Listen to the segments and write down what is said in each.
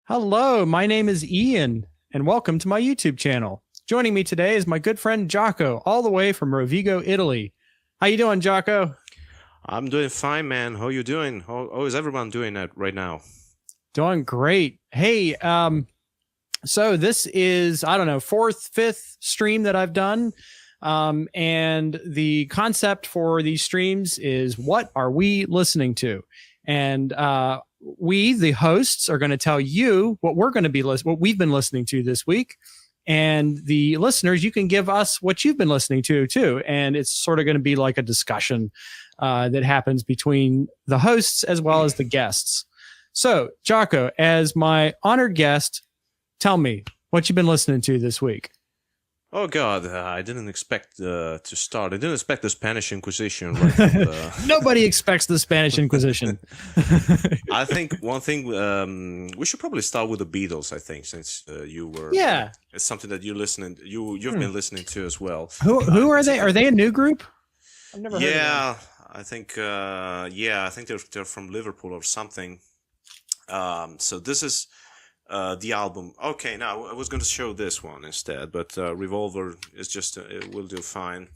Hello, my name is Ian, and welcome to my YouTube channel. Joining me today is my good friend Jaco, all the way from Rovigo, Italy. How you doing, Jaco? I'm doing fine, man. How you doing? How is everyone doing right now? Doing great. Hey, so this is, I don't know, fourth, fifth stream that I've done. And the concept for these streams is, what are we listening to? And we, the hosts, are going to tell you what what we've been listening to this week. And the listeners, you can give us what you've been listening to too. And it's sort of going to be like a discussion that happens between the hosts as well as the guests. So, Jaco, as my honored guest, tell me what you've been listening to this week. Oh God, I didn't expect to start. I didn't expect the Spanish Inquisition. Right Nobody expects the Spanish Inquisition. I think one thing we should probably start with the Beatles. I think since you were, it's something that you've been listening to as well. Who are they? Are they a new group? I've never heard of them. I think I think they're from Liverpool or something. So this is. The album. Okay, now I was going to show this one instead, but Revolver is just it will do fine.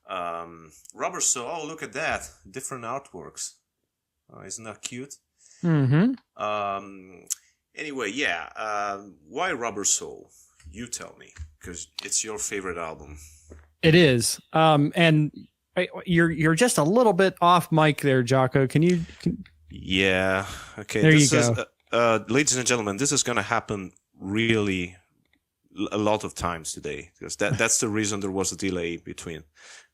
Rubber Soul. Oh, look at that! Different artworks. Isn't that cute? Mm-hmm. Anyway, why Rubber Soul? You tell me, because it's your favorite album. It is. And you're just a little bit off mic there, Jaco. Can you? Yeah. Okay. There you go. Ladies and gentlemen, this is going to happen really a lot of times today, because that's the reason there was a delay between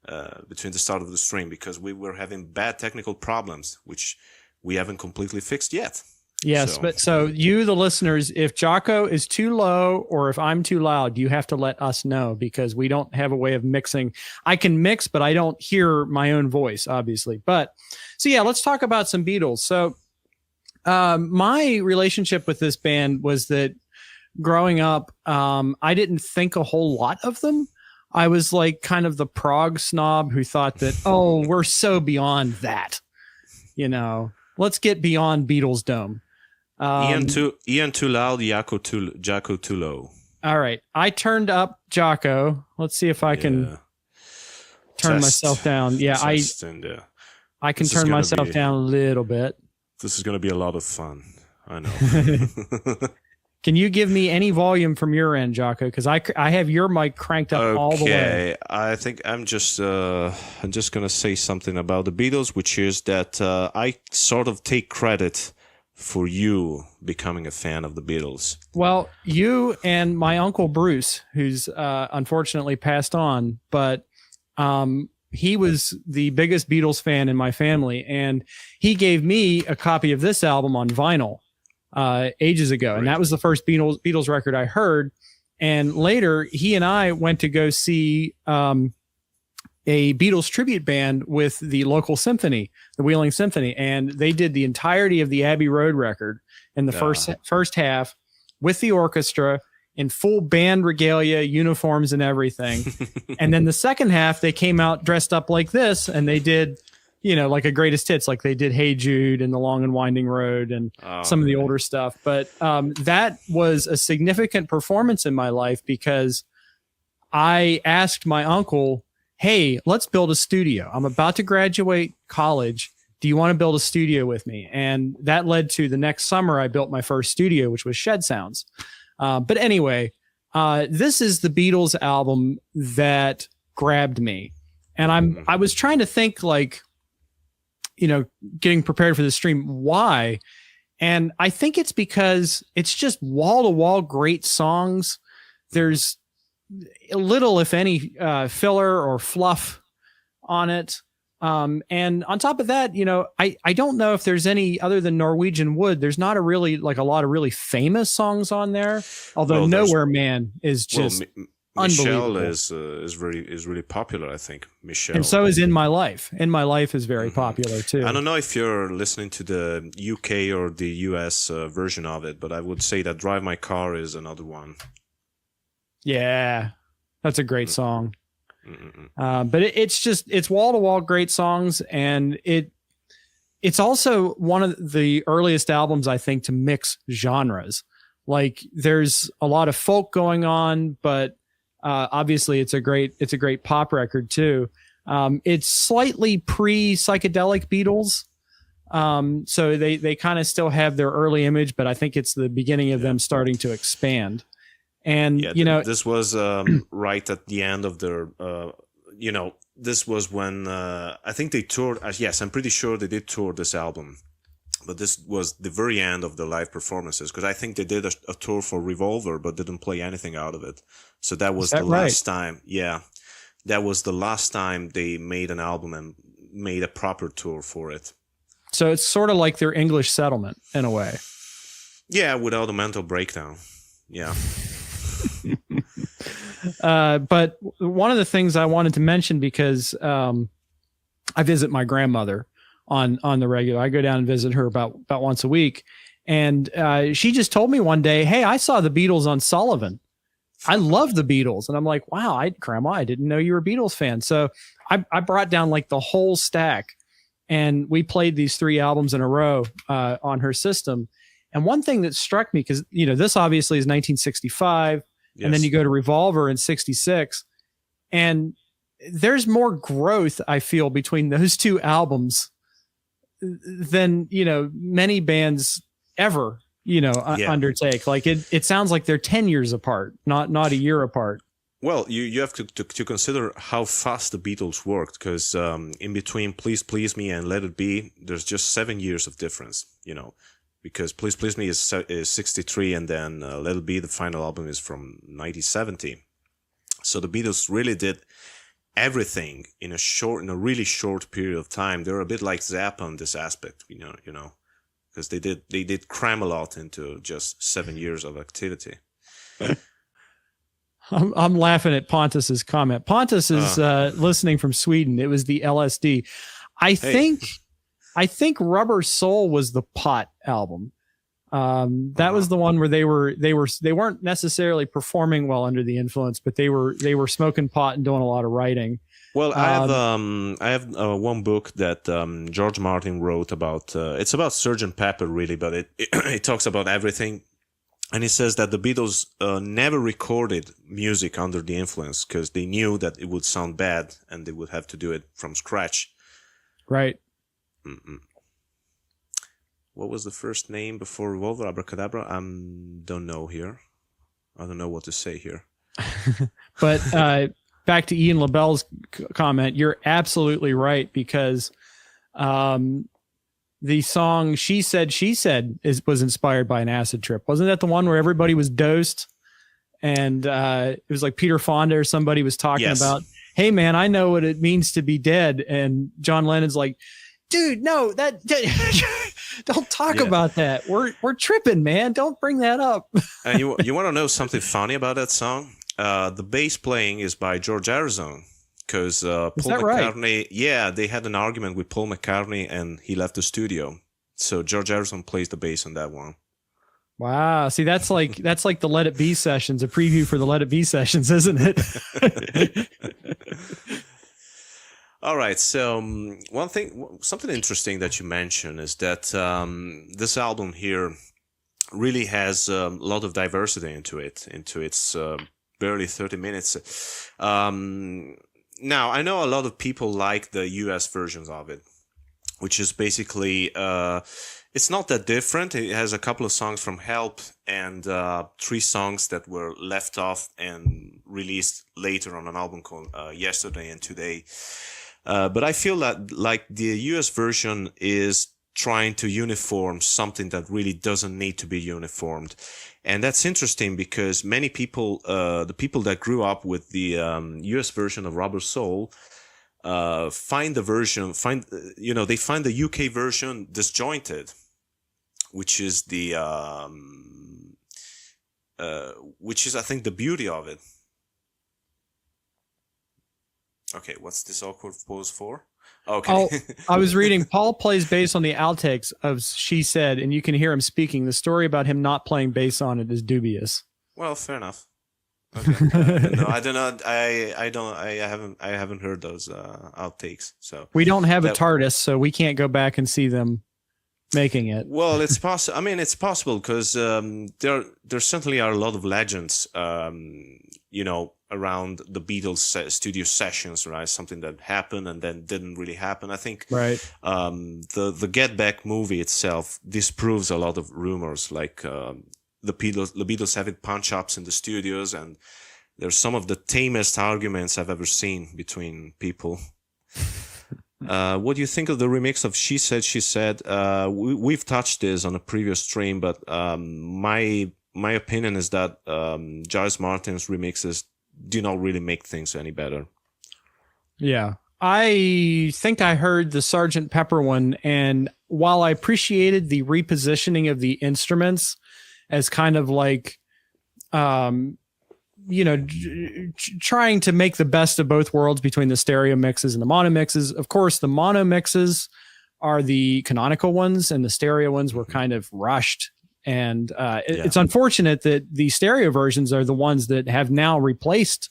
the start of the stream, because we were having bad technical problems, which we haven't completely fixed yet. Yes, so you, the listeners, if Jaco is too low or if I'm too loud, you have to let us know, because we don't have a way of mixing. I can mix, but I don't hear my own voice, obviously. So let's talk about some Beatles. So my relationship with this band was that growing up, I didn't think a whole lot of them. I was like kind of the prog snob who thought that, oh, we're so beyond that, let's get beyond Beatles Dome. Ian too loud, Jaco too low. All right. I turned up Jaco. Let's see if I can turn myself down. Yeah, I can turn myself down a little bit. This is going to be a lot of fun. I know. Can you give me any volume from your end, Jaco? Because I have your mic cranked up all the way. Okay, I think I'm just going to say something about the Beatles, which is that I sort of take credit for you becoming a fan of the Beatles. Well, you and my uncle Bruce, who's unfortunately passed on, but he was the biggest Beatles fan in my family, and he gave me a copy of this album on vinyl ages ago. Right. And that was the first Beatles record I heard. And later, he and I went to go see a Beatles tribute band with the local symphony, the Wheeling Symphony, and they did the entirety of the Abbey Road record in the first half with the orchestra, in full band regalia, uniforms and everything. And then the second half, they came out dressed up like this, and they did, like a greatest hits, like they did Hey Jude and The Long and Winding Road and some of the older stuff. But that was a significant performance in my life, because I asked my uncle, hey, let's build a studio. I'm about to graduate college. Do you want to build a studio with me? And that led to the next summer, I built my first studio, which was Shed Sounds. But anyway, this is the Beatles album that grabbed me. And I was trying to think, like, getting prepared for the stream, why? And I think it's because it's just wall to wall great songs. There's little, if any, filler or fluff on it. And on top of that, I don't know if there's any other than Norwegian Wood. There's not a lot of really famous songs on there. Although Nowhere Man is just unbelievable. Michelle is really popular, I think. Michelle, and so is In My Life. In My Life is very popular too. I don't know if you're listening to the UK or the US version of it, but I would say that Drive My Car is another one. Yeah, that's a great song. But it's wall to wall great songs, and it's also one of the earliest albums, I think, to mix genres. Like there's a lot of folk going on, but obviously it's a great pop record too. It's slightly pre-psychedelic Beatles. So they kind of still have their early image, but I think it's the beginning of them starting to expand. And, this was right at the end of their, this was when I think they toured. Yes, I'm pretty sure they did tour this album. But this was the very end of the live performances, because I think they did a tour for Revolver, but didn't play anything out of it. So that was last time. Yeah, that was the last time they made an album and made a proper tour for it. So it's sort of like their English Settlement in a way. Yeah, without a mental breakdown. Yeah. But one of the things I wanted to mention, because I visit my grandmother on the regular. I go down and visit her about once a week. And she just told me one day, hey, I saw the Beatles on Sullivan. I love the Beatles. And I'm like, wow, Grandma, I didn't know you were a Beatles fan. So I brought down like the whole stack, and we played these 3 albums in a row on her system. And one thing that struck me, because, this obviously is 1965, yes. And then you go to Revolver in 66, and there's more growth, I feel, between those 2 albums than many bands ever undertake. Like it sounds like they're 10 years apart, not a year apart. Well, you have to consider how fast the Beatles worked, because in between Please Please Me and Let It Be, there's just 7 years of difference, because Please Please Me is 63, and then Let It Be, the final album, is from 1970. So the Beatles really did everything in a really short period of time. They're a bit like Zappa in this aspect, because they did cram a lot into just 7 years of activity. I'm laughing at Pontus's comment. Pontus is listening from Sweden. It was the LSD. I think Rubber Soul was the Pot album. That was the one where they weren't necessarily performing well under the influence, but they were smoking pot and doing a lot of writing. Well, I have one book that George Martin wrote about. It's about Sgt. Pepper, really, but it talks about everything. And he says that the Beatles never recorded music under the influence, because they knew that it would sound bad and they would have to do it from scratch. Right. Mm-mm. What was the first name before Revolver? Abracadabra? Don't know here. I don't know what to say here. But back to Ian LaBelle's comment, you're absolutely right, because the song She Said was inspired by an acid trip. Wasn't that the one where everybody was dosed? And it was like Peter Fonda or somebody was talking about, hey, man, I know what it means to be dead. And John Lennon's like, dude, no, don't talk about that. We're tripping, man. Don't bring that up. And you want to know something funny about that song? The bass playing is by George Harrison, because Paul McCartney. Right? They had an argument with Paul McCartney, and he left the studio. So George Harrison plays the bass on that one. Wow. See, that's like the Let It Be sessions, a preview for the Let It Be sessions, isn't it? All right. So something interesting that you mentioned is that this album here really has a lot of diversity into its barely 30 minutes. Now, I know a lot of people like the US versions of it, which is basically, it's not that different. It has a couple of songs from Help and 3 songs that were left off and released later on an album called Yesterday and Today. But I feel that like the US version is trying to uniform something that really doesn't need to be uniformed. And that's interesting, because many people, the people that grew up with the US version of Rubber Soul, find the UK version disjointed, which is I think the beauty of it. Okay, what's this awkward pose for? Okay. I was reading, Paul plays bass on the outtakes of She Said, and you can hear him speaking. The story about him not playing bass on it is dubious. Well, fair enough. Okay. No, I don't know. I haven't heard those outtakes. So we don't have a TARDIS, so we can't go back and see them making it. Well, it's possible. I mean, it's possible because there certainly are a lot of legends, around the Beatles studio sessions, right? Something that happened and then didn't really happen. I think Right. The Get Back movie itself disproves a lot of rumors, like the Beatles having punch-ups in the studios, and there's some of the tamest arguments I've ever seen between people. What do you think of the remix of She Said, She Said? We've touched this on a previous stream, but my opinion is that Giles Martin's remixes do not really make things any better. Yeah. I think I heard the Sgt. Pepper one, and while I appreciated the repositioning of the instruments as kind of like, trying to make the best of both worlds between the stereo mixes and the mono mixes. Of course, the mono mixes are the canonical ones, and the stereo ones were kind of rushed. And it's unfortunate that the stereo versions are the ones that have now replaced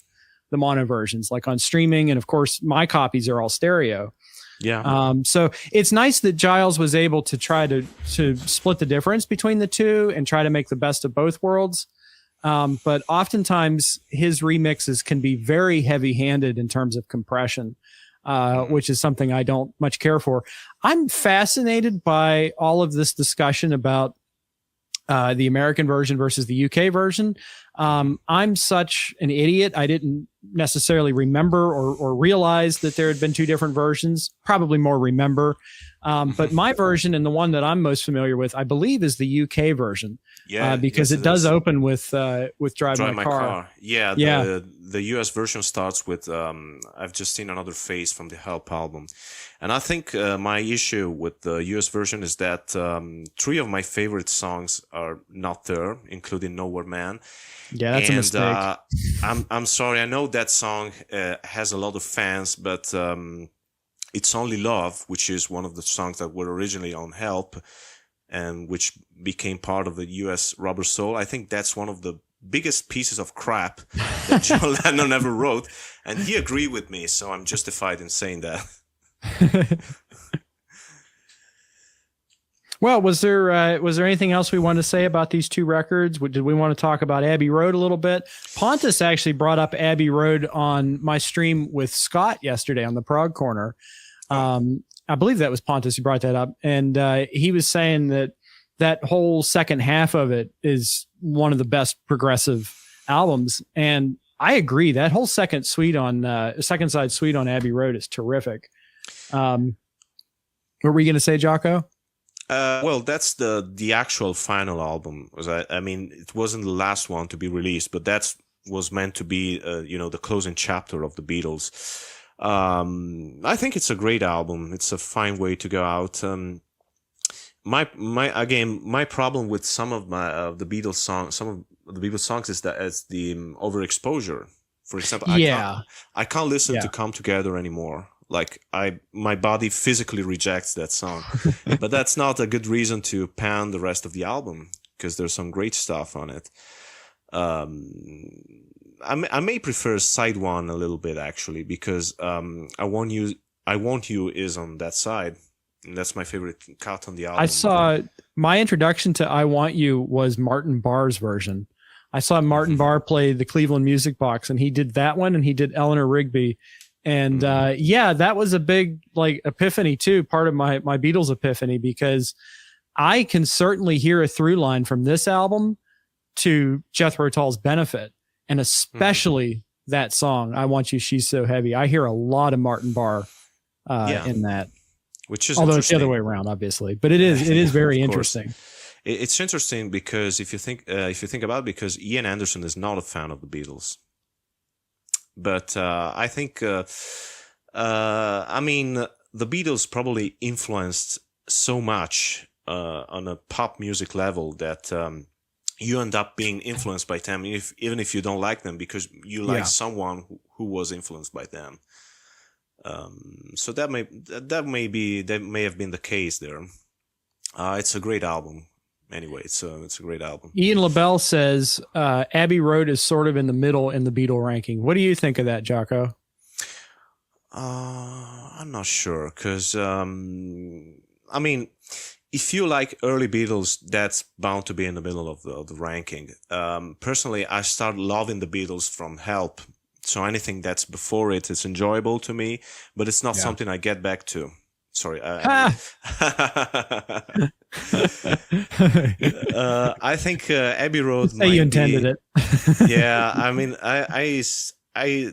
the mono versions, like on streaming. And of course, my copies are all stereo. Yeah. So it's nice that Giles was able to try to split the difference between the two and try to make the best of both worlds. But oftentimes his remixes can be very heavy handed in terms of compression, which is something I don't much care for. I'm fascinated by all of this discussion about the American version versus the UK version. I'm such an idiot. I didn't necessarily remember or realize that there had been two different versions, probably more remember. But my version, and the one that I'm most familiar with, I believe, is the UK version. Yeah, because yes, it does open with Drive My Car. Yeah, Yeah. The US version starts with I've Just Seen Another Face from the Help album. And I think my issue with the US version is that three of my favorite songs are not there, including Nowhere Man. Yeah, that's a mistake. I'm sorry. I know that song has a lot of fans, but It's Only Love, which is one of the songs that were originally on Help and which became part of the US Rubber Soul, I think that's one of the biggest pieces of crap that John Lennon ever wrote. And he agreed with me, so I'm justified in saying that. Well, was there anything else we wanted to say about these two records? Did we want to talk about Abbey Road a little bit? Pontus actually brought up Abbey Road on my stream with Scott yesterday on the Prog Corner. I believe that was Pontus who brought that up. And he was saying that whole second half of it is one of the best progressive albums. And I agree. That whole second side suite on Abbey Road is terrific. What were you going to say, Jaco? Well, that's the actual final album. I mean, it wasn't the last one to be released, but that was meant to be, the closing chapter of the Beatles. I think it's a great album. It's a fine way to go out. My problem with some of the Beatles songs is that it's the overexposure. For example, I can't listen to Come Together anymore. Like my body physically rejects that song, but that's not a good reason to pan the rest of the album because there's some great stuff on it. I may prefer side one a little bit actually because I Want You is on that side, and that's my favorite cut on the album. I saw my introduction to I Want You was Martin Barr's version. I saw Martin Barr play the Cleveland Music Box, and he did that one, and he did Eleanor Rigby. And that was a big epiphany too, part of my Beatles epiphany, because I can certainly hear a through line from this album to Jethro Tull's Benefit, and especially that song, I Want You, She's So Heavy. I hear a lot of Martin Barr in that. Which is although it's the other way around, obviously, but it is very interesting. It's interesting because if you think about it, because Ian Anderson is not a fan of the Beatles. But I think, the Beatles probably influenced so much on a pop music level that you end up being influenced by them, even if you don't like them, because you like someone who was influenced by them. So that may have been the case there. It's a great album. Anyway, it's a great album. Ian LaBelle says Abbey Road is sort of in the middle in the Beatle ranking. What do you think of that, Jaco? I'm not sure because if you like early Beatles, that's bound to be in the middle of the ranking. Personally, I started loving the Beatles from Help. So anything that's before it is enjoyable to me, but it's not something I get back to. Sorry. I think Abbey Road. Say you intended it. Yeah, I mean, I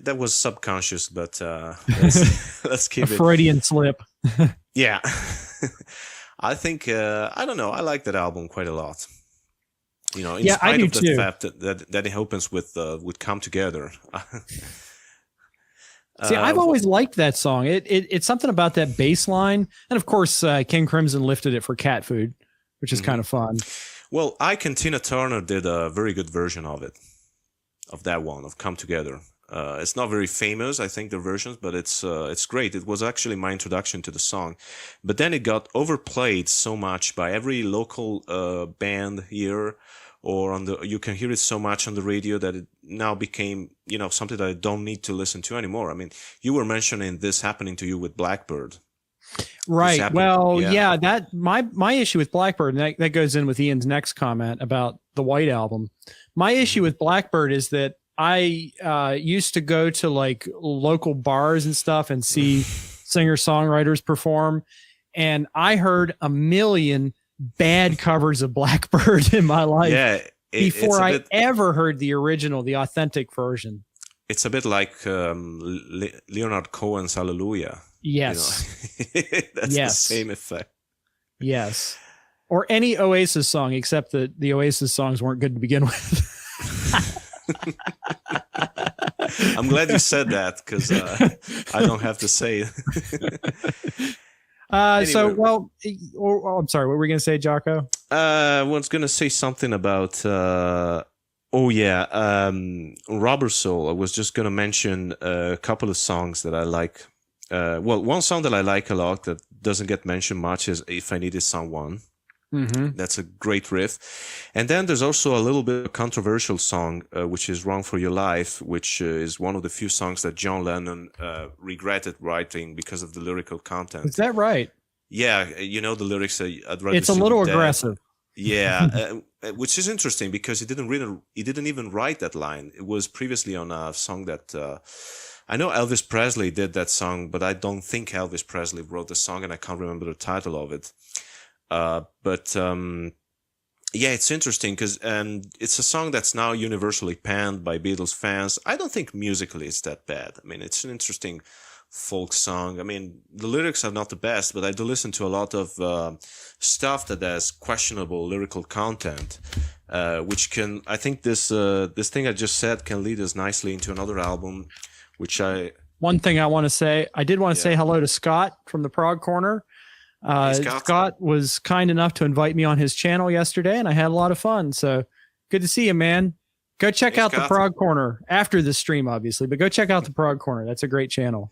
that was subconscious, but let's keep it. Freudian slip. Yeah. I think I don't know. I like that album quite a lot. You know, in spite of the fact that it opens with "Come Together." See, I've always liked that song. It's something about that bass line, and of course, King Crimson lifted it for Cat Food, which is kind of fun. Well, Ike and Tina Turner did a very good version of it, of that one, of "Come Together." It's not very famous, I think, the versions, but it's great. It was actually my introduction to the song, but then it got overplayed so much by every local band here, or you can hear it so much on the radio that it now became, you know, something that I don't need to listen to anymore. I mean, you were mentioning this happening to you with Blackbird. Right. Well, yeah, that my issue with Blackbird, and that goes in with Ian's next comment about the White Album. My issue with Blackbird is that I used to go to like local bars and stuff and see singer-songwriters perform, and I heard a million bad covers of Blackbird in my life before I ever heard the original, the authentic version. It's a bit like Leonard Cohen's Hallelujah. Yes. You know? That's the same effect. Yes. Or any Oasis song, except that the Oasis songs weren't good to begin with. I'm glad you said that, because I don't have to say it. Anyway. So, well, I'm sorry, what were we going to say, Jaco? I was going to say something about, Rubber Soul. I was just going to mention a couple of songs that I like. One song that I like a lot that doesn't get mentioned much is If I Needed Someone. Mm-hmm. That's a great riff. And then there's also a little bit of a controversial song, which is Wrong for Your Life, which is one of the few songs that John Lennon regretted writing because of the lyrical content. Is that right? Yeah, you know the lyrics. I'd rather it's a little aggressive. Yeah, which is interesting because he didn't even write that line. It was previously on a song that I know Elvis Presley did that song, but I don't think Elvis Presley wrote the song, and I can't remember the title of it. It's interesting because it's a song that's now universally panned by Beatles fans. I don't think musically it's that bad. I mean, it's an interesting folk song. I mean, the lyrics are not the best, but I do listen to a lot of stuff that has questionable lyrical content, which can, I think this thing I just said can lead us nicely into another album, which One thing I want to say, I did want to say hello to Scott from the Prog Corner. Scott was kind enough to invite me on his channel yesterday, and I had a lot of fun. So good to see you, man. Go check out the Prog Corner after the stream, obviously, but go check out the Prog Corner. That's a great channel.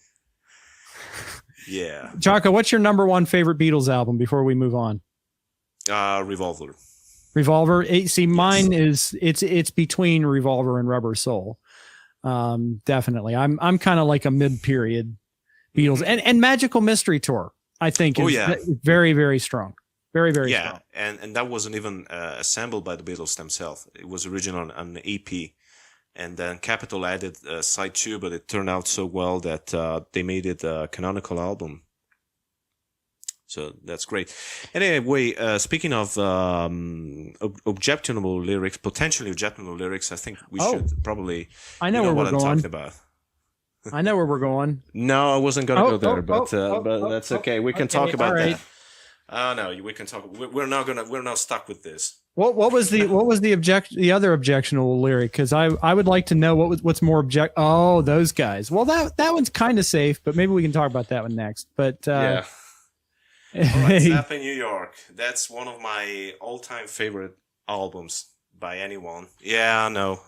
Yeah. Jaco, what's your number one favorite Beatles album before we move on? Revolver. Revolver. See, mine is it's between Revolver and Rubber Soul. Definitely. I'm kind of like a mid-period Beatles and Magical Mystery Tour. I think is very, very strong. Very, very strong. Yeah, and that wasn't even assembled by the Beatles themselves. It was originally on an EP. And then Capitol added side 2, but it turned out so well that they made it a canonical album. So that's great. Anyway, speaking of objectionable lyrics, potentially objectionable lyrics, I think we should probably... I know where we're going. Talking about. I know where we're going. No, I wasn't going to go there, but that's okay. We can talk about that. No, we can talk. We're not stuck with this. What was the other objectionable lyric? Because I would like to know what's more object. Oh, those guys. Well, that one's kind of safe, but maybe we can talk about that one next. But yeah. All right, Zappa New York. That's one of my all-time favorite albums by anyone. Yeah, I know.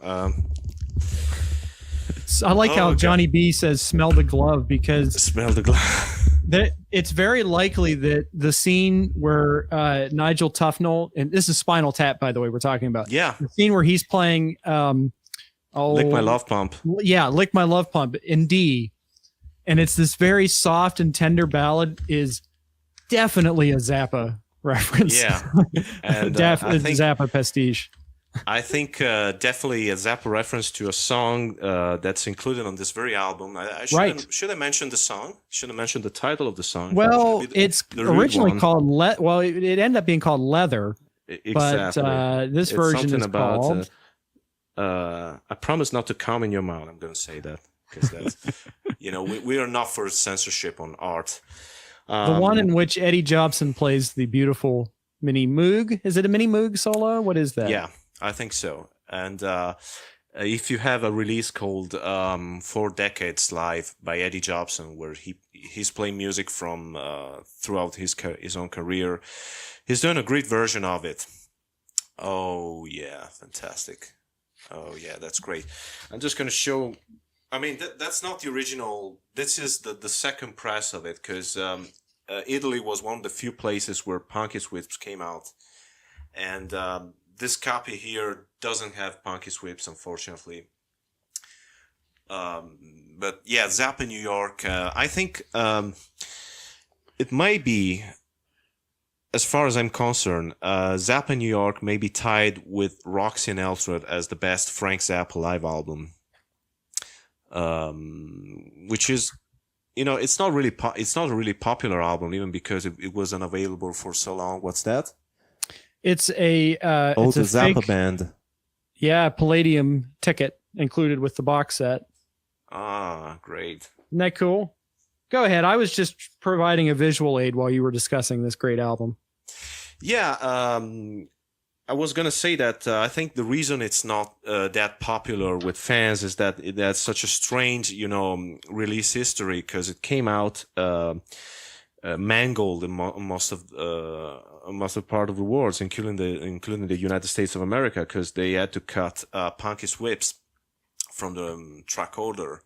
I like how Johnny B says "smell the glove" because smell the glove. It's very likely that the scene where Nigel Tufnell, and this is Spinal Tap, by the way, we're talking about. Yeah. The scene where he's playing Lick My Love Pump. Yeah, Lick My Love Pump in D. And it's this very soft and tender ballad is definitely a Zappa reference. Yeah, and I think Zappa pastiche. I think definitely a Zappa reference to a song that's included on this very album. Should I mention the song? Should I mention the title of the song? Well, it's the rude originally one? called it ended up being called Leather, Exactly. but this It's version something is about, called. I promise not to come in your mouth. I'm going to say that because that's, we are not for censorship on art. The one in which Eddie Jobson plays the beautiful Mini Moog. Is it a Mini Moog solo? What is that? Yeah, I think so. And if you have a release called 4 Decades Live by Eddie Jobson, where he's playing music from throughout his own career, he's doing a great version of it. Oh, yeah, fantastic. Oh, yeah, that's great. I'm just going to show... I mean, that's not the original. This is the second press of it, because Italy was one of the few places where Punky Swips came out. And this copy here doesn't have Punky Swips, unfortunately. But yeah, Zappa New York, I think it might be, as far as I'm concerned, Zappa New York may be tied with Roxy and Electrique as the best Frank Zappa live album. Which is, it's not really it's not a really popular album, even because it was unavailable for so long. What's that? It's a the Zappa fake, band. Yeah, Palladium ticket included with the box set. Ah, great. Isn't that cool? Go ahead. I was just providing a visual aid while you were discussing this great album. Yeah, I was going to say that I think the reason it's not that popular with fans is that it has such a strange, release history, because it came out mangled in most of part of the world, including the United States of America, because they had to cut Punky Swips from the track order.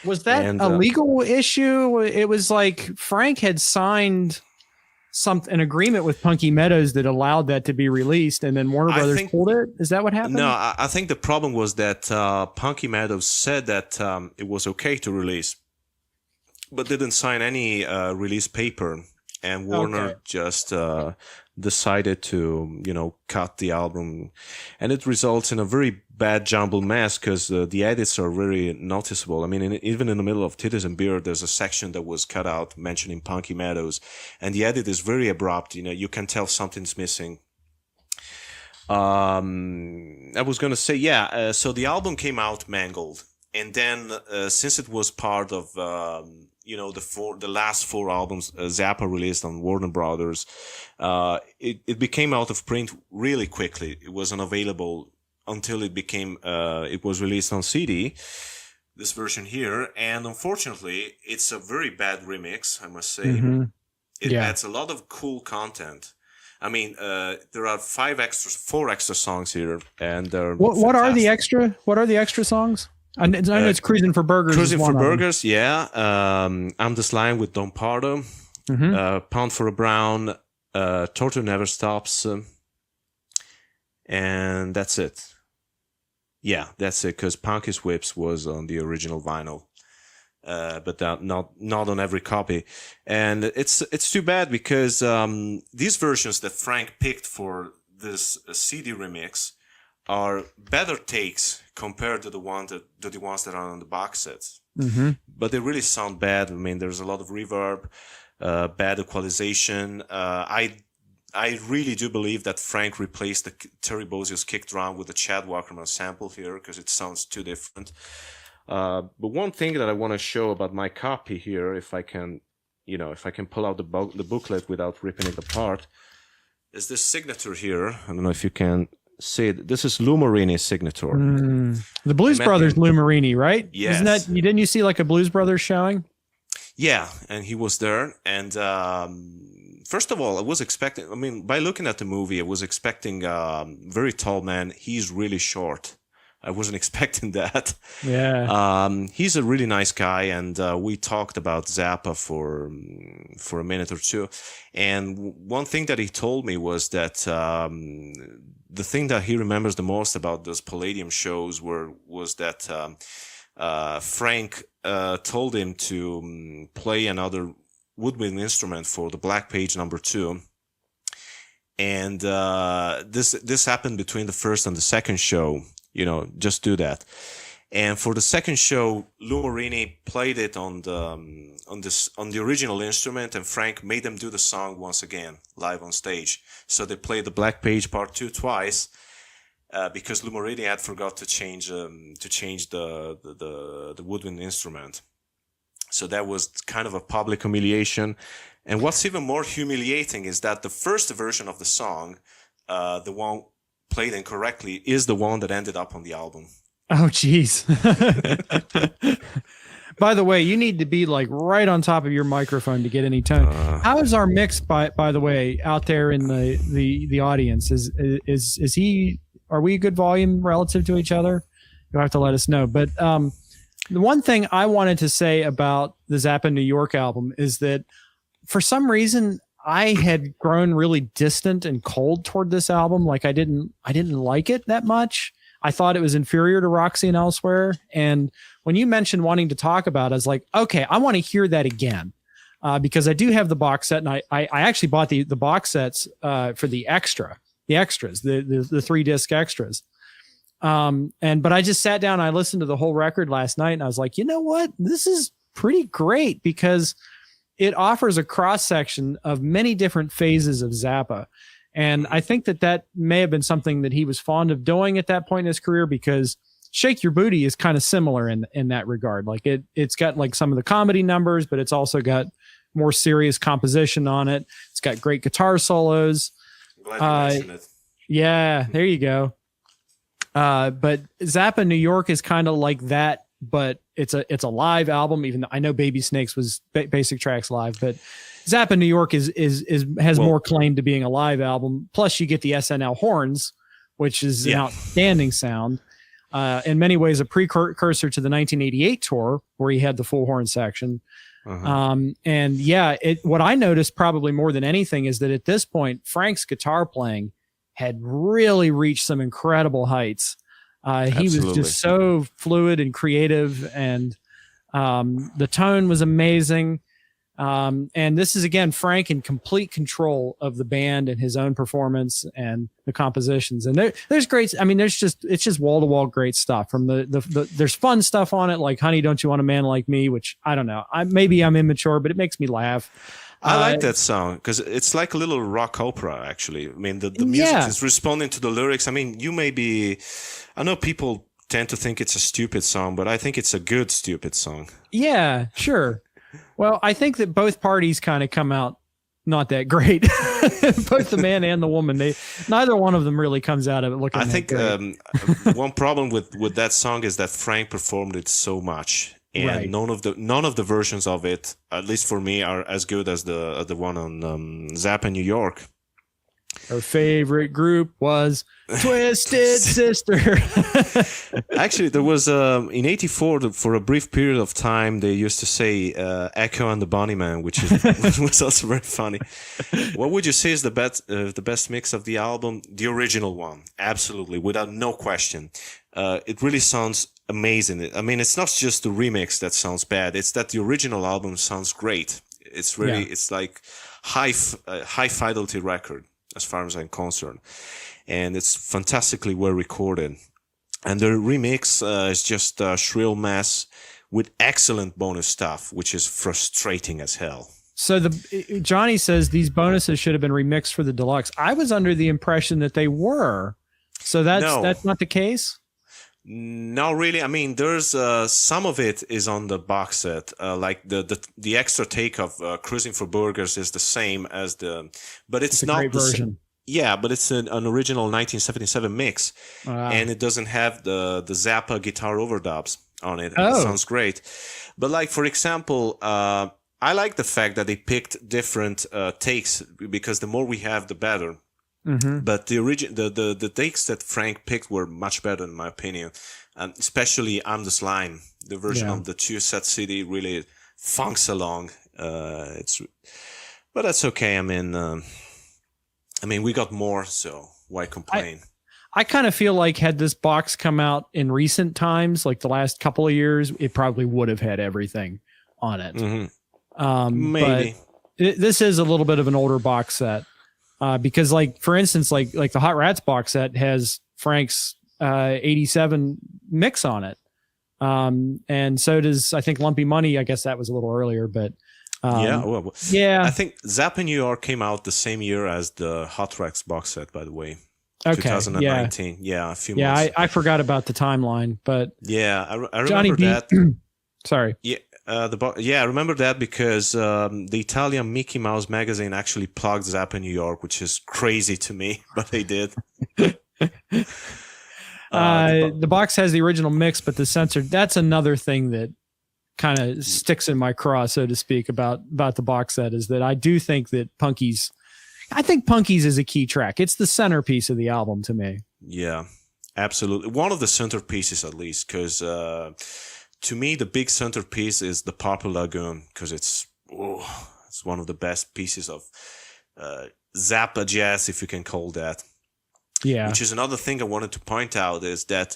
Was that a legal issue? It was like Frank had signed an agreement with Punky Meadows that allowed that to be released, and then Warner Brothers pulled it. Is that what happened? No, I think the problem was that Punky Meadows said that it was okay to release, but didn't sign any release paper, and Warner just decided to cut the album, and it results in a very bad jumbled mess, because the edits are very noticeable. I mean, even in the middle of Titties and Beer, there's a section that was cut out mentioning Punky Meadows, and the edit is very abrupt. You can tell something's missing. I was going to say, so the album came out mangled, and then since it was part of the last 4 albums Zappa released on Warner Brothers, it became out of print really quickly. It was unavailable until it was released on CD, this version here, and unfortunately it's a very bad remix, I must say. Mm-hmm. It adds a lot of cool content. I mean, there are 4 extra songs here, and they're what are the extra songs? I know it's Cruising for Burgers. Cruising for Burgers, yeah. I'm This Line with Don Pardo. Mm-hmm. Pound for a Brown. Torture Never Stops. And that's it. Yeah, that's it, because Punky Swips was on the original vinyl. But not on every copy. And it's too bad, because these versions that Frank picked for this CD remix are better takes compared to the ones that are on the box sets. Mm-hmm. But they really sound bad. I mean, there's a lot of reverb, bad equalization. I really do believe that Frank replaced the Terry Bozio's kick drum with the Chad Wackerman sample here, because it sounds too different. But one thing that I want to show about my copy here, if I can pull out the booklet without ripping it apart, is this signature here. I don't know if you can see it. This is Lou Marini's signature. The Blues Brothers Lou Marini, right? Yes. Didn't you see like a Blues Brothers showing? Yeah, and he was there. And first of all, I was expecting, by looking at the movie, I was expecting a very tall man. He's really short. I wasn't expecting that. Yeah. He's a really nice guy, and we talked about Zappa for a minute or two. And one thing that he told me was that the thing that he remembers the most about those Palladium shows was that Frank told him to play another woodwind instrument for the Black Page #2. And this happened between the first and the second show. Just do that. And for the second show, Lou Marini played it on the original instrument, and Frank made them do the song once again live on stage. So they played the Black Page Part 2 twice because Lou Marini had forgot to change the woodwind instrument. So that was kind of a public humiliation. And what's even more humiliating is that the first version of the song, the one played incorrectly, is the one that ended up on the album. Oh, geez. By the way, you need to be like right on top of your microphone to get any tone. How is our mix, by the way, out there in the audience? Is he? Are we a good volume relative to each other? You'll have to let us know. But the one thing I wanted to say about the Zappa New York album is that for some reason I had grown really distant and cold toward this album. Like I didn't like it that much. I thought it was inferior to Roxy and Elsewhere. And when you mentioned wanting to talk about it, I was like, okay, I want to hear that again. Because I do have the box set, and I actually bought the box sets for the extras, the 3-disc extras. But I just sat down and I listened to the whole record last night, and I was like, you know what? This is pretty great because it offers a cross section of many different phases of Zappa. And I think that may have been something that he was fond of doing at that point in his career, because Shake Your Booty is kind of similar in that regard. Like it's got like some of the comedy numbers, but it's also got more serious composition on it. It's got great guitar solos. Glad you mentioned it. Yeah, there you go. But Zappa New York is kind of like that, but it's a live album. Even though I know Baby Snakes was Basic Tracks live, but Zappa New York has more claim to being a live album. Plus, you get the SNL horns, which is an outstanding sound. In many ways, a precursor to the 1988 tour where he had the full horn section. What I noticed probably more than anything is that at this point, Frank's guitar playing had really reached some incredible heights. He was just so fluid and creative, and the tone was amazing. And this is, again, Frank in complete control of the band and his own performance and the compositions. And there's great, I mean, it's just wall to wall great stuff from there's fun stuff on it. Like Honey, Don't You Want a Man Like Me, which I don't know. Maybe I'm immature, but it makes me laugh. I like that song because it's like a little rock opera, actually. I mean, the music is responding to the lyrics. I mean, I know people tend to think it's a stupid song, but I think it's a good stupid song. Yeah, sure. Well, I think that both parties kind of come out not that great. Both the man and the woman, neither one of them really comes out of it looking. I think one problem with that song is that Frank performed it so much, and none of the versions of it, at least for me, are as good as the one on Zappa New York. Her favorite group was Twisted Sister. Actually, there was in '84 for a brief period of time they used to say Echo and the Bunnymen, which was also very funny. What would you say is the best mix of the album? The original one, absolutely, without no question. It really sounds amazing. I mean, it's not just the remix that sounds bad; it's that the original album sounds great. It's really it's like high fidelity record, as far as I'm concerned. And it's fantastically well recorded. And the remix is just a shrill mess with excellent bonus stuff, which is frustrating as hell. So Johnny says these bonuses should have been remixed for the deluxe. I was under the impression that they were. So that's not the case? No, really. I mean, there's some of it is on the box set. Like the extra take of Cruising for Burgers is the same as but it's not the version. Yeah, but it's an original 1977 mix, and it doesn't have the Zappa guitar overdubs on it. It sounds great. But like, for example, I like the fact that they picked different takes, because the more we have, the better. Mm-hmm. But the takes that Frank picked were much better, in my opinion, and especially I'm the Slime, the version of the Two Set City really funks along. But that's okay. I mean, we got more, so why complain? I kind of feel like had this box come out in recent times, like the last couple of years, it probably would have had everything on it. Mm-hmm. Maybe. But this is a little bit of an older box set. because like, for instance, like the Hot Rats box set has Frank's 87 mix on it. And so does, I think, Lumpy Money. I guess that was a little earlier, but yeah. I think Zappa New York came out the same year as the Hot Rats box set, by the way. Okay. 2019. Yeah, a few months. Yeah, I forgot about the timeline, but yeah, I remember Johnny that. Sorry. Yeah, I remember that because the Italian Mickey Mouse magazine actually plugged Zappa New York, which is crazy to me, but they did. The box has the original mix, but the censored. That's another thing that kind of sticks in my craw, so to speak, about the box set, is that I do think that Punky's is a key track. It's the centerpiece of the album to me. Yeah, absolutely. One of the centerpieces, at least, because to me, the big centerpiece is the Purple Lagoon, because it's one of the best pieces of Zappa jazz, if you can call that. Yeah. Which is another thing I wanted to point out, is that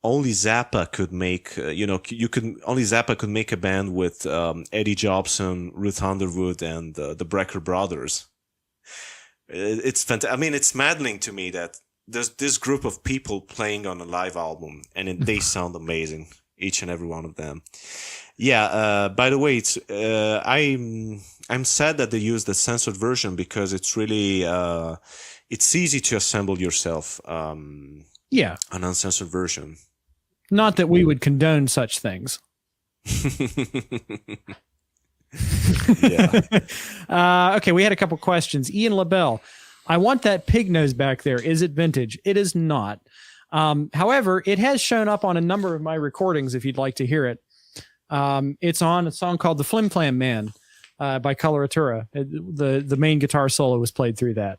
only Zappa could make, only Zappa could make a band with Eddie Jobson, Ruth Underwood, and the Brecker Brothers. It's fantastic. I mean, it's maddening to me that there's this group of people playing on a live album, and they sound amazing, each and every one of them. Yeah. By the way, it's I'm sad that they used the censored version, because it's really it's easy to assemble yourself. Yeah, an uncensored version. Not that we would condone such things. Yeah. Okay, we had a couple questions. Ian LaBelle, I want that pig nose back there. Is it vintage? It is not. However, it has shown up on a number of my recordings if you'd like to hear it. It's on a song called The Flim Flam Man by Coloratura. The main guitar solo was played through that.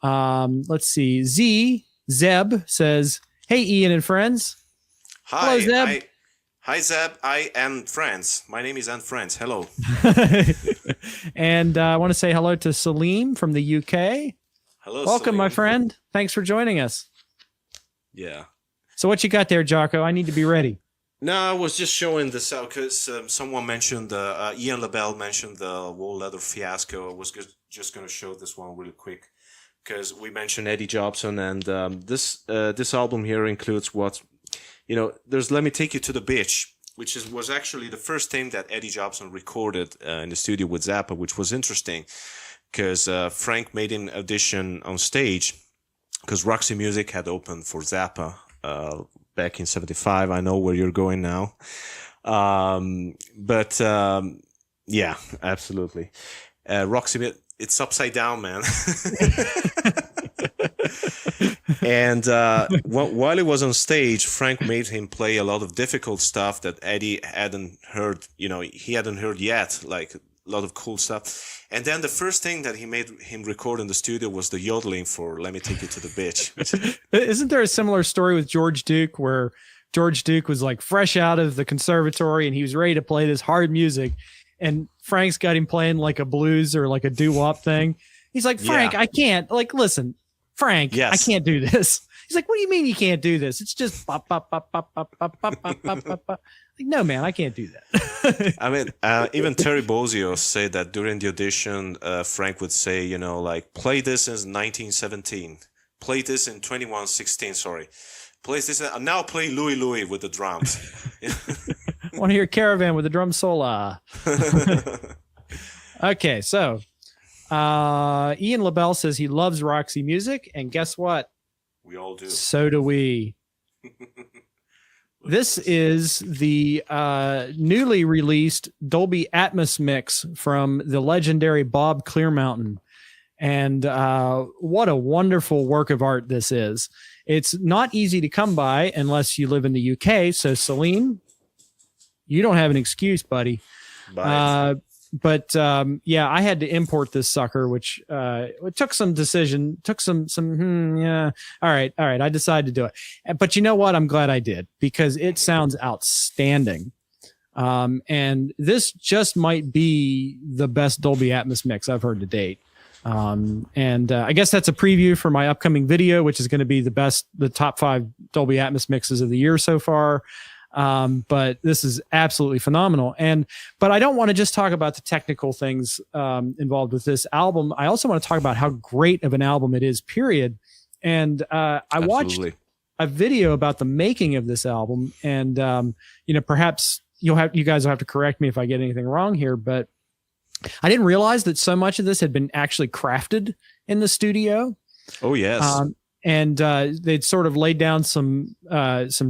Let's see. Zeb says, "Hey, Ian and friends." Hi, hello, Zeb. Hi, Zeb. I am friends. My name is Anne Friends. Hello. And I want to say hello to Salim from the UK. Hello, welcome, Salim. my friend. Thanks for joining us. Yeah. So what you got there, Jaco? I need to be ready. No, I was just showing this out because someone mentioned, Ian LaBelle mentioned the Wool Leather Fiasco. I was just going to show this one really quick, because we mentioned Eddie Jobson, and this album here includes there's Let Me Take You to the Beach, which was actually the first thing that Eddie Jobson recorded in the studio with Zappa, which was interesting, because Frank made an audition on stage, because Roxy Music had opened for Zappa back in 75. I know where you're going now. Yeah, absolutely. Roxy, it's upside down, man. And while he was on stage, Frank made him play a lot of difficult stuff that Eddie hadn't heard. He hadn't heard yet, like a lot of cool stuff. And then the first thing that he made him record in the studio was the yodeling for Let Me Take You to the Beach. Isn't there a similar story with George Duke, where George Duke was like fresh out of the conservatory and he was ready to play this hard music, and Frank's got him playing like a blues or like a doo-wop thing. He's like, Frank, yeah. I can't. Like, listen, Frank, yes. I can't do this. He's like, what do you mean you can't do this? It's just pop, pop, pop, pop, pop, pop, pop, pop, pop, pop. Like, no, man, I can't do that. I mean, even Terry Bozzio said that during the audition, Frank would say, play this in 1917, play this in 2116, sorry. Play this, now play Louie Louie with the drums. Want to hear Caravan with the drum solo. Okay, so Ian LaBelle says he loves Roxy Music, and guess what? We all do. So do we. This is the newly released Dolby Atmos mix from the legendary Bob Clearmountain. And what a wonderful work of art this is. It's not easy to come by unless you live in the UK. So, Salim, you don't have an excuse, buddy. But yeah, I had to import this sucker, which it took some decision, yeah. All right. I decided to do it. But you know what? I'm glad I did, because it sounds outstanding. And this just might be the best Dolby Atmos mix I've heard to date. I guess that's a preview for my upcoming video, which is going to be the top 5 Dolby Atmos mixes of the year so far. But this is absolutely phenomenal. But I don't want to just talk about the technical things involved with this album. I also want to talk about how great of an album it is, period. And I watched a video about the making of this album, and perhaps you guys will have to correct me if I get anything wrong here, but I didn't realize that so much of this had been actually crafted in the studio. Oh yes. And they'd sort of laid down some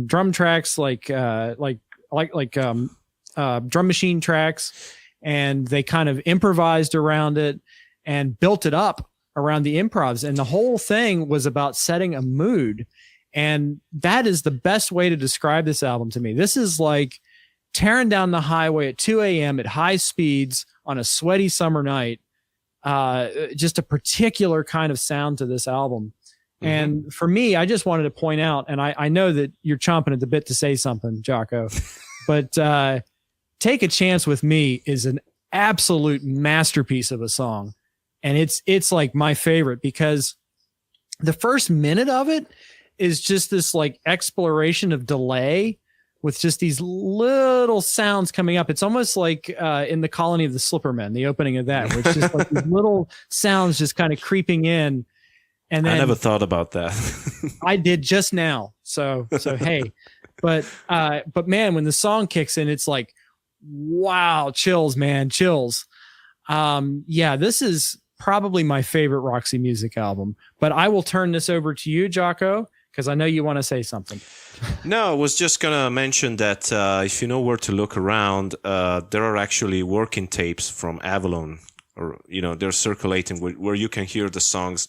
drum tracks, like drum machine tracks, and they kind of improvised around it and built it up around the improvs. And the whole thing was about setting a mood. And that is the best way to describe this album to me. This is like tearing down the highway at 2 a.m. at high speeds on a sweaty summer night. Just a particular kind of sound to this album. Mm-hmm. And for me, I just wanted to point out, and I know that you're chomping at the bit to say something, Jaco, but Take a Chance with Me is an absolute masterpiece of a song. And it's like my favorite, because the first minute of it is just this like exploration of delay with just these little sounds coming up. It's almost like in the Colony of the Slippermen, the opening of that, where it's just like these little sounds just kind of creeping in. And then I never thought about that. I did just now. So hey, but man, when the song kicks in, it's like, wow, chills, man, chills. Yeah, this is probably my favorite Roxy Music album, but I will turn this over to you, Jaco, because I know you want to say something. No, I was just going to mention that if you know where to look around, there are actually working tapes from Avalon, or, they're circulating where you can hear the songs.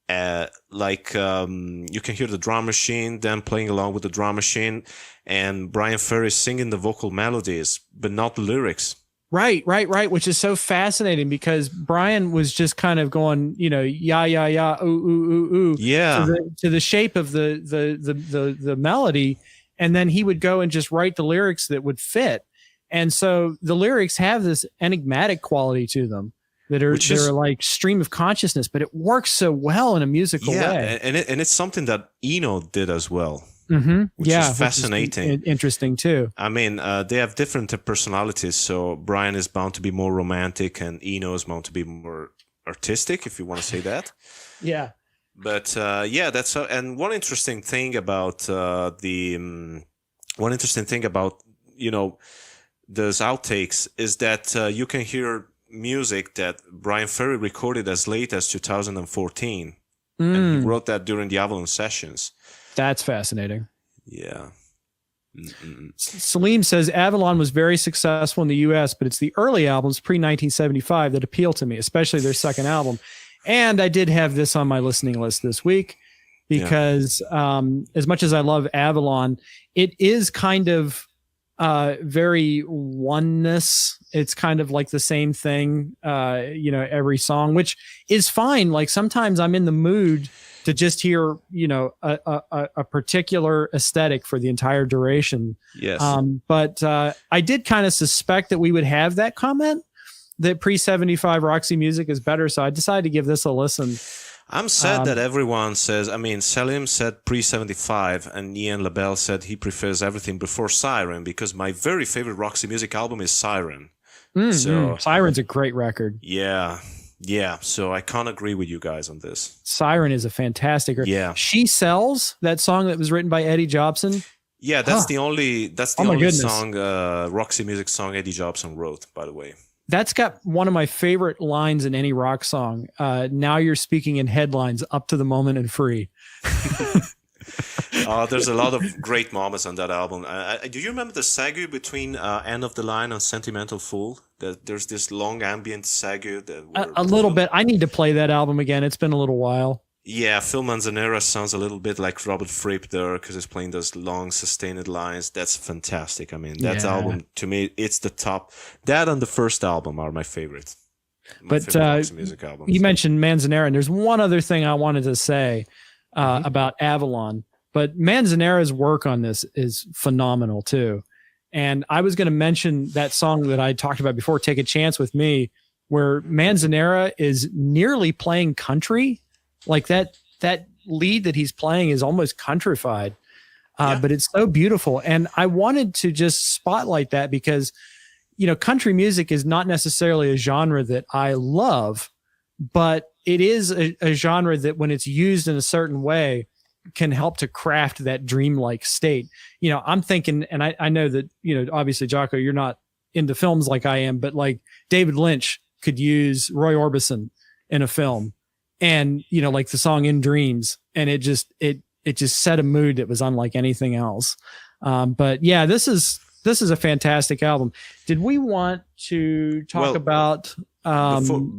You can hear the drum machine, them playing along with the drum machine, and Brian Ferry singing the vocal melodies, but not the lyrics. Right. Which is so fascinating, because Brian was just kind of going, yeah, ooh, ooh, ooh, yeah, to the shape of the melody, and then he would go and just write the lyrics that would fit. And so the lyrics have this enigmatic quality to them that are like stream of consciousness, but it works so well in a musical way. And it's something that Eno did as well. Mm-hmm. Which is fascinating. Which is interesting too. I mean, they have different personalities. So Brian is bound to be more romantic, and Eno is bound to be more artistic, if you want to say that. Yeah. But that's and one interesting thing about those outtakes is that you can hear music that Brian Ferry recorded as late as 2014, and he wrote that during the Avalon sessions. That's fascinating. Yeah. Salim says Avalon was very successful in the US, but it's the early albums pre-1975 that appeal to me, especially their second album. And I did have this on my listening list this week because as much as I love Avalon, it is kind of very oneness. It's kind of like the same thing, every song, which is fine. Like sometimes I'm in the mood to just hear, a particular aesthetic for the entire duration. Yes. But I did kind of suspect that we would have that comment that pre-75 Roxy music is better. So I decided to give this a listen. I'm sad that everyone says, Salim said pre-75 and Ian LaBelle said he prefers everything before Siren, because my very favorite Roxy music album is Siren. So Siren's a great record. Yeah. So I can't agree with you guys on this. Siren is a fantastic record. Yeah. She Sells, that song that was written by Eddie Jobson. Yeah, that's the only song, Roxy music song Eddie Jobson wrote, by the way. That's got one of my favorite lines in any rock song. Now you're speaking in headlines, up to the moment and free. There's a lot of great moments on that album. Do you remember the segue between End of the Line and Sentimental Fool? There's this long ambient segue. A little bit. I need to play that album again. It's been a little while. Yeah, Phil Manzanera sounds a little bit like Robert Fripp there, because he's playing those long sustained lines. That's fantastic. That album, to me, it's the top. That and the first album are my favorite. Favorite music albums. You mentioned Manzanera, and there's one other thing I wanted to say about Avalon. But Manzanera's work on this is phenomenal too. And I was going to mention that song that I talked about before, Take a Chance with Me, where Manzanera is nearly playing country. Like that lead that he's playing is almost countrified. but it's so beautiful. And I wanted to just spotlight that because, country music is not necessarily a genre that I love, but it is a genre that when it's used in a certain way can help to craft that dreamlike state. I'm thinking, and I know that, obviously, Jaco, you're not into films like I am, but like David Lynch could use Roy Orbison in a film and, like the song In Dreams. And it just set a mood that was unlike anything else. But yeah, this is a fantastic album. Did we want to talk about,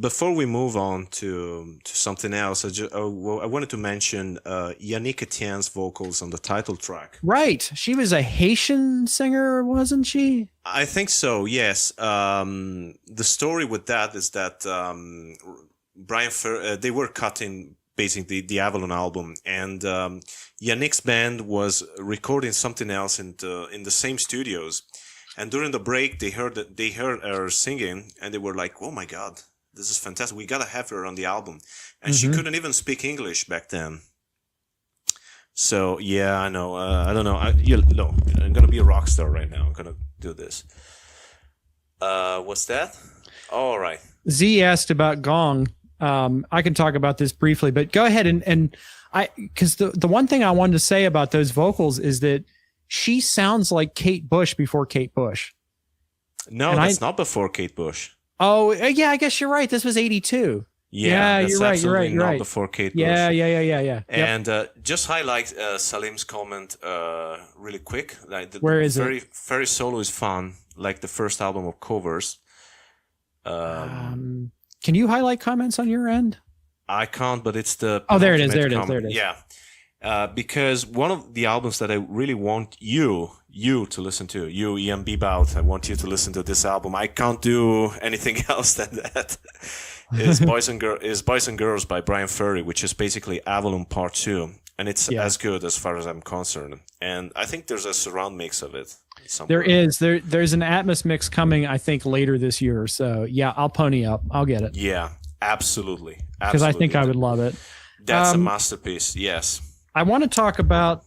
before we move on to something else, I wanted to mention Yannick Etienne's vocals on the title track. Right. She was a Haitian singer, wasn't she? I think so, yes. The story with that is that they were cutting basically the Avalon album, and Yannick's band was recording something else in the same studios. And during the break, they heard her singing, and they were like, "Oh my God, this is fantastic! We gotta have her on the album." And she couldn't even speak English back then. So yeah, I know. I don't know. I'm gonna be a rock star right now. I'm gonna do this. What's that? All right. Z asked about Gong. I can talk about this briefly, but go ahead because the one thing I wanted to say about those vocals is that she sounds like Kate Bush before Kate Bush. No, that's not before Kate Bush. Oh, yeah, I guess you're right. This was 82. Yeah, you're right. You're right. Not before Kate Bush. Yeah. And just highlight Salim's comment really quick. Like Where is it? it? Very solo is fun, like the first album of covers. Can you highlight comments on your end? I can't, but it's the... Oh, there it is. There it is. Yeah. Because one of the albums that I really want you to listen to, you, Ian Beabout, I want you to listen to this album. I can't do anything else than that. is Boys and Girls by Brian Ferry, which is basically Avalon Part 2. And it's as good as far as I'm concerned. And I think there's a surround mix of it somewhere. There is. There's an Atmos mix coming, I think, later this year. So, yeah, I'll pony up. I'll get it. Yeah, absolutely. Because I think I would love it. That's a masterpiece, yes. I want to talk about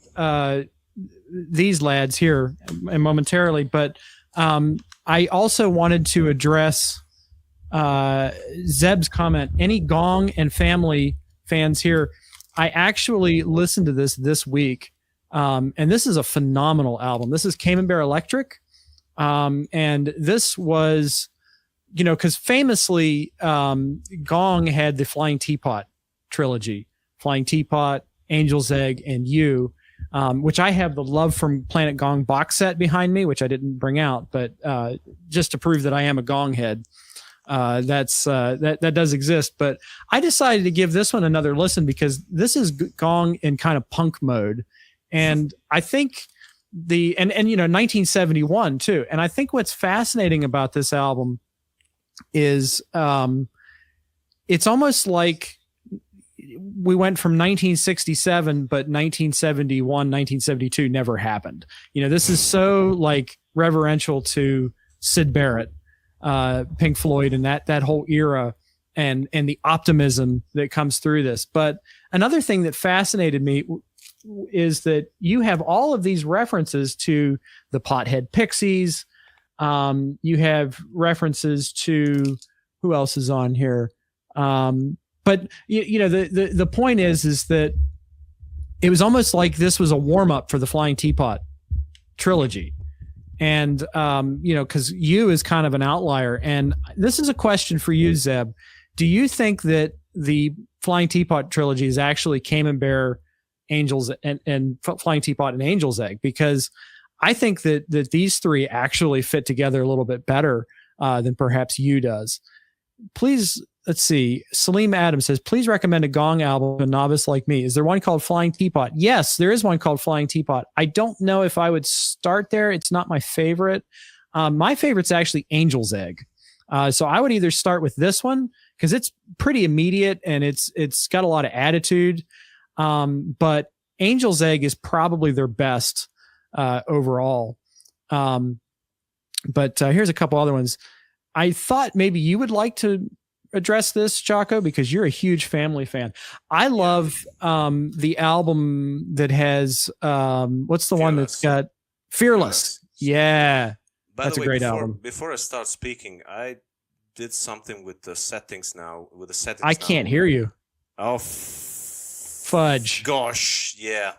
these lads here momentarily, but I also wanted to address Zeb's comment. Any Gong and Family fans here? I actually listened to this week, and this is a phenomenal album. This is Camembert Electrique, and this was, because famously Gong had the Flying Teapot trilogy, Flying Teapot, Angel's Egg, and You, which I have the Love from Planet Gong box set behind me, which I didn't bring out, but just to prove that I am a Gong head. That does exist, but I decided to give this one another listen because this is Gong in kind of punk mode. And I think 1971 too. And I think what's fascinating about this album is, it's almost like we went from 1967, but 1971, 1972 never happened. This is so like reverential to Syd Barrett, Pink Floyd, and that whole era, and the optimism that comes through this. But another thing that fascinated me is that you have all of these references to the Pothead Pixies. You have references to who else is on here. But the point is that it was almost like this was a warm up for the Flying Teapot trilogy. And, because You is kind of an outlier. And this is a question for you, Zeb. Do you think that the Flying Teapot trilogy is actually Camembert, Angels, and Flying Teapot and Angel's Egg? Because I think that these three actually fit together a little bit better than perhaps You does. Please, let's see. Salim Adams says, please recommend a Gong album to a novice like me. Is there one called Flying Teapot? Yes, there is one called Flying Teapot. I don't know if I would start there. It's not my favorite. My favorite's actually Angel's Egg. So I would either start with this one because it's pretty immediate and it's got a lot of attitude. But Angel's Egg is probably their best overall. But here's a couple other ones. I thought maybe you would like to address this, Jaco, because you're a huge family fan. I love the album that has what's the one that's got Fearless. Yeah, By that's the way, a great album. Before I start speaking, I did something with the settings now. With the settings, I can't hear you. Oh, fudge! Gosh, yeah.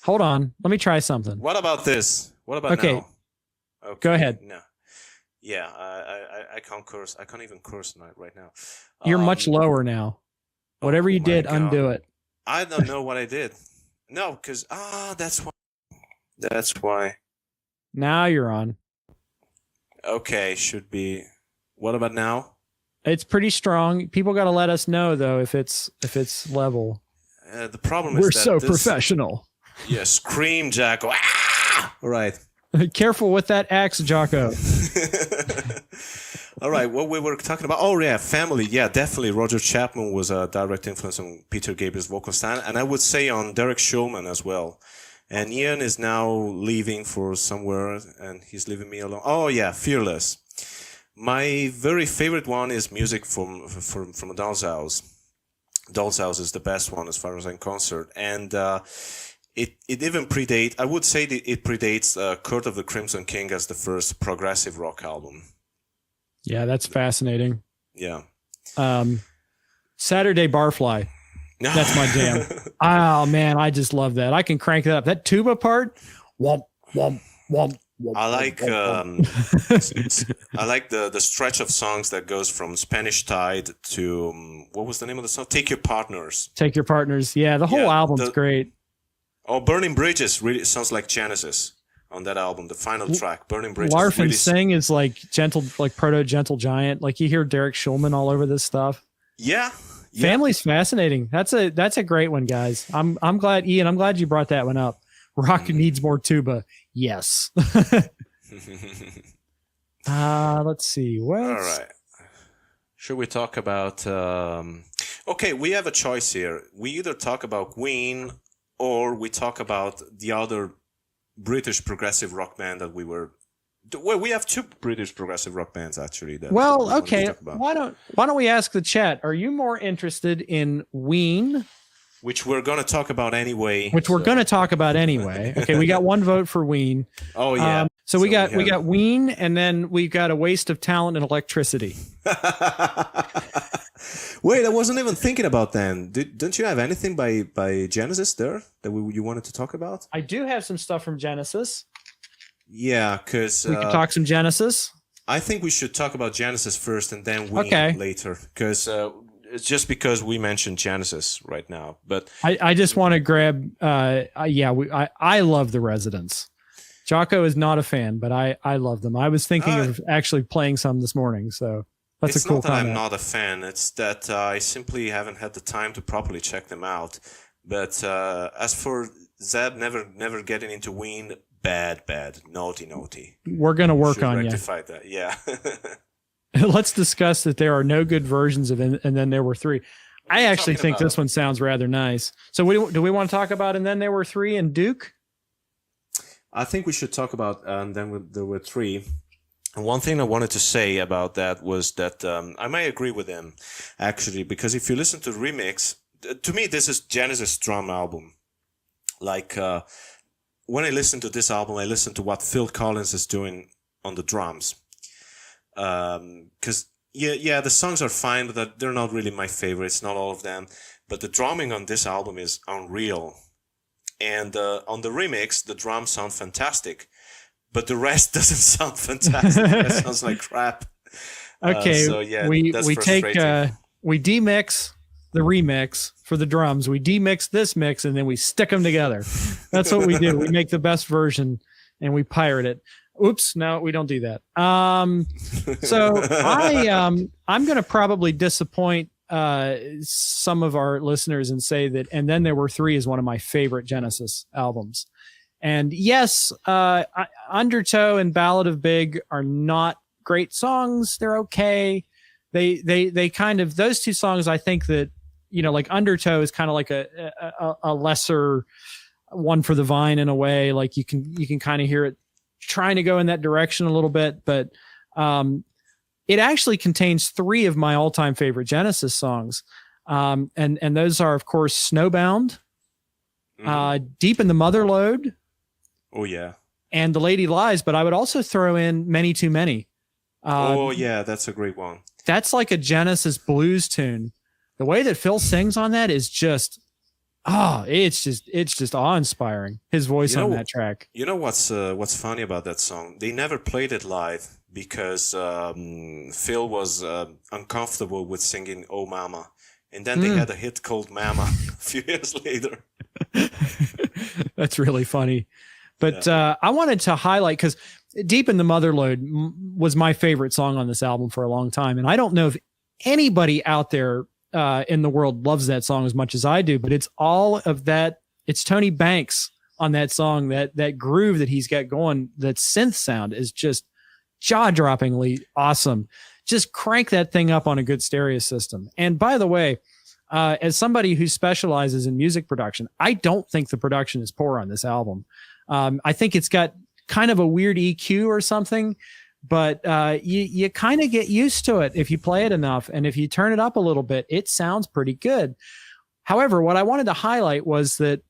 Hold on, let me try something. What about this? What about now? Okay, go ahead. No. Yeah, I can't curse. I can't even curse right now. You're much lower now. Whatever you did, undo it. I don't know what I did. No, because that's why. That's why. Now you're on. Okay, should be. What about now? It's pretty strong. People got to let us know though if it's level. The problem is we're so professional. Yeah, scream, Jaco. Ah! All right. Careful with that axe, Jaco. All right, what we were talking about. Oh, yeah, family. Yeah, definitely. Roger Chapman was a direct influence on Peter Gabriel's vocal style, and I would say on Derek Shulman as well. And Ian is now leaving for somewhere, and he's leaving me alone. Oh, yeah, Fearless. My very favorite one is music from A Doll's House. Doll's House is the best one as far as I'm concerned. And it even predates, I would say that it predates Court of the Crimson King as the first progressive rock album. Yeah, that's fascinating. Yeah. Saturday Barfly. That's my jam. Oh, man, I just love that. I can crank that up. That tuba part, womp, womp, womp. I like I like the stretch of songs that goes from Spanish Tide to what was the name of the song? Take Your Partners. Take Your Partners. Yeah, the whole album's great. Oh, Burning Bridges really sounds like Genesis on that album. The final track, Burning Bridges. Larf and Sing is like gentle, like proto Gentle Giant. Like you hear Derek Shulman all over this stuff. Yeah. Family's fascinating. That's a great one, guys. I'm glad, Ian. I'm glad you brought that one up. Rock needs more tuba. Yes. Let's see. All right. Should we talk about? Okay, we have a choice here. We either talk about Ween or we talk about the other British progressive rock band that we were. Well, we have two British progressive rock bands actually. Well, okay. Why don't we ask the chat? Are you more interested in Ween? Which we're going to talk about anyway. Okay, we got one vote for Ween. Oh yeah. So we got Ween, and then we've got A Waste of Talent and Electricity. Wait, I wasn't even thinking about that. Don't you have anything by Genesis there that you wanted to talk about? I do have some stuff from Genesis. Yeah, because we can talk some Genesis. I think we should talk about Genesis first and then Ween later, because it's just because we mentioned Genesis right now. But I just want to grab. I love the Residents. Jaco is not a fan, but I love them. I was thinking of actually playing some this morning, so that's a cool comment. It's not that I'm not a fan. It's that I simply haven't had the time to properly check them out. But as for Zeb never getting into Ween, bad, naughty. We're gonna work on rectify that. Yeah. Let's discuss that there are no good versions of it, and then there were three. I actually think this one sounds rather nice. So do we want to talk about And Then There Were Three and Duke? I think we should talk about And Then There Were Three. And one thing I wanted to say about that was that I may agree with him, actually, because if you listen to the remix, to me, this is Genesis' drum album. Like, when I listen to this album, I listen to what Phil Collins is doing on the drums. Because the songs are fine, but they're not really my favorites, not all of them. But the drumming on this album is unreal. And on the remix, the drums sound fantastic, but the rest doesn't sound fantastic. It sounds like crap. Okay, we demix the remix for the drums. We demix this mix and then we stick them together. That's what we do. We make the best version and we pirate it. Oops, no, we don't do that. So I'm going to probably disappoint some of our listeners and say that And Then There Were Three is one of my favorite Genesis albums. And yes, Undertow and Ballad of Big are not great songs. They're okay. They kind of, those two songs, I think that, like Undertow is kind of like a lesser One for the Vine in a way. Like you can kind of hear it trying to go in that direction a little bit, but it actually contains 3 of my all-time favorite Genesis songs. And those are, of course, Snowbound, Deep in the Motherlode. Oh, yeah. And The Lady Lies, but I would also throw in Many Too Many. Oh, yeah, that's a great one. That's like a Genesis blues tune. The way that Phil sings on that is just, it's just awe-inspiring. His voice on that track. You know what's funny about that song? They never played it live because Phil was uncomfortable with singing "Oh Mama," and then they had a hit called "Mama" a few years later. That's really funny. But I wanted to highlight, because Deep in the Motherlode was my favorite song on this album for a long time. And I don't know if anybody out there in the world loves that song as much as I do, but it's all of that. It's Tony Banks on that song, that groove that he's got going, that synth sound is just jaw-droppingly awesome. Just crank that thing up on a good stereo system. And by the way, as somebody who specializes in music production, I don't think the production is poor on this album. I think it's got kind of a weird EQ or something, but you kind of get used to it if you play it enough. And if you turn it up a little bit, it sounds pretty good. However, what I wanted to highlight was that,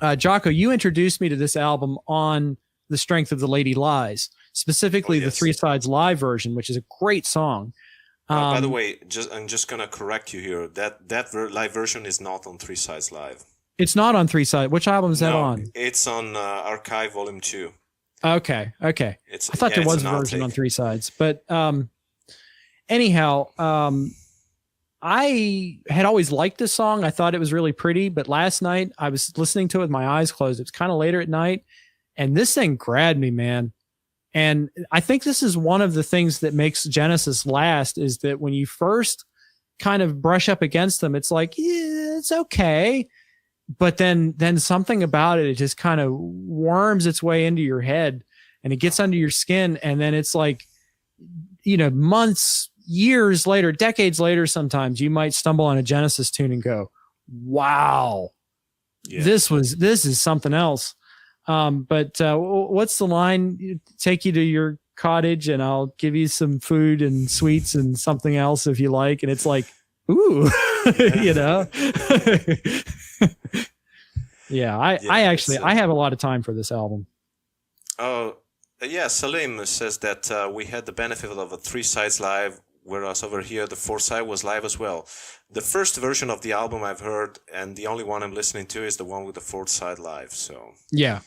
Jaco, you introduced me to this album on the strength of The Lady Lies, specifically the 3 Sides live version, which is a great song. By the way, I'm just going to correct you here. That live version is not on 3 Sides Live. It's not on 3 Sides. Which album is that on? It's on Archive Volume 2. Okay. I thought there was a version on 3 Sides. But anyhow, I had always liked this song. I thought it was really pretty. But last night, I was listening to it with my eyes closed. It was kind of later at night. And this thing grabbed me, man. And I think this is one of the things that makes Genesis last, is that when you first kind of brush up against them, it's like, yeah, it's okay. But then something about it just kind of worms its way into your head and it gets under your skin. And then it's like, months, years later, decades later, sometimes you might stumble on a Genesis tune and go, wow, this is something else. But what's the line? Take you to your cottage and I'll give you some food and sweets and something else if you like. And it's like, ooh, Yeah, I have a lot of time for this album. Oh, yeah, Salim says that we had the benefit of a 3 Sides live, whereas over here the 4 Side was live as well. The first version of the album I've heard, and the only one I'm listening to, is the one with the 4 Side live. So yeah,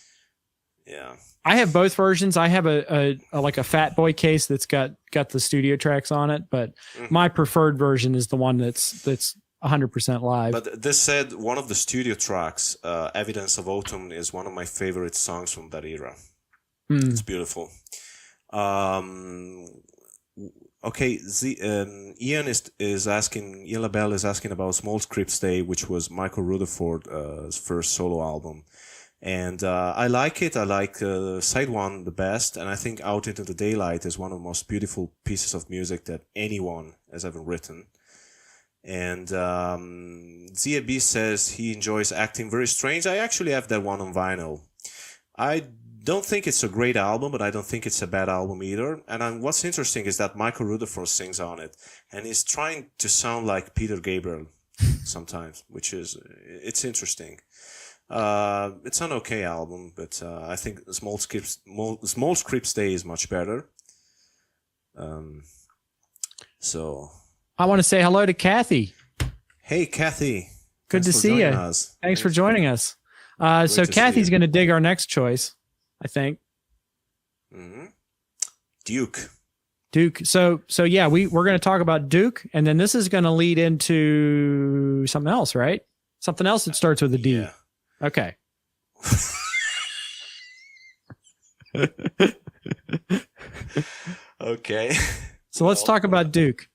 I have both versions. I have a like a Fat Boy case that's got the studio tracks on it, but my preferred version is the one that's 100% live. But this said, one of the studio tracks, Evidence of Autumn, is one of my favorite songs from that era. It's beautiful. Okay, Ian is asking, Ian LaBelle is asking about Small Scripts Day, which was Michael Rutherford's first solo album. And I like it. I like side 1 the best. And I think Out Into the Daylight is one of the most beautiful pieces of music that anyone has ever written. And ZAB says he enjoys Acting Very Strange. I actually have that one on vinyl. I don't think it's a great album, but I don't think it's a bad album either. And what's interesting is that Michael Rutherford sings on it. And he's trying to sound like Peter Gabriel sometimes, it's interesting. It's an okay album, but I think Small Scripts Day is much better. So I want to say hello to Kathy. Hey, Kathy. Good to see you. Thanks for joining us. So Kathy's going to dig our next choice, I think. Duke. So yeah, we're going to talk about Duke, and then this is going to lead into something else, right? Something else that starts with a D. Yeah. Okay. Okay. So let's talk about Duke.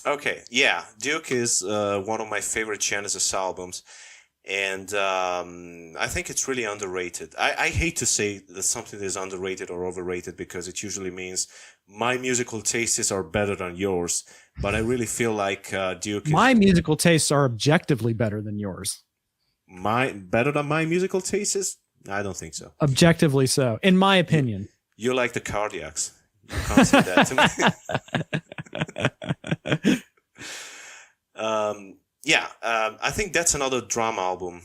Okay, yeah, Duke is one of my favorite Genesis albums, and I think it's really underrated. I hate to say that something is underrated or overrated because it usually means my musical tastes are better than yours, but I really feel like Duke is... My musical tastes are objectively better than yours. Better than my musical tastes? I don't think so. Objectively so, in my opinion. You like the Cardiacs. You can't say that to me. I think that's another drum album.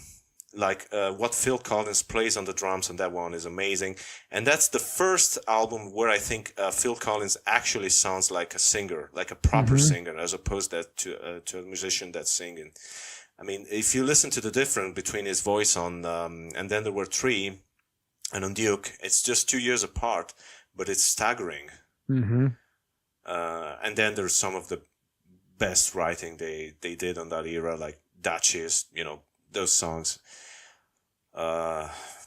Like what Phil Collins plays on the drums on that one is amazing. And that's the first album where I think Phil Collins actually sounds like a singer, like a proper singer, as opposed to a musician that's singing. I mean, if you listen to the difference between his voice on And Then There Were Three and on Duke, it's just 2 years apart, but it's staggering. And then there's some of the best writing they did on that era, like Duchess, those songs.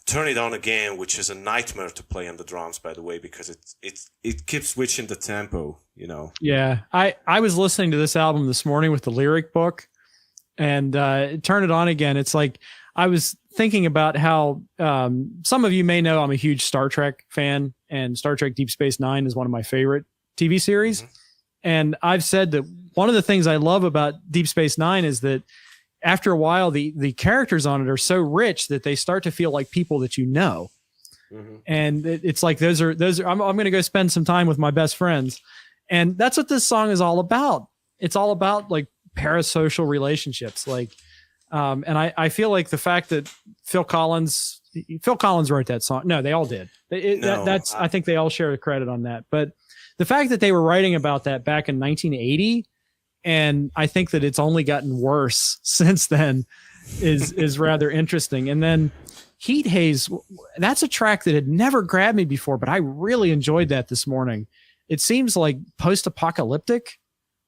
Turn It On Again, which is a nightmare to play on the drums, by the way, because it keeps switching the tempo, Yeah, I was listening to this album this morning with the lyric book, and Turn It On Again. It's like I was thinking about how some of you may know I'm a huge Star Trek fan, and Star Trek Deep Space Nine is one of my favorite TV series. And I've said that one of the things I love about Deep Space Nine is that after a while, the characters on it are so rich that they start to feel like people that you know. And it's like those are I'm going to go spend some time with my best friends. And that's what this song is all about. It's all about like parasocial relationships. Like, and I feel like the fact that Phil Collins wrote that song. No, they all did. I think they all share the credit on that. But the fact that they were writing about that back in 1980, and I think that it's only gotten worse since then, is rather interesting. And then Heat Haze, that's a track that had never grabbed me before, but I really enjoyed that this morning. It seems like post-apocalyptic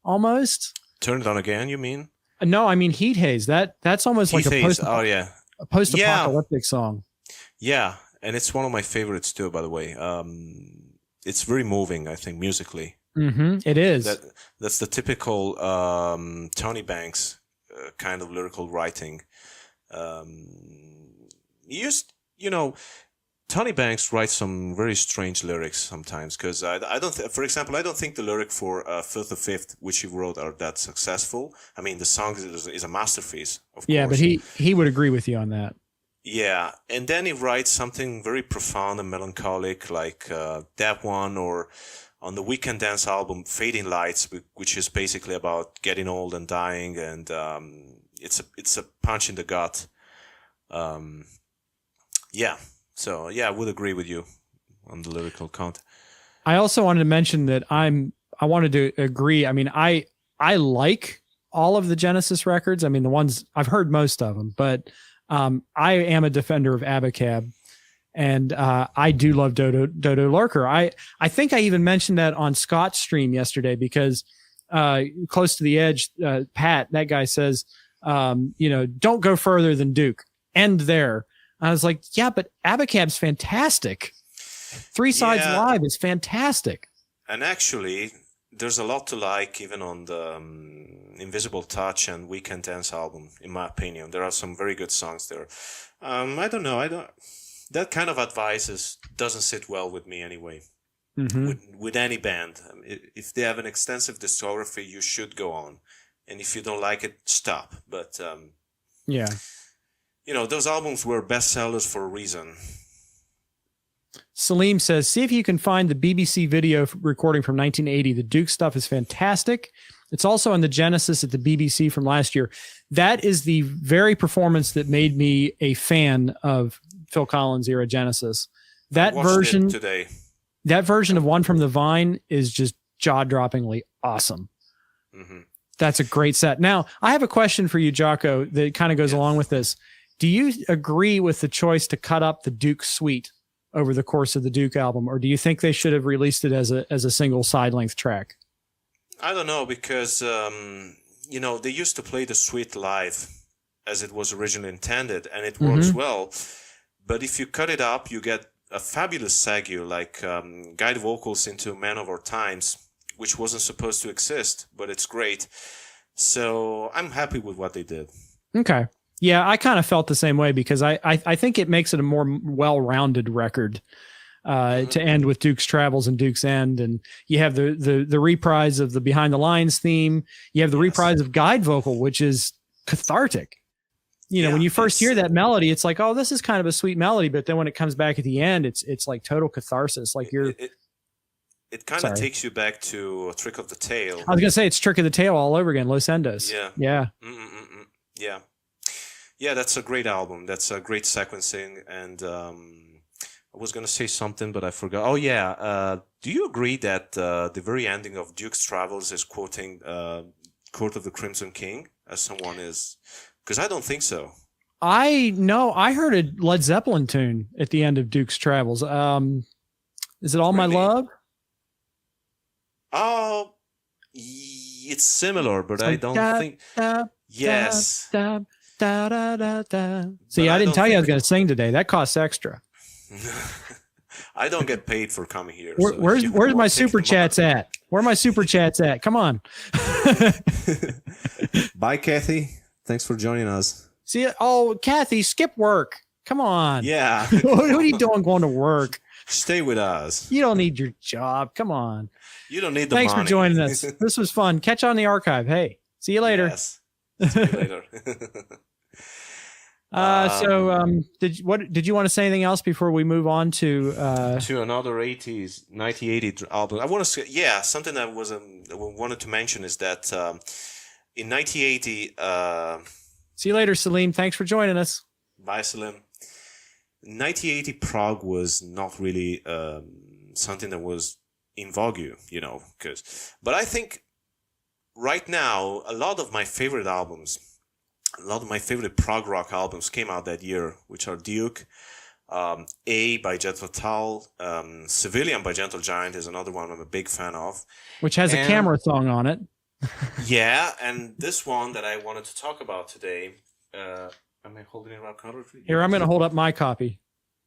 almost. Turn It On Again, you mean? No, I mean Heat Haze. That's almost Heat like Haze. a post-apocalyptic song. Yeah, and it's one of my favorites too, by the way. It's very moving, I think, musically. It is. That's the typical Tony Banks kind of lyrical writing. Tony Banks writes some very strange lyrics sometimes, because I don't. For example, I don't think the lyric for Fifth of Fifth, which he wrote, are that successful. I mean, the song is a masterpiece, of course. Yeah, but he would agree with you on that. Yeah, and then he writes something very profound and melancholic, like that one, or on the Weekend Dance album, Fading Lights, which is basically about getting old and dying, and it's a punch in the gut. So I would agree with you on the lyrical content. I also wanted to mention that I wanted to agree. I mean, I like all of the Genesis records. I mean, the ones I've heard most of them, but I am a defender of Abacab. And I do love Dodo Lurker. I think I even mentioned that on Scott's stream yesterday, because Close to the Edge, Pat, that guy says, don't go further than Duke. End there. I was like, yeah, but Abacab's fantastic. Three Sides Live is fantastic. And actually, there's a lot to like even on the Invisible Touch and Weekend Dance album, in my opinion. There are some very good songs there. I don't know. That kind of advice doesn't sit well with me anyway. With any band, if they have an extensive discography, you should go on, and if you don't like it, stop. But those albums were bestsellers for a reason. Salim says, see if you can find the BBC video recording from 1980. The Duke stuff is fantastic. It's also on the Genesis at the BBC from last year. That is the very performance that made me a fan of Phil Collins era Genesis. That version today. That version of One from the Vine is just jaw-droppingly awesome. That's a great set. Now, I have a question for you, Jaco, that kind of goes along with this. Do you agree with the choice to cut up the Duke suite over the course of the Duke album, or do you think they should have released it as a single side-length track? I don't know, because they used to play the suite live as it was originally intended, and it works well. But if you cut it up, you get a fabulous segue, like guide vocals into Man of Our Times, which wasn't supposed to exist, but it's great. So I'm happy with what they did. Okay. Yeah, I kind of felt the same way, because I think it makes it a more well-rounded record to end with Duke's Travels and Duke's End. And you have the reprise of the Behind the Lines theme. You have the reprise of guide vocal, which is cathartic. When you first hear that melody, it's like, oh, this is kind of a sweet melody. But then when it comes back at the end, it's like total catharsis. Like it kind of takes you back to a Trick of the Tail. I was gonna say it's Trick of the Tail all over again. Los Endos. Yeah. Yeah. Yeah. Yeah, that's a great album. That's a great sequencing. And I was going to say something, but I forgot. Oh, yeah. Do you agree that the very ending of Duke's Travels is quoting Court of the Crimson King, as someone is? Because I don't think so. I heard a Led Zeppelin tune at the end of Duke's Travels. Is it All My Love? Oh, it's similar, but I don't think... Yes. Da, da, da, da. See, I didn't tell you I was going to sing today. That costs extra. I don't get paid for coming here. Where's my super chats at? Where are my super chats at? Come on. Bye, Kathy. Thanks for joining us. See, Kathy, skip work. Come on. Yeah. What are you doing going to work? Stay with us. You don't need your job. Come on. You don't need the Thanks money. for joining us. This was fun. Catch on the archive. Hey, see you later. Yes. See you later. Did you want to say anything else before we move on to another 1980 album? I want to say, something I wanted to mention is that in 1980. See you later, Salim. Thanks for joining us. Bye, Salim. 1980 Prague was not really something that was in vogue, but I think right now a lot of my favorite prog rock albums came out that year, which are Duke, A by Jet Fatal, Civilian by Gentle Giant is another one I'm a big fan of. Which has a camera song on it. Yeah, and this one that I wanted to talk about today, am I holding it up? Here, I'm going to hold up my copy.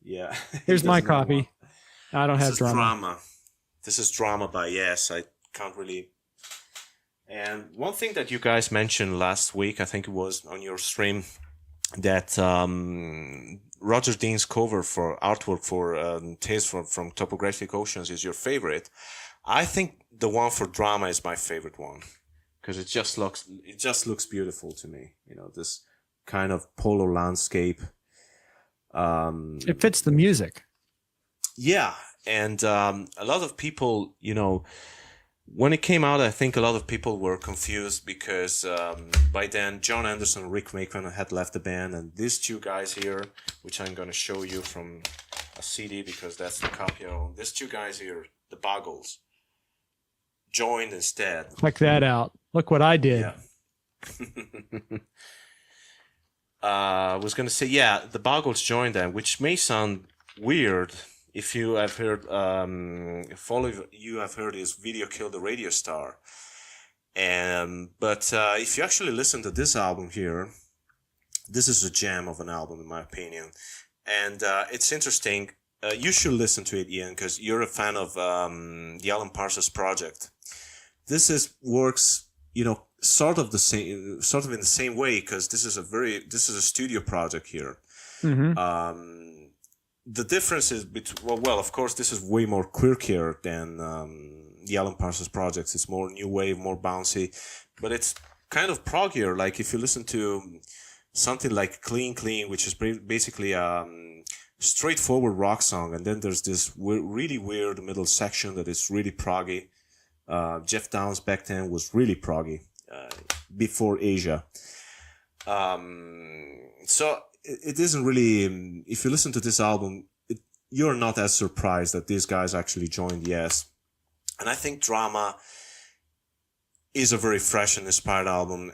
Yeah. Here's my copy. I don't have drama. This is Drama by Yes. I can't really... And one thing that you guys mentioned last week, I think it was on your stream, that Roger Dean's cover for artwork for Tese from Topographic Oceans is your favorite. I think the one for Drama is my favorite one because it just looks beautiful to me. This kind of polar landscape. It fits the music. Yeah, and a lot of people, when it came out, I think a lot of people were confused because by then John Anderson and Rick Wakeman had left the band, and these two guys here, which I'm going to show you from a CD because that's the copy I own. These two guys here, the Boggles, joined instead. Check that out. Look what I did. Yeah. I was going to say, the Boggles joined them, which may sound weird. If you have heard, you have heard his video "Kill the Radio Star," but if you actually listen to this album here, this is a gem of an album in my opinion, and it's interesting. You should listen to it, Ian, because you're a fan of the Alan Parsons Project. This works, sort of in the same way, because this is a studio project here. Mm-hmm. The difference is between, well, of course, this is way more quirkier than the Alan Parsons Project. It's more new wave, more bouncy, but it's kind of proggier. Like if you listen to something like Clean Clean, which is basically a straightforward rock song, and then there's this really weird middle section that is really proggy. Jeff Downes back then was really proggy before Asia. So it isn't really, if you listen to this album, you're not as surprised that these guys actually joined Yes. And I think Drama is a very fresh and inspired album,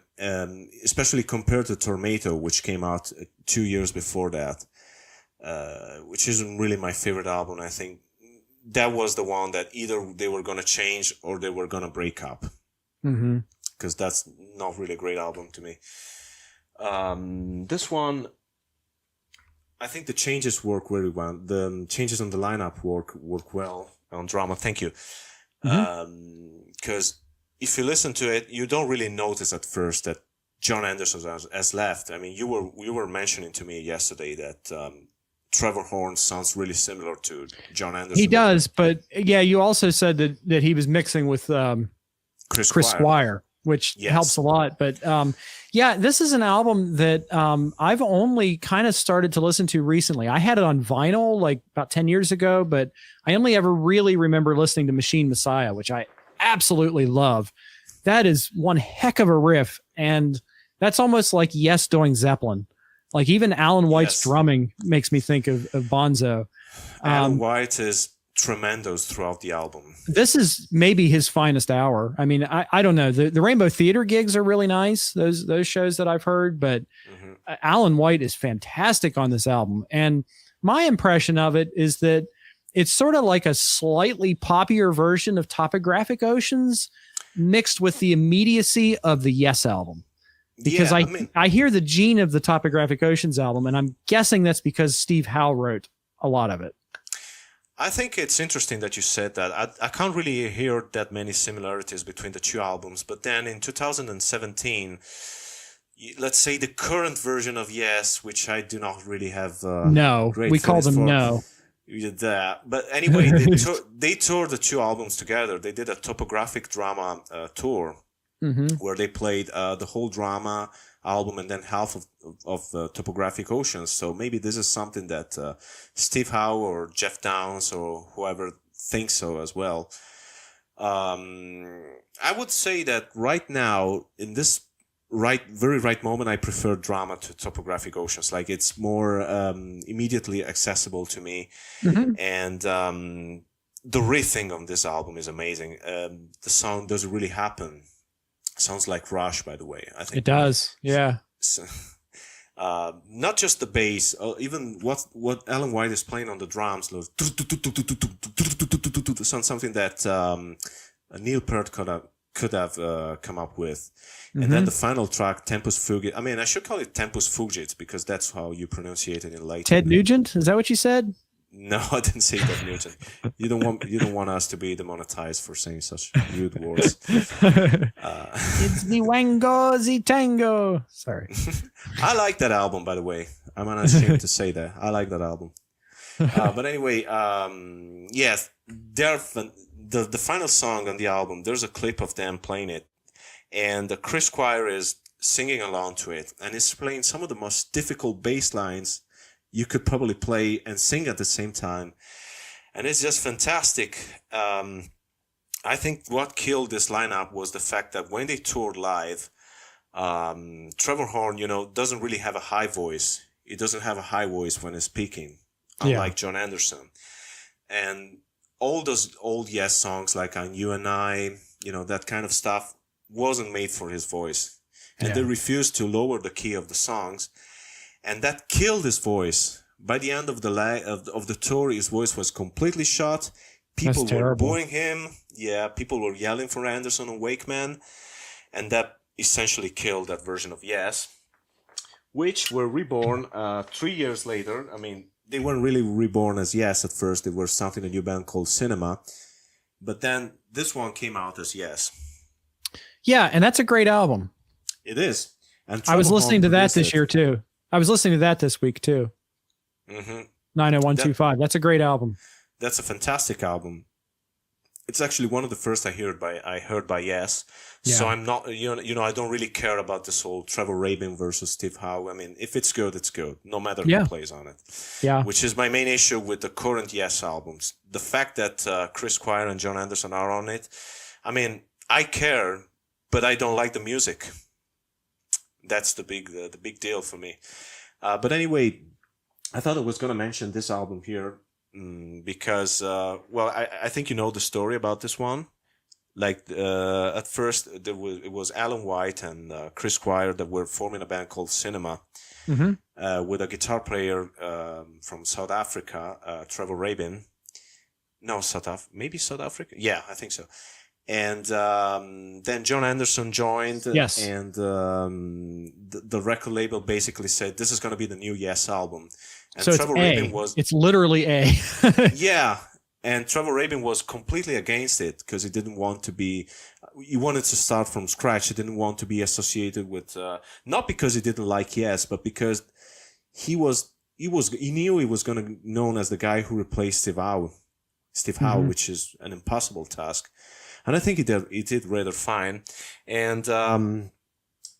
especially compared to Tormato, which came out 2 years before that, which isn't really my favorite album. I think that was the one that either they were going to change or they were going to break up. Mm-hmm. Because that's not really a great album to me. This one, I think the changes work very well. The changes on the lineup work well on Drama. Thank you. Because if you listen to it, you don't really notice at first that John Anderson has left. I mean, you were mentioning to me yesterday that Trevor Horn sounds really similar to John Anderson. He does, but yeah, you also said that he was mixing with Chris Squire. which Yes. helps a lot. But yeah, this is an album that I've only kind of started to listen to recently. I had it on vinyl like about 10 years ago, but I only ever really remember listening to Machine Messiah, which I absolutely love. That is one heck of a riff. And that's almost like Yes doing Zeppelin. Like even Alan White's Yes. drumming makes me think of Bonzo. Alan White is tremendous throughout the album. This is maybe his finest hour. I mean, I don't know. The Rainbow Theater gigs are really nice. Those shows that I've heard, but Alan White is fantastic on this album. And my impression of it is that it's sort of like a slightly poppier version of Topographic Oceans mixed with the immediacy of the Yes album. Because I hear the gene of the Topographic Oceans album, and I'm guessing that's because Steve Howe wrote a lot of it. I think it's interesting that you said that. I can't really hear that many similarities between the two albums, but then in 2017, let's say the current version of Yes, which I do not really have no, great we call them for, No. That. But anyway, they toured the two albums together. They did a Topographic Drama tour where they played the whole drama album and then half of Topographic Oceans. So maybe this is something that Steve Howe or Jeff Downes or whoever thinks so as well. I would say that right now, in this very right moment, I prefer drama to Topographic Oceans. Like it's more immediately accessible to me. And the riffing on this album is amazing. The song doesn't really happen. Sounds like Rush, by the way. I think it does. Yeah. So, not just the bass, even what Alan White is playing on the drums. Sounds something that Neil Peart could have come up with. And then the final track, Tempus Fugit. I mean, I should call it Tempus Fugit because that's how you pronounce it in Latin. Ted Nugent, is that what you said? No, I didn't say Ted Nugent. You don't want us to be demonetized for saying such rude words. It's the Wango, the Tango. Sorry. I like that album, by the way. I'm unashamed to say that. I like that album. But anyway, yes, the final song on the album, there's a clip of them playing it. And Chris Squire is singing along to it. And he's playing some of the most difficult bass lines you could probably play and sing at the same time. And it's just fantastic. I think what killed this lineup was the fact that when they toured live, Trevor Horn, doesn't really have a high voice. He doesn't have a high voice when he's speaking, unlike John Anderson. And all those old Yes songs like On You and I, that kind of stuff wasn't made for his voice. And they refused to lower the key of the songs. And that killed his voice. By the end of the tour, his voice was completely shot. People were booing him. Yeah, people were yelling for Anderson and Wakeman. And that essentially killed that version of Yes, which were reborn 3 years later. I mean, they weren't really reborn as Yes at first. They were starting a new band called Cinema. But then this one came out as Yes. Yeah, and that's a great album. It is. And I was listening to that this year, too. I was listening to that this week, too. 90125. That's a great album. That's a fantastic album. It's actually one of the first I heard by Yes. Yeah. So I'm not, I don't really care about this whole Trevor Rabin versus Steve Howe. I mean, if it's good, it's good, no matter who plays on it. Yeah. Which is my main issue with the current Yes albums. The fact that Chris Squire and John Anderson are on it. I mean, I care, but I don't like the music. That's the big deal for me. But anyway, I thought I was going to mention this album here because, I think you know the story about this one. Like at first, it was Alan White and Chris Squire that were forming a band called Cinema with a guitar player from South Africa, Trevor Rabin. No, maybe South Africa? Yeah, I think so. And then John Anderson joined, and the record label basically said, this is going to be the new Yes album. And so Trevor Rabin it's literally A. Yeah, and Trevor Rabin was completely against it because he didn't want to be, he wanted to start from scratch. He didn't want to be associated with, not because he didn't like Yes, but because he knew he was going to be known as the guy who replaced Steve Howe, which is an impossible task. and I think it did rather fine. And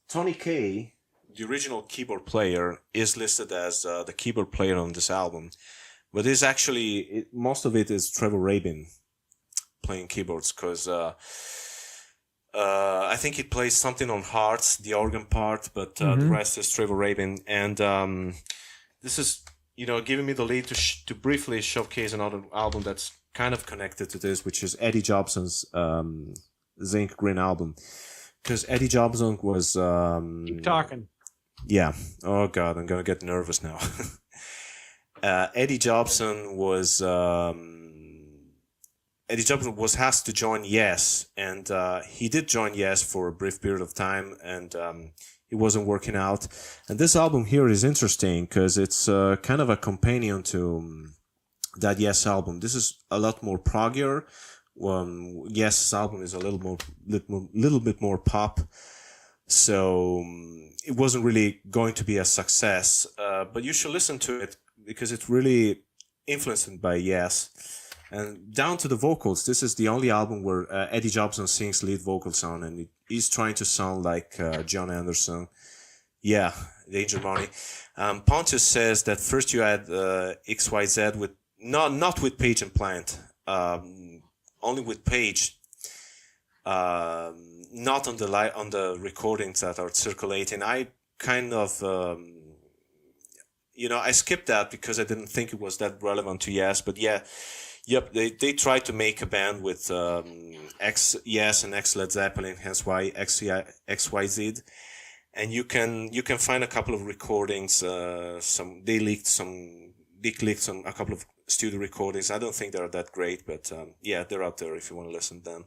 Tony Kaye, the original keyboard player, is listed as the keyboard player on this album, but is actually most of it is Trevor Rabin playing keyboards, because I think he plays something on Hearts, the organ part, but the rest is Trevor Rabin. And this is, giving me the lead to briefly showcase another album that's kind of connected to this, which is Eddie Jobson's Zinc Green album. Because Eddie Jobson was... Keep talking. Yeah. Oh, God, I'm going to get nervous now. Eddie Jobson was... Eddie Jobson was asked to join Yes, and he did join Yes for a brief period of time, and it wasn't working out. And this album here is interesting because it's kind of a companion to that Yes album. This is a lot more proggier. Yes album is a little bit more pop, so it wasn't really going to be a success. But you should listen to it because it's really influenced by Yes. And down to the vocals, this is the only album where Eddie Jobson sings lead vocals on, and he's trying to sound like John Anderson. Yeah, Danger Money. Pontius says that first you had XYZ with not with Page and Plant, only with Page, not on the recordings that are circulating. I kind of I skipped that because I didn't think it was that relevant to Yes, but yeah. Yep, they tried to make a band with Yes and ex Led Zeppelin, hence why XYZ, and you can find a couple of recordings. They leaked a couple of studio recordings. I don't think they're that great, but yeah, they're out there if you want to listen to them.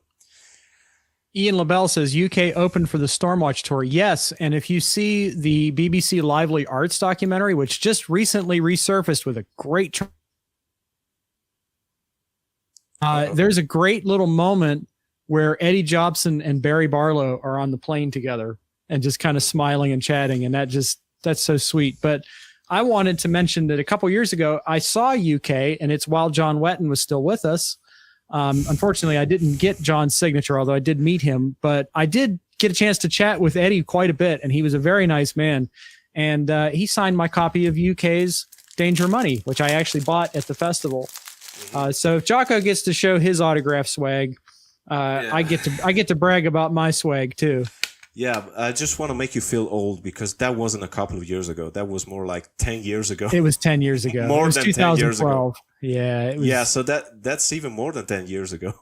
Ian LaBelle says UK opened for the Stormwatch tour. Yes, and if you see the BBC Lively Arts documentary, which just recently resurfaced with a great. There's a great little moment where Eddie Jobson and Barry Barlow are on the plane together and just kind of smiling and chatting. And that's so sweet. But I wanted to mention that a couple years ago, I saw UK, and it's while John Wetton was still with us. Unfortunately, I didn't get John's signature, although I did meet him, but I did get a chance to chat with Eddie quite a bit. And he was a very nice man. And he signed my copy of UK's Danger Money, which I actually bought at the festival. So if Jaco gets to show his autograph swag, I get to brag about my swag too. Yeah, I just want to make you feel old because that wasn't a couple of years ago. That was more like 10 years ago. It was 10 years ago. More than 10 years ago. Yeah. It was, yeah. So that's even more than 10 years ago.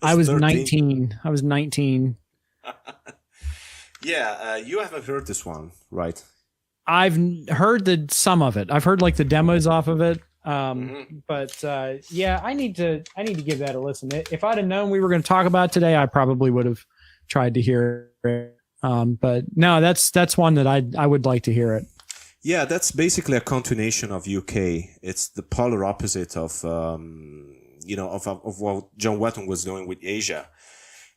I was 19. I was 19. Yeah. You haven't heard this one, right? I've heard some of it. I've heard like the demos off of it. But yeah, I need to give that a listen. If I'd have known we were going to talk about it today, I probably would have tried to hear it. But no, that's one that I would like to hear it. Yeah, that's basically a continuation of UK. It's the polar opposite of of what John Wetton was doing with Asia,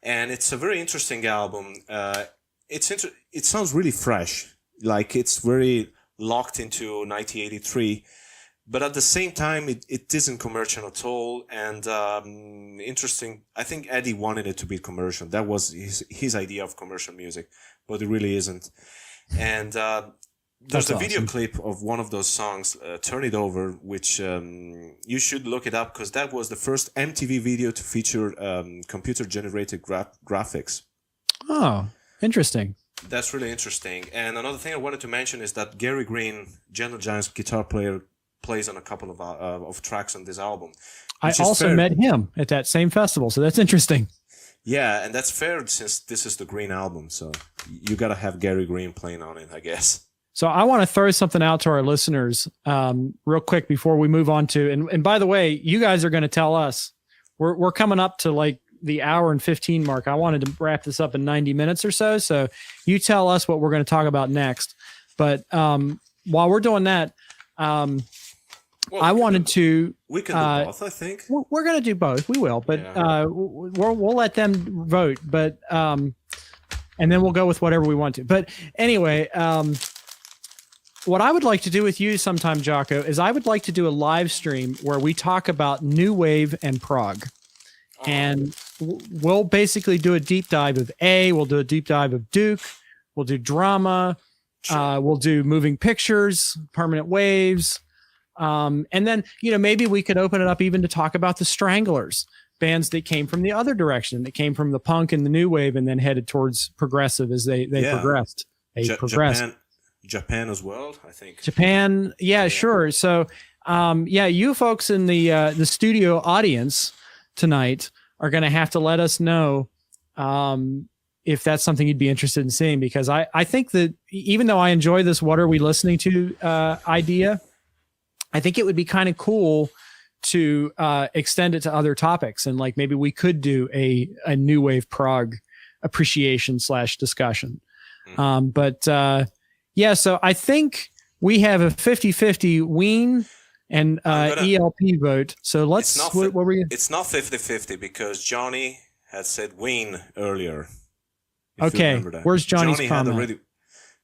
and it's a very interesting album. It sounds really fresh, like it's very locked into 1983. But at the same time, it isn't commercial at all. And interesting, I think Eddie wanted it to be commercial. That was his idea of commercial music, but it really isn't. And there's a video clip of one of those songs, Turn It Over, which you should look it up because that was the first MTV video to feature computer-generated graphics. Oh, interesting. That's really interesting. And another thing I wanted to mention is that Gary Green, Gentle Giant's guitar player, plays on a couple of tracks on this album. I also met him at that same festival, so that's interesting. Yeah, and that's fair since this is the Green album, so you got to have Gary Green playing on it, I guess. So I want to throw something out to our listeners real quick before we move on to, and by the way, you guys are going to tell us, we're coming up to like the hour and 15 mark. I wanted to wrap this up in 90 minutes or so, so you tell us what we're going to talk about next. But while we're doing that, well, I wanted to. We can do both, I think. We're going to do both. We will, but yeah. We'll let them vote. But and then we'll go with whatever we want to. But anyway, what I would like to do with you sometime, Jaco, is I would like to do a live stream where we talk about new wave and prog. And we'll basically do a deep dive of we'll do a deep dive of Duke, we'll do drama, we'll do moving pictures, permanent waves, and then maybe we could open it up even to talk about the Stranglers, bands that came from the other direction, that came from the punk and the new wave, and then headed towards progressive as they progressed. Progressed. Japan as well, I think. Japan, yeah, sure. So, you folks in the studio audience tonight are going to have to let us know if that's something you'd be interested in seeing, because I think that even though I enjoy this "what are we listening to" idea, I think it would be kind of cool to extend it to other topics, and like maybe we could do a new wave prog appreciation / discussion. So I think we have a 50-50 Ween and ELP vote. So let's what were we? It's not 50-50 because Johnny had said Ween earlier. Okay, where's Johnny's comment?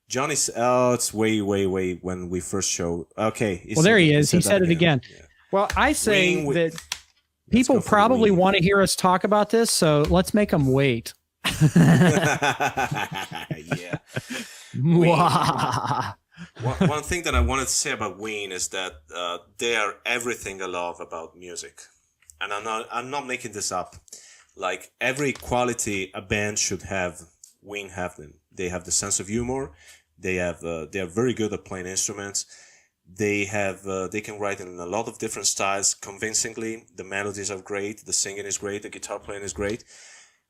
Johnny's it's way when we first showed. Okay, well there he is. He said it again. Yeah. Well, I say that people probably want to hear us talk about this, so let's make them wait. Yeah. One thing that I wanted to say about Ween is that they are everything I love about music, and I'm not making this up. Like every quality a band should have, Ween have them. They have the sense of humor. They are very good at playing instruments. They can write in a lot of different styles convincingly. The melodies are great. The singing is great. The guitar playing is great.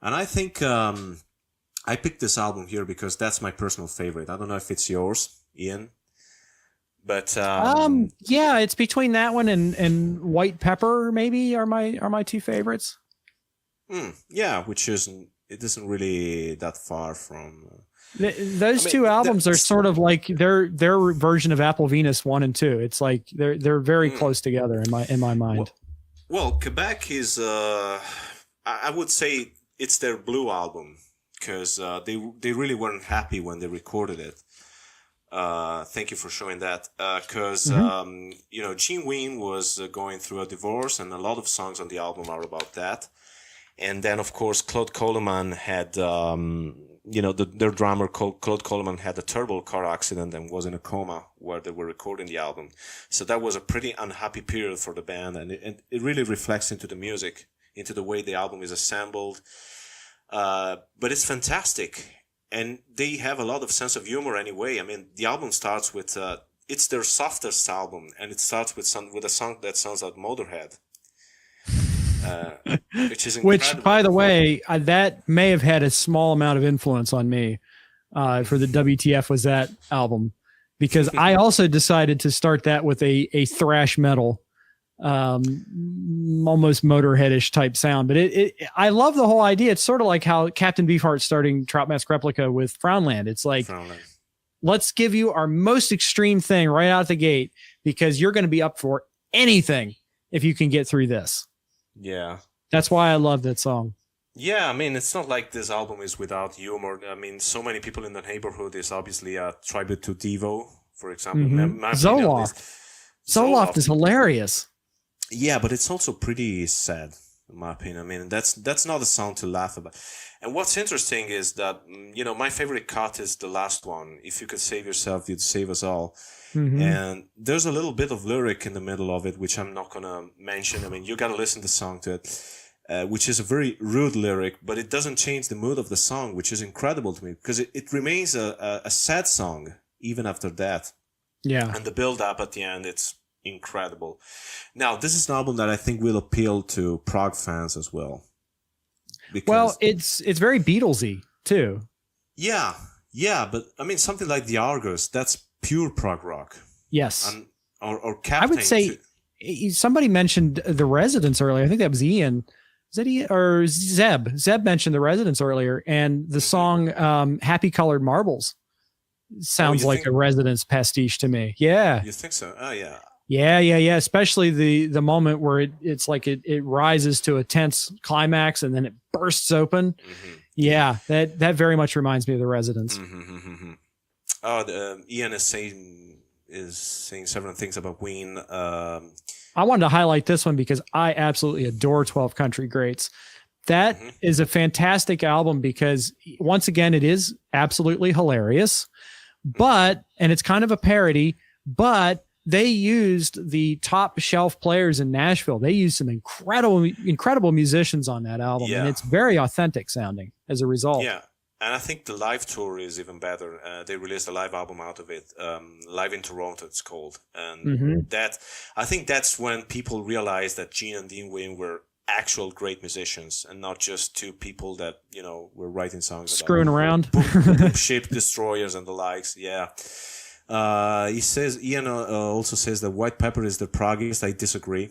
And I think I picked this album here because that's my personal favorite. I don't know if it's yours, Ian. But it's between that one and White Pepper maybe are my two favorites. Which isn't really that far from those two albums are sort of like their version of Apple Venus 1 and 2. It's like they're very close together in my mind. Well, Quebec is I would say it's their blue album because they really weren't happy when they recorded it. Thank you for showing that. Because Gene Ween was going through a divorce, and a lot of songs on the album are about that. And then, of course, Claude Coleman had, their drummer, Claude Coleman, had a terrible car accident and was in a coma where they were recording the album. So that was a pretty unhappy period for the band, and it really reflects into the music, into the way the album is assembled. But it's fantastic. And they have a lot of sense of humor anyway. I mean, the album starts with, it's their softest album, and it starts with a song that sounds like Motorhead. Which is incredible. Which, by the way, that may have had a small amount of influence on me for the WTF Was That album, because I also decided to start that with a thrash metal, almost Motorhead-ish type sound. But I love the whole idea. It's sort of like how Captain Beefheart starting Trout Mask Replica with Frownland. It's like, let's give you our most extreme thing right out the gate, because you're going to be up for anything if you can get through this. Yeah. That's why I love that song. Yeah, I mean, it's not like this album is without humor. I mean, So Many People in the Neighborhood is obviously a tribute to Devo, for example. Zoloft is hilarious. Yeah, but it's also pretty sad, in my opinion. I mean, that's not a song to laugh about. And what's interesting is that, my favorite cut is the last one. If you could save yourself, you'd save us all. Mm-hmm. And there's a little bit of lyric in the middle of it, which I'm not going to mention. I mean, you got to listen to the song to it, which is a very rude lyric, but it doesn't change the mood of the song, which is incredible to me, because it remains a sad song even after that. Yeah. And the build up at the end, it's incredible. Now, this is an album that I think will appeal to prog fans as well. Well, it's very Beatlesy too. Yeah, but I mean, something like the Argos, that's pure prog rock. Yes. Or Captain. I would say somebody mentioned the Residents earlier. I think that was Ian. Is that Ian or Zeb? Zeb mentioned the Residents earlier, and the song "Happy Colored Marbles" sounds like a Residents pastiche to me. Yeah. You think so? Oh yeah. Yeah. Especially the moment where it's like it rises to a tense climax and then it bursts open. Mm-hmm. Yeah, that very much reminds me of the Residents. Mm-hmm. Oh, Ian is saying several things about Ween. I wanted to highlight this one because I absolutely adore 12 Country Greats. That Mhm. is a fantastic album because once again, it is absolutely hilarious, and it's kind of a parody, but they used the top shelf players in Nashville. They used some incredible musicians on that album, and Yeah. it's very authentic sounding as a result. Yeah, and I think the live tour is even better. They released a live album out of it, Live in Toronto, it's called. And Mhm. I think that's when people realized that Gene and Dean Ween were actual great musicians and not just two people that, were writing songs Screwing around. boom ship destroyers and the likes. Yeah. Ian also says that White Pepper is the proggiest. I disagree.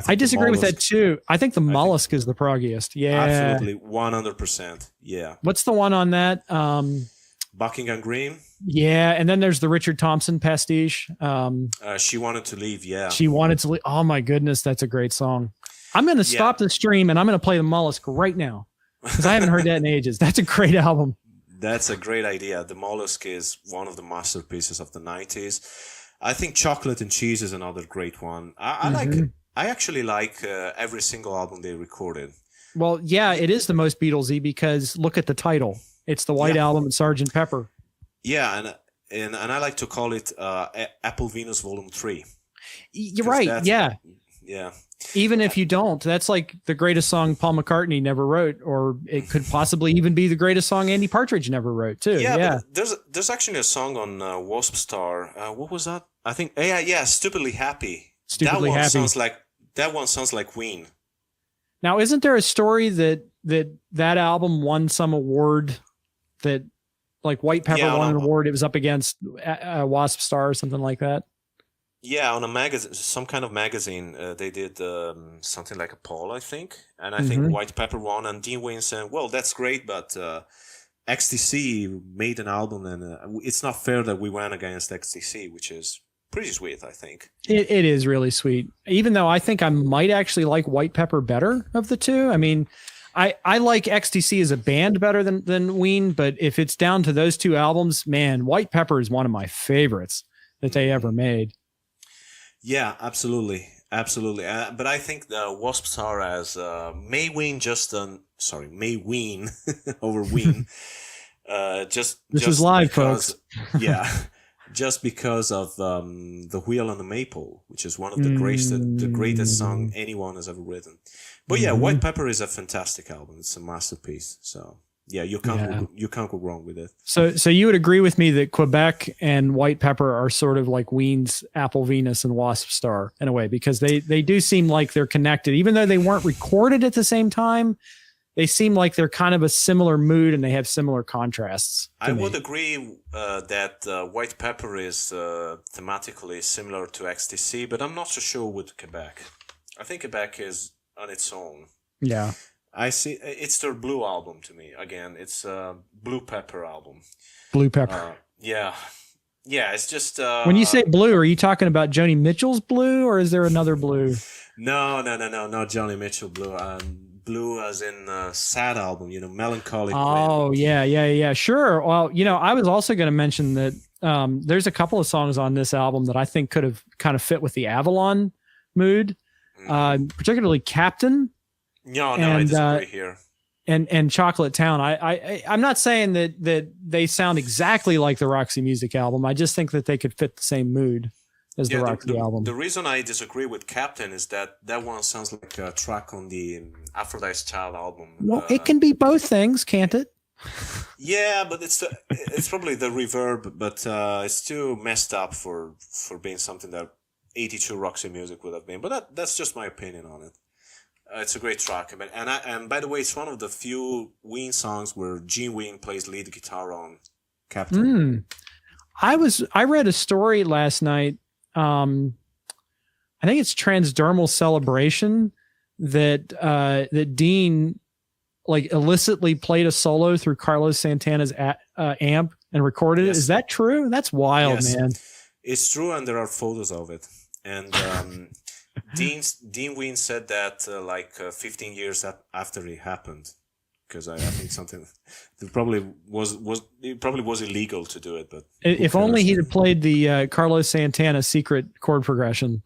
I disagree with that too. I think the Mollusk is the proggiest. Yeah. Absolutely. 100%. Yeah. What's the one on that? Buckingham Green. Yeah. And then there's the Richard Thompson pastiche. She Wanted to Leave. Yeah. She Wanted to leave. Oh my goodness. That's a great song. I'm going to stop the stream and I'm going to play the Mollusk right now because I haven't heard that in ages. That's a great album. That's a great idea. The Mollusk is one of the masterpieces of the 90s. I think Chocolate and Cheese is another great one. I actually like every single album they recorded. Well, yeah, it is the most Beatlesy because look at the title. It's the White Album and Sgt. Pepper. Yeah, and I like to call it Apple Venus Volume 3. You're right. Yeah. Yeah. Even if you don't, that's like the greatest song Paul McCartney never wrote, or it could possibly even be the greatest song Andy Partridge never wrote too. Yeah. But there's actually a song on Wasp Star. What was that? I think Stupidly Happy. Stupidly Happy. That one sounds like Ween. Now, isn't there a story that album won some award that like White Pepper won an award? It was up against Wasp Star or something like that. Yeah, on a magazine, some kind of magazine, they did something like a poll, I think. And I think White Pepper won, and Dean Ween said, well, that's great, but XTC made an album, and it's not fair that we went against XTC, which is pretty sweet, I think. It is really sweet, even though I think I might actually like White Pepper better of the two. I mean, I like XTC as a band better than Ween, but if it's down to those two albums, man, White Pepper is one of my favorites that they ever made. Yeah, absolutely. But I think the Wasps are as May Ween over Ween. This is live, folks. Yeah, just because of The Wheel on the Maple, which is one of the greatest song anyone has ever written. But yeah, White Pepper is a fantastic album. It's a masterpiece. So yeah, you can't go wrong with it. So you would agree with me that Quebec and White Pepper are sort of like Ween's Apple Venus and Wasp Star in a way, because they do seem like they're connected, even though they weren't recorded at the same time. They seem like they're kind of a similar mood and they have similar contrasts. I would agree that White Pepper is thematically similar to XTC, but I'm not so sure with Quebec. I think Quebec is on its own. Yeah. I see. It's their Blue album to me. Again, it's a Blue Pepper album. Blue Pepper. Yeah. It's just. When you say blue, are you talking about Joni Mitchell's Blue, or is there another Blue? No, not Joni Mitchell Blue. Blue as in sad album. Melancholy. Oh, yeah. Sure. Well, I was also going to mention that there's a couple of songs on this album that I think could have kind of fit with the Avalon mood, particularly Captain. No, I disagree here. And Chocolate Town. I'm not saying that they sound exactly like the Roxy Music album. I just think that they could fit the same mood as the Roxy album. The reason I disagree with Captain is that one sounds like a track on the Aphrodite's Child album. Well, it can be both things, can't it? Yeah, but it's probably the reverb, but it's too messed up for being something that 82 Roxy Music would have been. But that's just my opinion on it. It's a great track, and by the way, it's one of the few Ween songs where Gene Ween plays lead guitar on Captain. I read a story last night. I think it's Transdermal Celebration that Dean like illicitly played a solo through Carlos Santana's amp and recorded it. Is that true? That's wild, man. It's true, and there are photos of it. And Dean Ween said that 15 years after it happened, because I think something that probably was illegal to do it. But if only he'd have played the Carlos Santana secret chord progression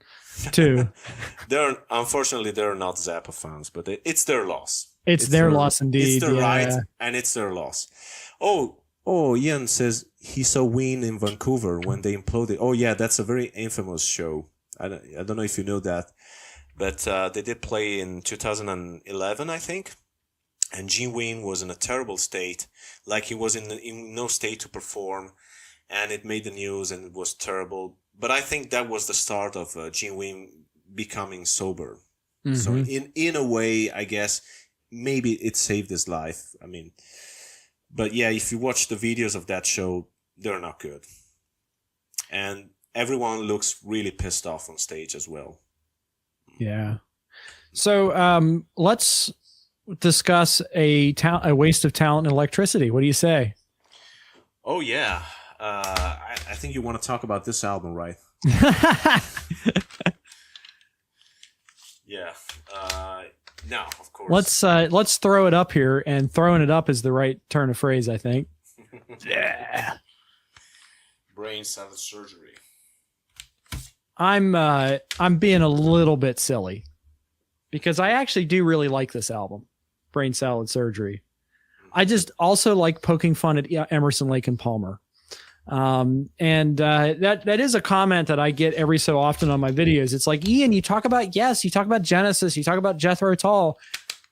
too. Unfortunately they're not Zappa fans, but it's their loss. It's their loss indeed. It's their right, and it's their loss. Oh, Ian says he saw Ween in Vancouver when they imploded. Oh yeah, that's a very infamous show. I don't know if you know that, but they did play in 2011, I think. And Gene Ween was in a terrible state, like he was in no state to perform, and it made the news and it was terrible. But I think that was the start of Gene Ween becoming sober. Mm-hmm. So in a way, I guess maybe it saved his life. I mean, but yeah, if you watch the videos of that show, they're not good, and everyone looks really pissed off on stage as well. Yeah. So let's discuss a waste of talent and electricity. What do you say? Oh yeah, I think you want to talk about this album, right? Yeah. No, of course. Let's throw it up here, and throwing it up is the right turn of phrase, I think. Yeah. Brain salad surgery. I'm being a little bit silly because I actually do really like this album, Brain Salad Surgery. I just also like poking fun at Emerson, Lake and Palmer. That is a comment that I get every so often on my videos. It's like, Ian, you talk about Genesis, you talk about Jethro Tull.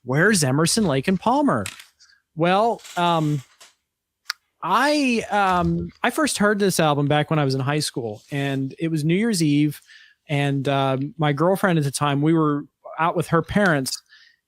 Where's Emerson, Lake and Palmer? Well, I first heard this album back when I was in high school, and it was New Year's Eve, and my girlfriend at the time, we were out with her parents,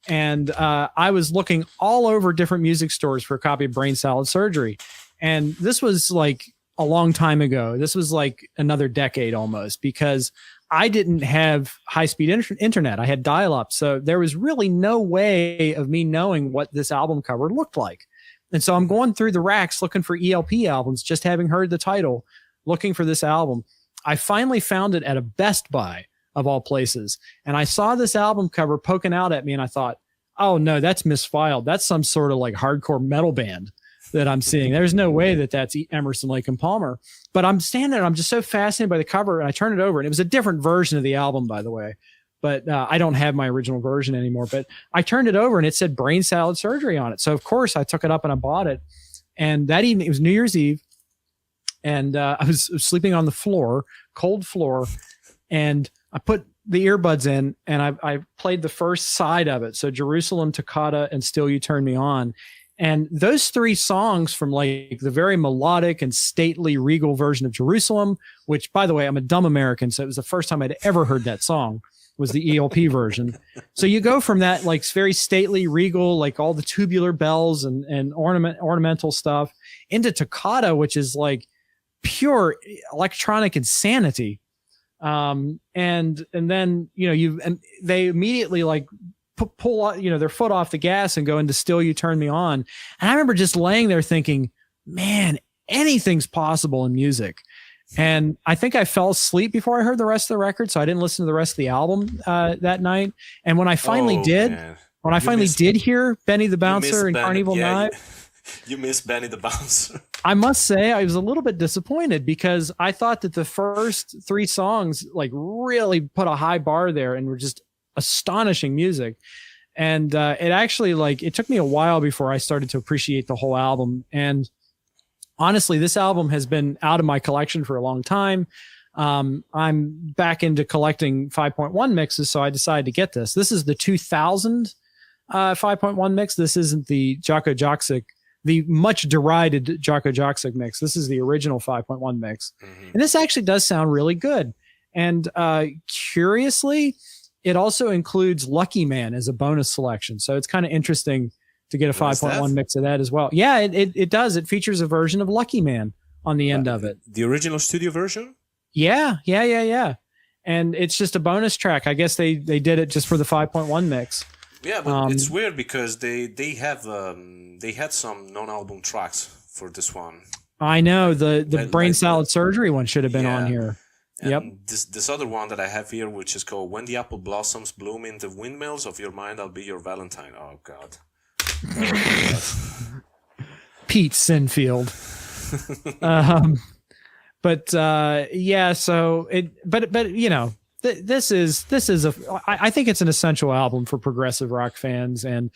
and I was looking all over different music stores for a copy of Brain Salad Surgery. And this was like a long time ago. This was like another decade almost, because I didn't have high-speed internet. I had dial-up. So there was really no way of me knowing what this album cover looked like. And so I'm going through the racks looking for ELP albums, just having heard the title, looking for this album. I finally found it at a Best Buy, of all places. And I saw this album cover poking out at me, and I thought, oh no, that's misfiled. That's some sort of like hardcore metal band that I'm seeing. There's no way that that's Emerson, Lake and Palmer. But I'm standing there, and I'm just so fascinated by the cover, and I turn it over, and it was a different version of the album, by the way. But I don't have my original version anymore. But I turned it over, and it said Brain Salad Surgery on it. So of course I took it up and I bought it. And that evening, it was New Year's Eve, and I was sleeping on the floor, cold floor, and I put the earbuds in, and I played the first side of it. So Jerusalem, Toccata, and Still You Turn Me On. And those three songs from like the very melodic and stately regal version of Jerusalem, which, by the way, I'm a dumb American, so it was the first time I'd ever heard that song, was the ELP version. So you go from that like very stately regal, like all the tubular bells and ornamental stuff, into Toccata, which is like pure electronic insanity. And then, they immediately like pull their foot off the gas and go into Still You Turn Me On. And I remember just laying there thinking, man, anything's possible in music. And I think I fell asleep before I heard the rest of the record, so I didn't listen to the rest of the album that night. And when I finally did hear Benny the Bouncer and Carnival Night, you miss Benny the Bouncer. I must say I was a little bit disappointed, because I thought that the first three songs like really put a high bar there and were just astonishing music. And it actually it took me a while before I started to appreciate the whole album. And honestly, this album has been out of my collection for a long time. I'm back into collecting 5.1 mixes, so I decided to get this. This is the 2000 5.1 mix. This isn't the Jaco Joxic, the much derided Jaco Joxic mix. This is the original 5.1 mix. Mm-hmm. And this actually does sound really good. And curiously, it also includes Lucky Man as a bonus selection. So it's kind of interesting to get a 5.1 mix of that as well. Yeah, it does. It features a version of Lucky Man on the end of it. The original studio version? Yeah. And it's just a bonus track. I guess they did it just for the 5.1 mix. Yeah, but it's weird because they had some non-album tracks for this one. I know the Brain Salad Surgery one should have been on here. And yep. This other one that I have here, which is called When the Apple Blossoms Bloom in the Windmills of Your Mind, I'll Be Your Valentine. Oh God. Pete Sinfield. This is I think it's an essential album for progressive rock fans, and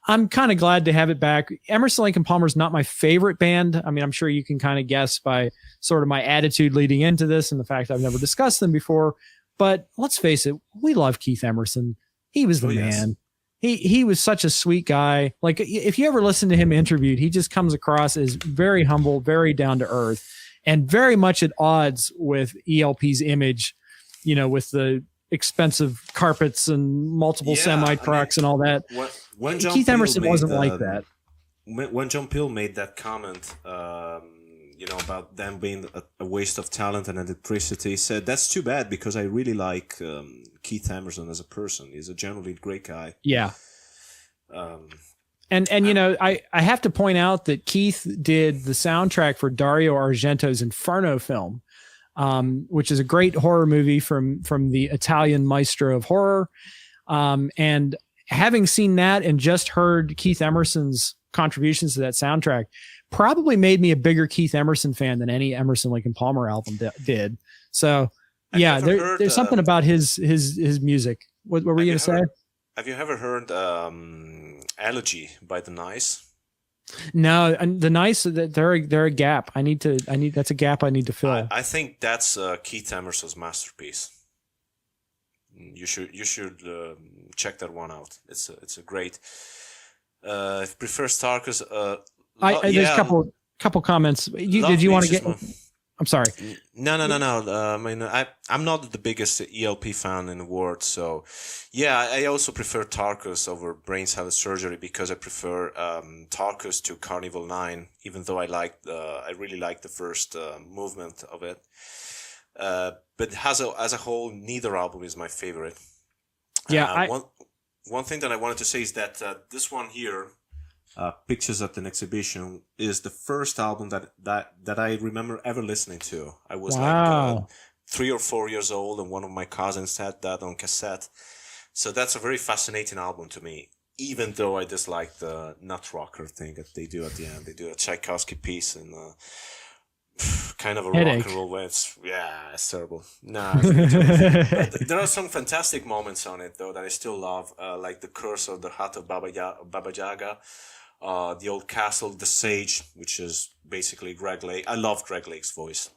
I'm kind of glad to have it back. Emerson, Lake and Palmer is not my favorite band. I mean, I'm sure you can kind of guess by sort of my attitude leading into this and the fact I've never discussed them before. But let's face it, we love Keith Emerson. He was the man. He was such a sweet guy. Like, if you ever listen to him interviewed, he just comes across as very humble, very down to earth, and very much at odds with ELP's image, you know, with the expensive carpets and multiple semi trucks and all that. When Keith Emerson wasn't like that. When John Peel made that comment, you know, about them being a waste of talent and electricity, he said, that's too bad because I really like Keith Emerson as a person. He's a generally great guy. Yeah. And you know, I have to point out that Keith did the soundtrack for Dario Argento's Inferno film, which is a great horror movie from the Italian maestro of horror. And having seen that and just heard Keith Emerson's contributions to that soundtrack probably made me a bigger Keith Emerson fan than any Emerson, Lake and Palmer album did. So yeah, there's something about his music. What were you going to say? Have you ever heard Elegy by The Nice? No, and The Nice, they're a gap. That's a gap I need to fill. I think that's Keith Emerson's masterpiece. You should check that one out. It's a great. If you prefer Starkers, there's a couple comments. Did you want to get? I'm sorry. No. I mean, I'm not the biggest ELP fan in the world, so yeah, I also prefer Tarkus over Brain Salad Surgery because I prefer Tarkus to Carnival 9, even though I really like the first movement of it. But as a whole, neither album is my favorite. Yeah. One thing that I wanted to say is that this one here, Pictures at an Exhibition, is the first album that I remember ever listening to. I was like 3 or 4 years old, and one of my cousins had that on cassette. So that's a very fascinating album to me, even though I dislike the nut rocker thing that they do at the end. They do a Tchaikovsky piece and kind of a Headache. rock and roll way. It's terrible. Nah, there are some fantastic moments on it though that I still love, like the Curse of the Hut of Baba Yaga, the Old Castle, the Sage, which is basically Greg Lake. I love Greg Lake's voice.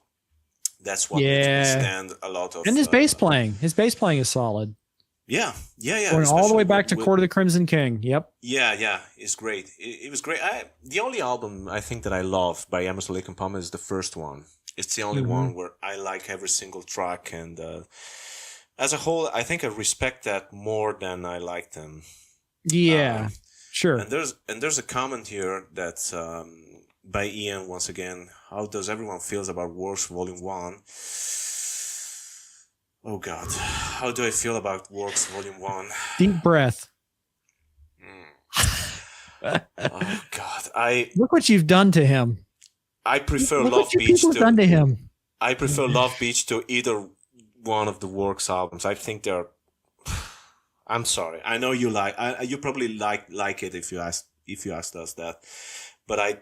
That's what makes me stand a lot of. And his bass playing is solid. Yeah. Going all the way back to Court of the Crimson King. Yep. Yeah, it's great. It was great. The only album I think that I love by Emerson, Lake and Palmer is the first one. It's the only one where I like every single track, and as a whole, I think I respect that more than I like them. Yeah, sure. And there's a comment here that's by Ian once again. How does everyone feels about Works Volume 1? Oh God, how do I feel about Works Volume 1? Deep breath. Oh God, look what you've done to him. I prefer look Love Beach done to him. I prefer Love Beach to either one of the Works albums. I think they're. I'm sorry. I know you you probably like it if you asked us that, but I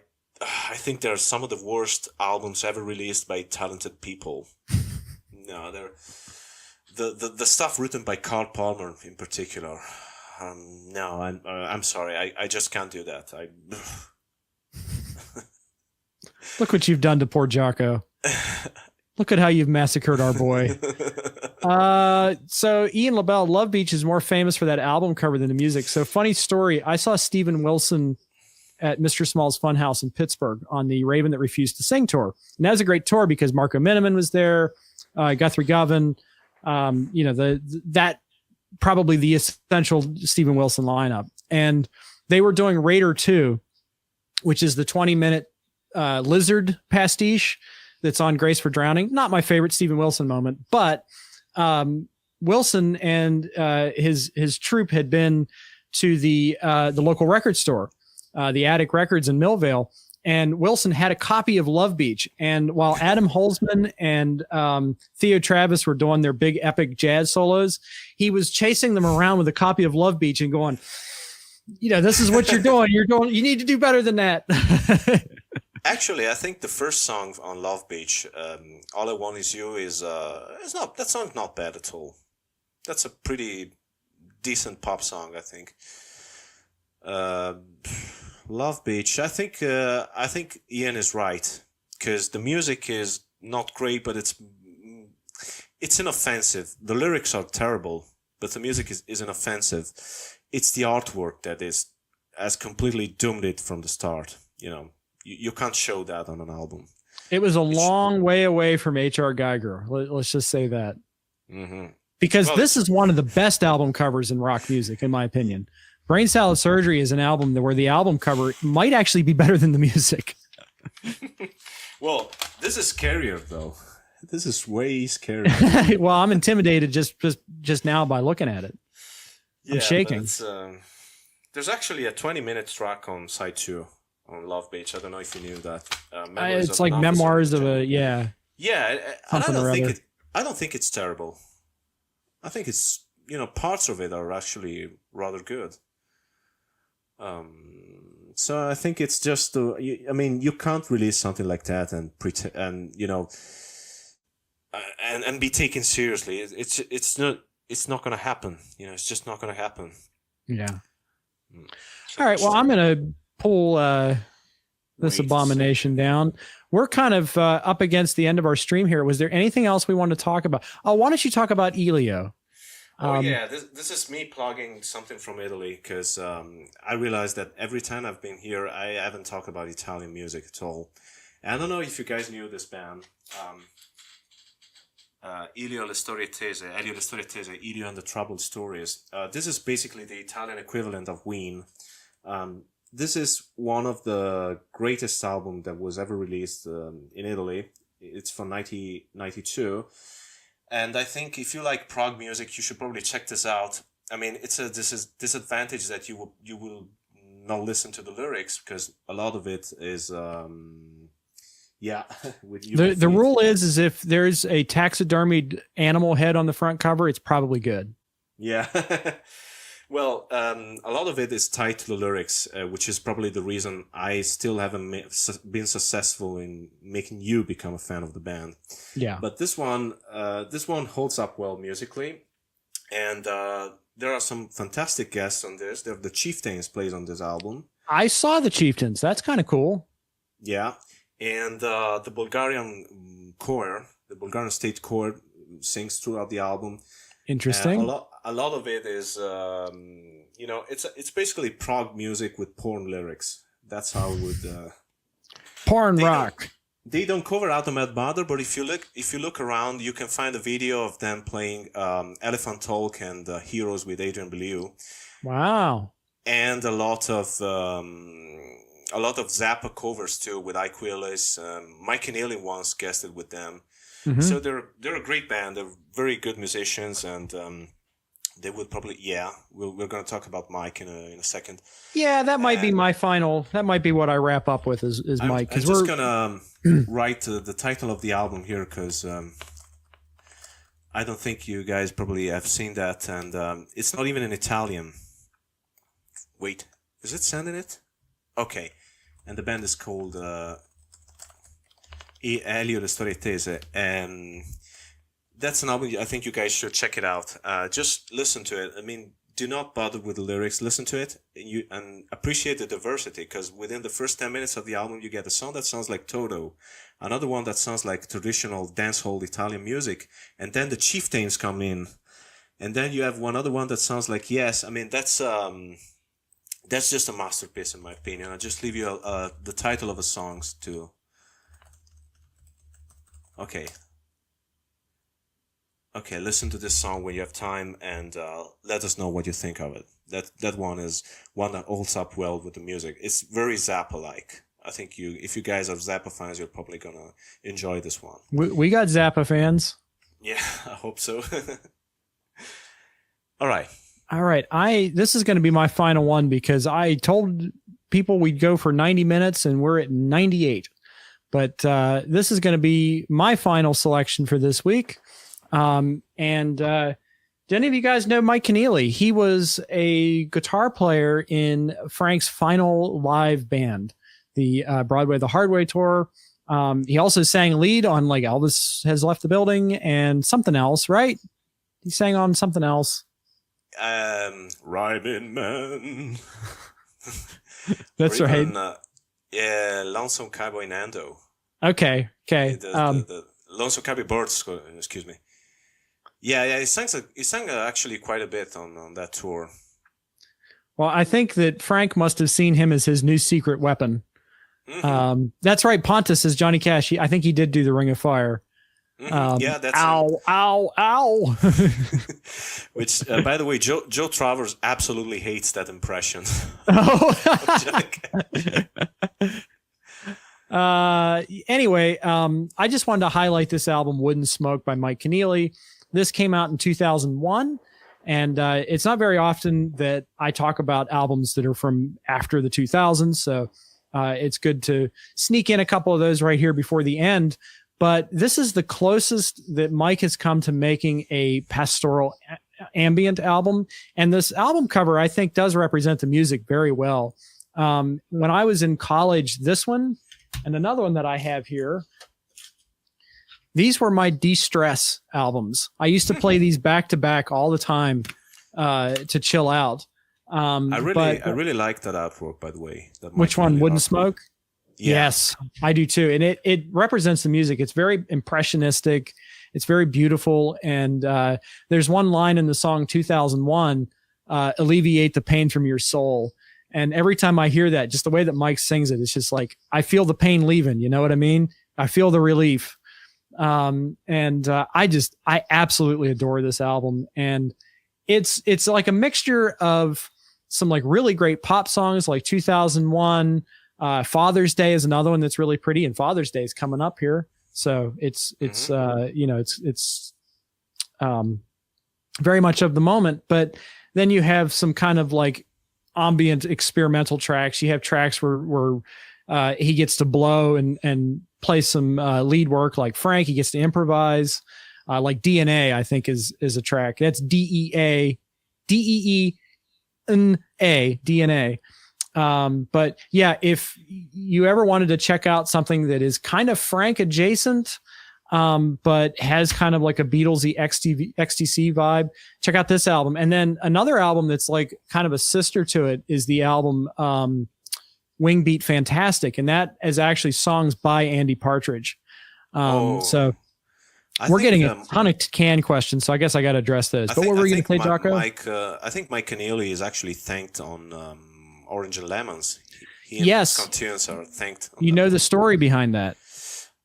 think they're some of the worst albums ever released by talented people. No, they're. The stuff written by Carl Palmer in particular, no, I'm sorry, I just can't do that. Look what you've done to poor Jaco. Look at how you've massacred our boy. So Ian LaBelle, Love Beach is more famous for that album cover than the music. So funny story, I saw Steven Wilson at Mr. Small's Funhouse in Pittsburgh on the Raven That Refused to Sing tour. And that was a great tour because Marco Miniman was there, Guthrie Govan, that probably the essential Steven Wilson lineup. And they were doing Raider 2, which is the 20-minute lizard pastiche that's on Grace for Drowning. Not my favorite Steven Wilson moment, but Wilson and his troupe had been to the local record store, the Attic Records in Millvale. And Wilson had a copy of Love Beach. And while Adam Holzman and Theo Travis were doing their big epic jazz solos, he was chasing them around with a copy of Love Beach and going, this is what you're doing. You need to do better than that. Actually, I think the first song on Love Beach, All I Want Is You, that song's not bad at all. That's a pretty decent pop song, I think. Uh, Love Beach. I think Ian is right, because the music is not great, but it's inoffensive. The lyrics are terrible, but the music is inoffensive. It's the artwork that has completely doomed it from the start. You can't show that on an album. It was a long way away from H.R. Geiger. Let's just say that. Mm-hmm. Because this is one of the best album covers in rock music, in my opinion. Brain Salad Surgery is an album where the album cover might actually be better than the music. Well, this is scarier, though. This is way scarier. Well, I'm intimidated just now by looking at it. I'm shaking. There's actually a 20-minute track on side 2 on Love Beach. I don't know if you knew that. It's like memoirs of a Yeah, and I don't think it's terrible. I think it's parts of it are actually rather good. So I think it's just you can't release something like that and pretend and be taken seriously. It's not going to happen. It's just not going to happen. Yeah. All right. Well, I'm going to pull this abomination down. We're kind of up against the end of our stream here. Was there anything else we want to talk about? Oh, why don't you talk about Elio? This is me plugging something from Italy, because I realized that every time I've been here, I haven't talked about Italian music at all. And I don't know if you guys knew this band, Elio le Storie Tese, Elio and the Troubled Stories. This is basically the Italian equivalent of Ween. This is one of the greatest albums that was ever released in Italy. It's from 1992. And I think if you like prog music, you should probably check this out. I mean, it's a disadvantage that you will not listen to the lyrics, because a lot of it is the rule is if there's a taxidermied animal head on the front cover, it's probably good. Yeah. Well, a lot of it is tied to the lyrics, which is probably the reason I still haven't been successful in making you become a fan of the band. Yeah. But this one holds up well musically, and there are some fantastic guests on this. The Chieftains plays on this album. I saw the Chieftains. That's kind of cool. Yeah, and the Bulgarian choir, the Bulgarian state choir, sings throughout the album. Interesting. A lot of it is, it's basically prog music with porn lyrics. That's how it would. Porn rock. They don't cover Automat Mother, but if you look around, you can find a video of them playing Elephant Talk and Heroes with Adrian Belew. Wow. And a lot of Zappa covers too with Ike Willis. Mike Keneally once guested with them. Mm-hmm. So they're a great band. They're very good musicians, and they would probably we're going to talk about Mike in a second. Yeah, that might be my final. That might be what I wrap up with is Mike. I'm just gonna write the title of the album here, because I don't think you guys probably have seen that, and it's not even in Italian. Wait, is it sending it? Okay, and the band is called Elio le Storie Tese, and that's an album I think you guys should check it out. Just listen to it. I mean, do not bother with the lyrics. Listen to it and appreciate the diversity, because within the first 10 minutes of the album, you get a song that sounds like Toto, another one that sounds like traditional dancehall Italian music, and then the Chieftains come in, and then you have one other one that sounds like Yes. I mean, that's just a masterpiece in my opinion. I'll just leave you the title of the songs too. Okay, listen to this song when you have time, and let us know what you think of it. That one is one that holds up well with the music. It's very Zappa-like. I think if you guys are Zappa fans, you're probably gonna enjoy this one. We got Zappa fans. Yeah, I hope so. All right. This is going to be my final one, because I told people we'd go for 90 minutes, and we're at 98. But this is going to be my final selection for this week. Do any of you guys know Mike Keneally? He was a guitar player in Frank's final live band, the Broadway the Hard Way tour. He also sang lead on like Elvis Has Left the Building and something else, right? He sang on something else. Rhyming Man. That's or right. even, yeah, Lonesome Cowboy Nando. Okay. The Lonesome Cowboy Birds, excuse me. Yeah, he sang actually quite a bit on that tour. Well, I think that Frank must have seen him as his new secret weapon. Mm-hmm. That's right. Pontus is Johnny Cash. I think he did do the Ring of Fire. Mm-hmm. Yeah, that's ow. Which, by the way, Joe Travers absolutely hates that impression. Anyway, I just wanted to highlight this album, Wooden Smoke by Mike Keneally. This came out in 2001. And it's not very often that I talk about albums that are from after the 2000s. So it's good to sneak in a couple of those right here before the end. But this is the closest that Mike has come to making a pastoral ambient album. And this album cover, I think, does represent the music very well. When I was in college, this one and another one that I have here, these were my de-stress albums. I used to play these back to back all the time to chill out. I really like that artwork, by the way. Which one? Wooden Smoke? Yeah. Yes, I do too. And it represents the music. It's very impressionistic. It's very beautiful. And there's one line in the song 2001, alleviate the pain from your soul. And every time I hear that, just the way that Mike sings it, it's just like, I feel the pain leaving. You know what I mean? I feel the relief. I absolutely adore this album, and it's like a mixture of some like really great pop songs like 2001. Father's Day is another one that's really pretty, and Father's Day is coming up here, so it's very much of the moment. But then you have some kind of like ambient experimental tracks. You have tracks where he gets to blow and play some lead work like Frank. He gets to improvise, like DNA, I think is a track. That's DNA. But yeah, if you ever wanted to check out something that is kind of Frank adjacent, but has kind of like a Beatlesy XTC vibe, check out this album. And then another album that's like kind of a sister to it is the album, Wing Beat Fantastic, and that is actually songs by Andy Partridge. So we're getting a ton of can questions, so I guess I got to address those. But what were you going to play, Jaco? I think Mike Keneally is actually thanked on Orange and Lemons. Yes, cartoons are thanked. You know the story behind that?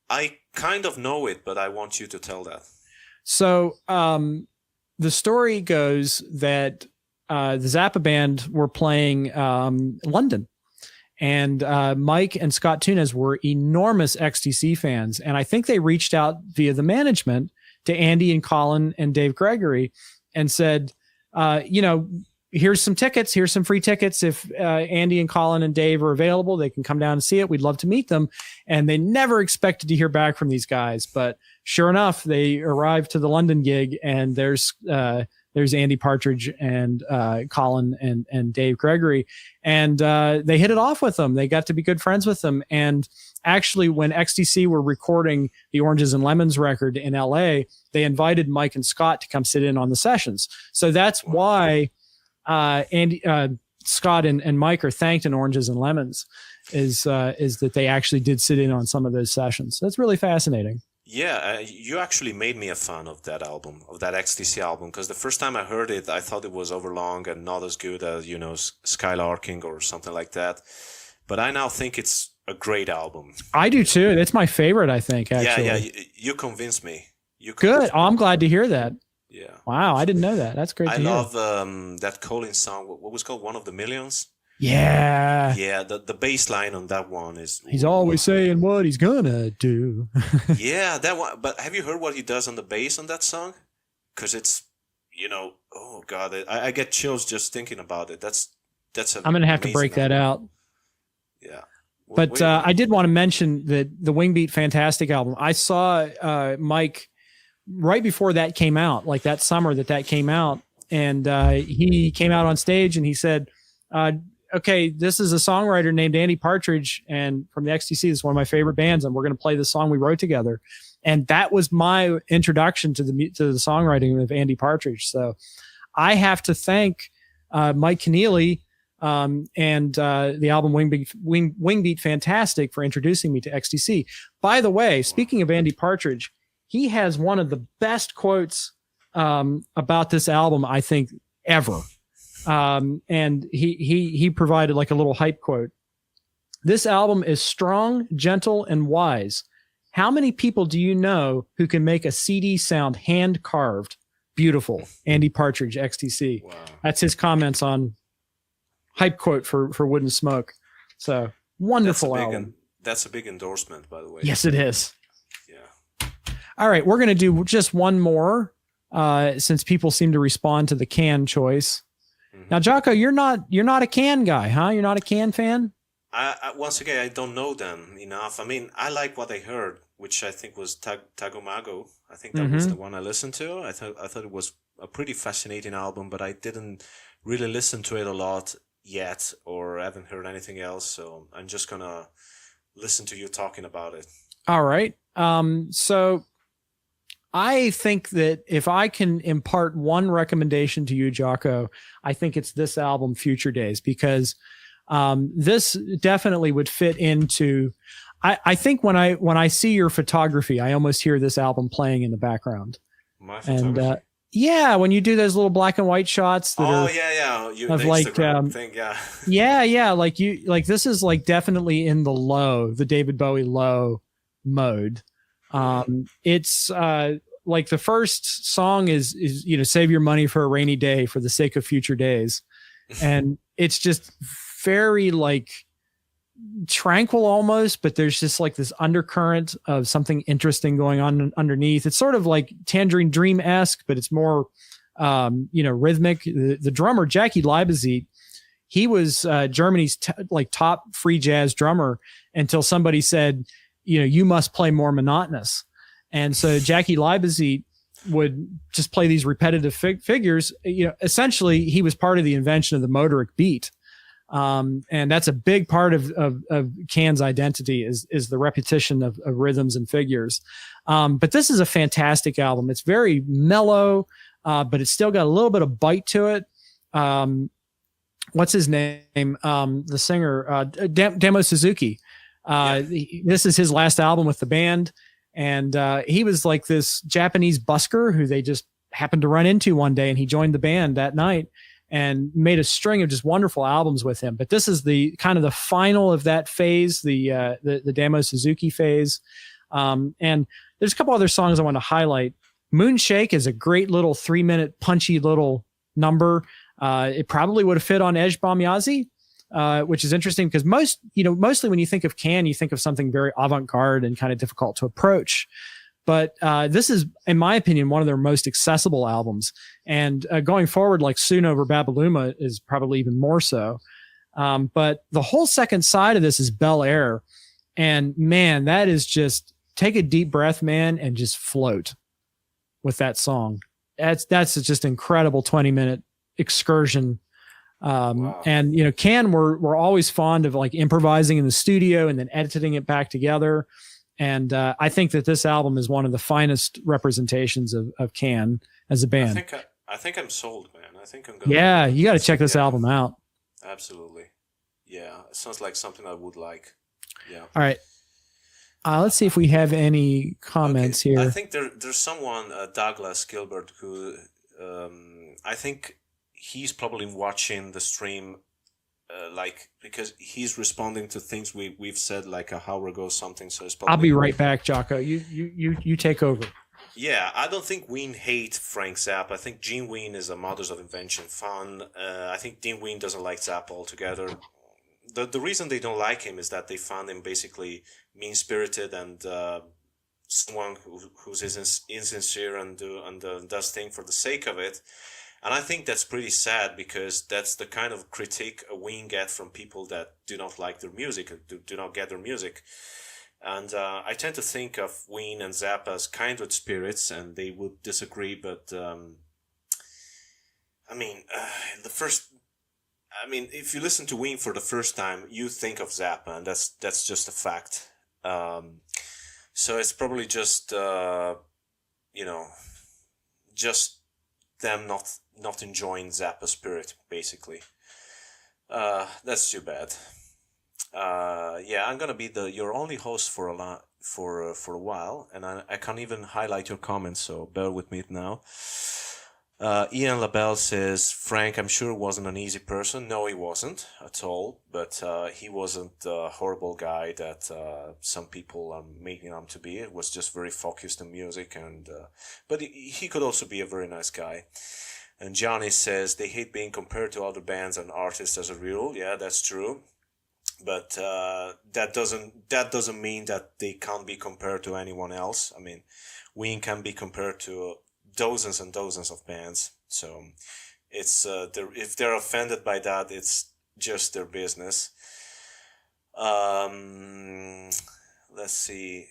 I kind of know it, but I want you to tell that. So the story goes that the Zappa band were playing London. And Mike and Scott Tunes were enormous XTC fans. And I think they reached out via the management to Andy and Colin and Dave Gregory and said, here's some tickets. Here's some free tickets. If Andy and Colin and Dave are available, they can come down and see it. We'd love to meet them. And they never expected to hear back from these guys. But sure enough, they arrived to the London gig, and there's Andy Partridge and Colin and Dave Gregory. And they hit it off with them. They got to be good friends with them. And actually, when XTC were recording the Oranges and Lemons record in LA, they invited Mike and Scott to come sit in on the sessions. So that's why Scott and Mike are thanked in Oranges and Lemons, is that they actually did sit in on some of those sessions. That's really fascinating. Yeah, you actually made me a fan of that album, of that XTC album, because the first time I heard it, I thought it was overlong and not as good as, Skylarking or something like that. But I now think it's a great album. I do too. It's my favorite, I think, actually. Yeah, you convinced me. Good. Oh, I'm glad to hear that. Yeah. Wow, I didn't know that. That's great to hear. I love that Collins song. What was it called? One of the Millions? Yeah. Yeah, the bass line on that one is... He's always saying what he's gonna do. Yeah, that one. But have you heard what he does on the bass on that song? Because it's, oh God, I get chills just thinking about it. That's I'm going to have to break that out. Yeah. But I did want to mention that the Wingbeat Fantastic album, I saw Mike right before that came out, like that summer that came out. And he came out on stage and he said, okay, this is a songwriter named Andy Partridge, and from the XTC, this is one of my favorite bands, and we're going to play the song we wrote together. And that was my introduction to the songwriting of Andy Partridge. So I have to thank Mike Keneally and the album Wing Beat Fantastic for introducing me to XTC. By the way, speaking of Andy Partridge, he has one of the best quotes about this album, I think, ever. And he provided like a little hype quote. This album is strong, gentle, and wise. How many people do you know who can make a CD sound hand carved? Beautiful. Andy Partridge, XTC. Wow. That's his comments on hype quote for Wood and Smoke. So wonderful album. That's a big endorsement, by the way. Yes, it is. Yeah. All right, we're going to do just one more since people seem to respond to the Can choice. Mm-hmm. Now, Jaco, you're not a Can guy, huh? You're not a Can fan? I once again, I don't know them enough. I mean, I like what I heard, which I think was Tagomago. I think that was the one I listened to. I thought it was a pretty fascinating album, but I didn't really listen to it a lot yet, or haven't heard anything else. So I'm just gonna listen to you talking about it. All right. So I think that if I can impart one recommendation to you, Jaco, I think it's this album, Future Days, because this definitely would fit into. I think when I see your photography, I almost hear this album playing in the background. My photography? And yeah, when you do those little black and white shots that of like thing, yeah, like this is like definitely in the low, the David Bowie low mode. It's like the first song is save your money for a rainy day for the sake of future days, and it's just very like tranquil almost, but there's just like this undercurrent of something interesting going on underneath. It's sort of like Tangerine Dream-esque, but it's more rhythmic. The drummer Jackie Leibezit, he was Germany's top free jazz drummer until somebody said, you must play more monotonous. And so Jackie Leibezit would just play these repetitive figures. Essentially he was part of the invention of the motoric beat. And that's a big part of Can's identity is the repetition of rhythms and figures. But this is a fantastic album. It's very mellow, but it's still got a little bit of bite to it. What's his name? The singer, Demo Suzuki. This is his last album with the band. And he was like this Japanese busker who they just happened to run into one day, and he joined the band that night and made a string of just wonderful albums with him. But this is the kind of the final of that phase, the Damo Suzuki phase. And there's a couple other songs I want to highlight. Moonshake is a great little 3-minute punchy little number. It probably would have fit on Ej Bamyazi, which is interesting because mostly when you think of Can, you think of something very avant-garde and kind of difficult to approach. But this is, in my opinion, one of their most accessible albums. And going forward, like Soon Over Babaluma is probably even more so. But the whole second side of this is Bel Air. And man, that is just take a deep breath, man, and just float with that song. That's just incredible 20-minute excursion. Wow. And, Can were always fond of like improvising in the studio and then editing it back together. And I think that this album is one of the finest representations of Can as a band. I think I'm sold, man. I think I'm going. Yeah, you got to check this album out. Absolutely. Yeah, it sounds like something I would like. Yeah. All right. Let's see if we have any comments here. I think there's someone, Douglas Gilbert, who I think he's probably watching the stream. Because he's responding to things we've said like an hour ago or something. So it's probably. I'll be right back, Jaco. You take over. Yeah, I don't think Ween hate Frank Zappa. I think Gene Ween is a Mothers of Invention fan. I think Dean Ween doesn't like Zappa altogether. The reason they don't like him is that they found him basically mean-spirited and someone who's insincere and does things for the sake of it. And I think that's pretty sad because that's the kind of critique a Ween get from people that do not like their music and do not get their music. And I tend to think of Ween and Zappa as kindred spirits, and they would disagree. But if you listen to Ween for the first time, you think of Zappa, and that's just a fact. So it's probably just just them not enjoying Zappa spirit, basically. That's too bad. Yeah, I'm gonna be your only host for a while, and I can't even highlight your comments, so bear with me now. Ian LaBelle says, Frank, I'm sure wasn't an easy person. No, he wasn't at all, but he wasn't the horrible guy that some people are making him to be. It was just very focused on music, and but he could also be a very nice guy. And Johnny says, they hate being compared to other bands and artists as a rule. Yeah, that's true. But that doesn't mean that they can't be compared to anyone else. I mean, Ween can be compared to dozens and dozens of bands. So it's if they're offended by that, it's just their business. Let's see.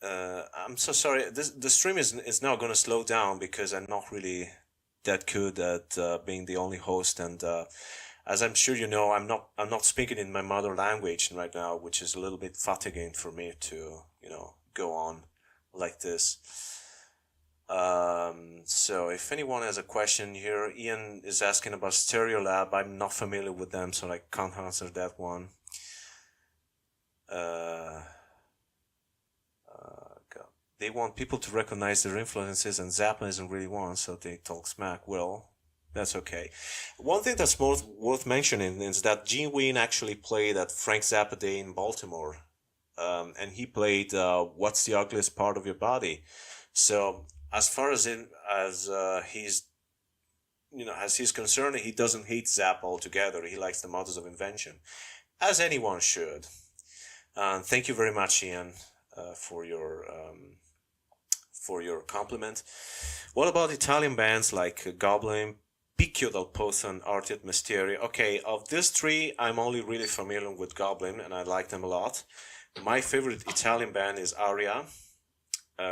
I'm so sorry. The stream is now going to slow down because I'm not really that good at being the only host, and as I'm sure you know, I'm not speaking in my mother language right now, which is a little bit fatiguing for me to go on like this. So if anyone has a question here, Ian is asking about Stereolab. I'm not familiar with them, so I can't answer that one. They want people to recognize their influences, and Zappa isn't really one, so they talk smack. Well, that's okay. One thing that's worth mentioning is that Gene Ween actually played at Frank Zappa Day in Baltimore, and he played "What's the Ugliest Part of Your Body." So as far as he's concerned, he doesn't hate Zappa altogether. He likes the Mothers of Invention, as anyone should. Thank you very much, Ian, for your compliment. What about Italian bands like Goblin, Picchio dal Pozzo, and Artiet Mestieri? Okay, of these three, I'm only really familiar with Goblin, and I like them a lot. My favorite Italian band is Aria,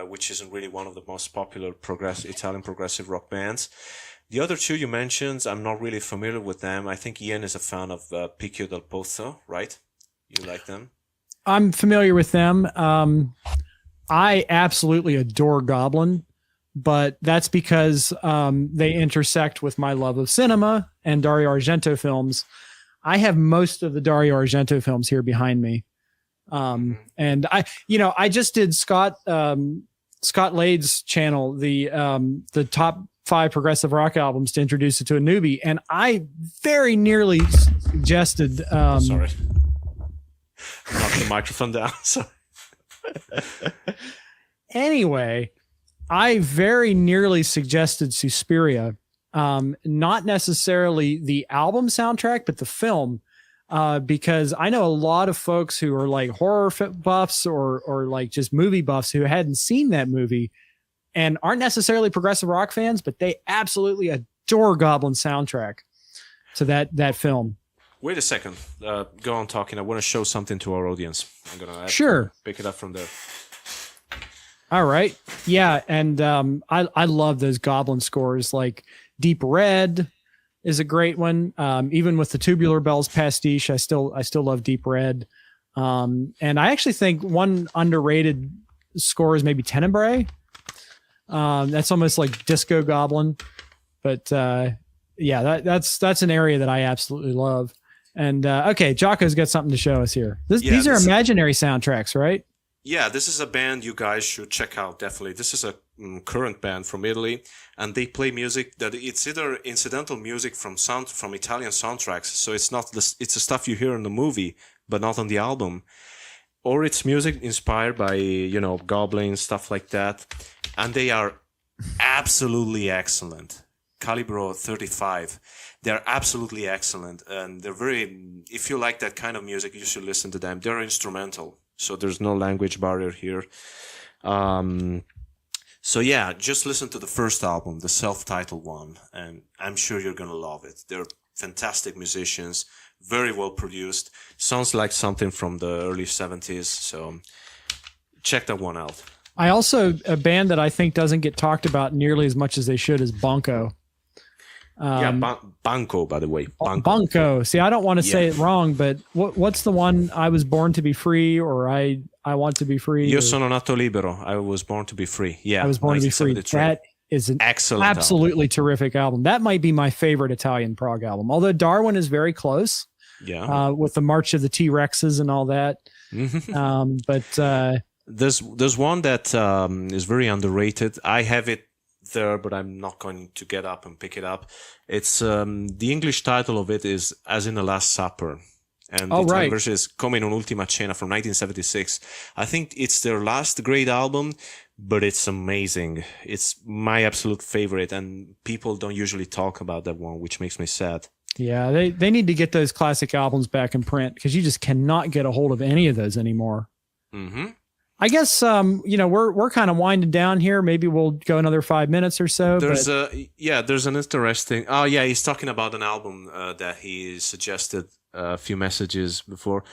which isn't really one of the most popular Italian progressive rock bands. The other two you mentioned, I'm not really familiar with them. I think Ian is a fan of Picchio dal Pozzo, right? You like them? I'm familiar with them. I absolutely adore Goblin, but that's because they intersect with my love of cinema and Dario Argento films. I have most of the Dario Argento films here behind me. And I just did Scott Lade's channel, the top 5 progressive rock albums to introduce it to a newbie. And I very nearly suggested, sorry. Knock the microphone down. Sorry. Anyway, I very nearly suggested Suspiria, not necessarily the album soundtrack, but the film, because I know a lot of folks who are like horror buffs or like just movie buffs who hadn't seen that movie and aren't necessarily progressive rock fans, but they absolutely adore Goblin soundtrack to that film. Wait a second. Go on talking. I want to show something to our audience. I'm gonna pick it up from there. All right. Yeah, and I love those Goblin scores. Like Deep Red is a great one. Even with the Tubular Bells pastiche, I still love Deep Red. And I actually think one underrated score is maybe Tenebrae. That's almost like disco Goblin, but yeah, that's an area that I absolutely love. And okay, Jaco's got something to show us here. These are imaginary soundtracks, right? Yeah, this is a band you guys should check out, definitely. This is a current band from Italy, and they play music that it's either incidental music from Italian soundtracks, so it's the stuff you hear in the movie, but not on the album, or it's music inspired by Goblin, stuff like that, and they are absolutely excellent. Calibro 35. They're absolutely excellent, and they're if you like that kind of music, you should listen to them. They're instrumental, so there's no language barrier here. So yeah, just listen to the first album, the self-titled one, and I'm sure you're gonna love it. They're fantastic musicians, very well produced. Sounds like something from the early 70s, so check that one out. A band that I think doesn't get talked about nearly as much as they should is Bonko. Banco, by the way. Banco. See, I don't want to say it wrong, but what's the one? I was born to be free, or I want to be free. Io sono nato libero. I was born to be free. Yeah, I was born to be free. That is an Excellent absolutely terrific album. That might be my favorite Italian prog album. Although Darwin is very close. Yeah. With the March of the T-Rexes and all that. But there's one that is very underrated. I have it there, but I'm not going to get up and pick it up. It's the English title of it is As in the Last Supper. And the Italian version is Come in un'ultima cena from 1976. I think it's their last great album, but it's amazing. It's my absolute favorite, and people don't usually talk about that one, which makes me sad. Yeah, they need to get those classic albums back in print, because you just cannot get a hold of any of those anymore. Mm-hmm. I guess we're kind of winding down here. Maybe we'll go another 5 minutes or so. There's an interesting. Oh yeah, he's talking about an album that he suggested a few messages before.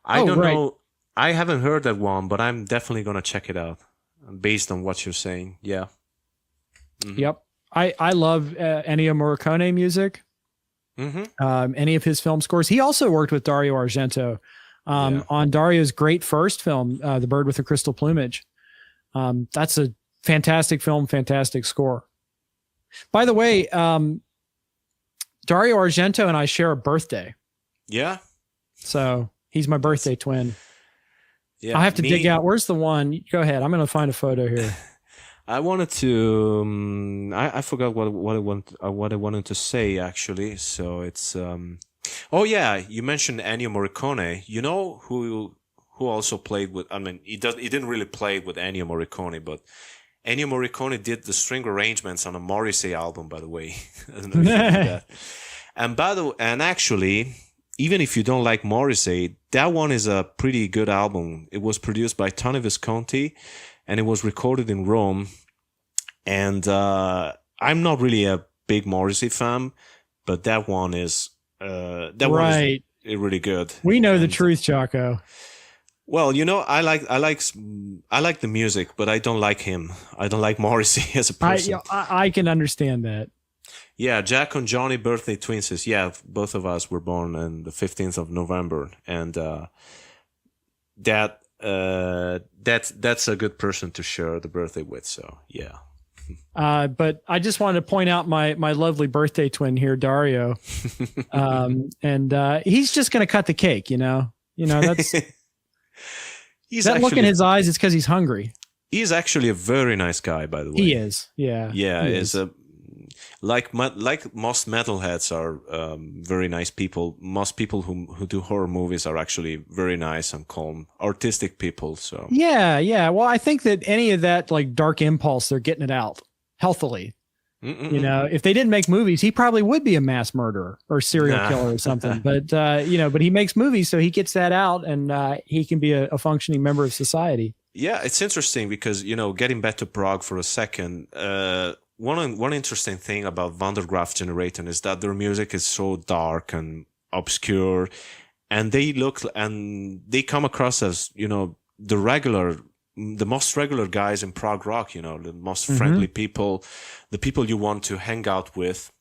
I don't know. I haven't heard that one, but I'm definitely gonna check it out based on what you're saying. Yeah. Mm-hmm. Yep. I love Ennio Morricone music. Mm-hmm. Any of his film scores. He also worked with Dario Argento. On Dario's great first film, The Bird with the Crystal Plumage. That's a fantastic film, fantastic score. By the way, Dario Argento and I share a birthday. Yeah. So he's my birthday twin. Yeah. I have to dig out. Where's the one? Go ahead. I'm going to find a photo here. I wanted to. I forgot what I wanted to say actually. So it's. Oh yeah, you mentioned Ennio Morricone. You know who also played with? I mean, he didn't really play with Ennio Morricone, but Ennio Morricone did the string arrangements on a Morrissey album. By the way, I don't know if you know that. And actually, even if you don't like Morrissey, that one is a pretty good album. It was produced by Tony Visconti, and it was recorded in Rome. And I'm not really a big Morrissey fan, but that one is. One is really good. We know the truth, Jaco. Well, I like the music, but I don't like him. I don't like Morrissey as a person. I can understand that. Yeah, Jack and Johnny birthday twins. Yeah, both of us were born on the 15th of November, and that's a good person to share the birthday with. So yeah. But I just wanted to point out my lovely birthday twin here, Dario. And he's just going to cut the cake, that's that look in his eyes. It's because he's hungry. He's actually a very nice guy, by the way. He is. Yeah. Yeah. Like most metalheads are very nice people. Most people who do horror movies are actually very nice and calm, artistic people. So yeah. Well, I think that any of that like dark impulse, they're getting it out healthily. If they didn't make movies, he probably would be a mass murderer or serial killer or something. But but he makes movies, so he gets that out, and he can be a functioning member of society. Yeah, it's interesting because getting back to Prague for a second. One interesting thing about Van der Graaf Generator is that their music is so dark and obscure, and they come across as the most regular guys in prog rock, the most friendly people, the people you want to hang out with,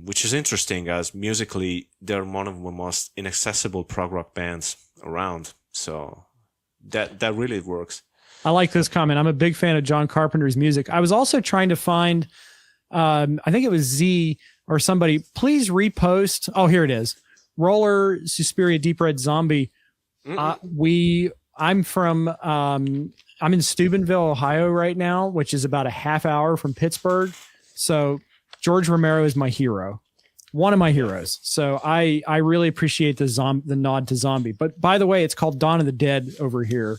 which is interesting as musically they're one of the most inaccessible prog rock bands around. So that really works. I like this comment. I'm a big fan of John Carpenter's music. I was also trying to find, I think it was Z or somebody, please repost. Oh, here it is. Roller Suspiria Deep Red Zombie. I'm in Steubenville, Ohio right now, which is about a half hour from Pittsburgh. So George Romero is my hero, one of my heroes. So I really appreciate the nod to zombie. But by the way, it's called Dawn of the Dead over here.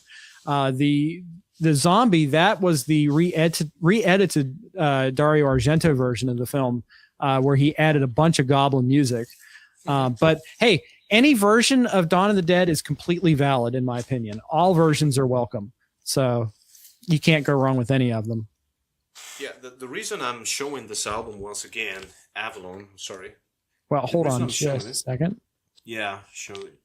The zombie, that was the re-edited Dario Argento version of the film, where he added a bunch of Goblin music. But hey, any version of Dawn of the Dead is completely valid, in my opinion. All versions are welcome. So you can't go wrong with any of them. Yeah, the reason I'm showing this album once again, Avalon, sorry. Well, hold on just a second. Yeah, show it.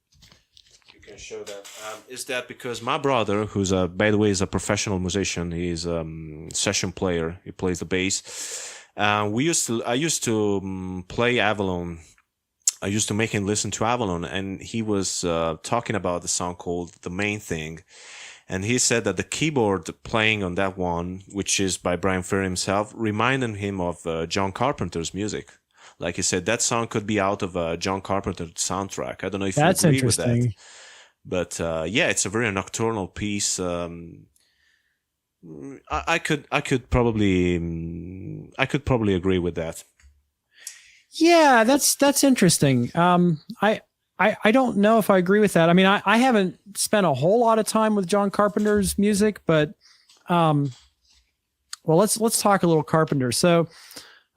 Can show that is that because my brother, who's by the way is a professional musician, he's a session player, he plays the bass. I used to play Avalon. I used to make him listen to Avalon, and he was talking about the song called The Main Thing, And he said that the keyboard playing on that one, which is by Bryan Ferry himself, reminded him of John Carpenter's music. Like he said, that song could be out of a John Carpenter soundtrack. I don't know if That's you agree with that. interesting. But yeah, it's a very nocturnal piece. I could probably agree with that. Yeah, that's interesting. I don't know if I agree with that. I mean, I haven't spent a whole lot of time with John Carpenter's music, but well, let's talk a little Carpenter. So,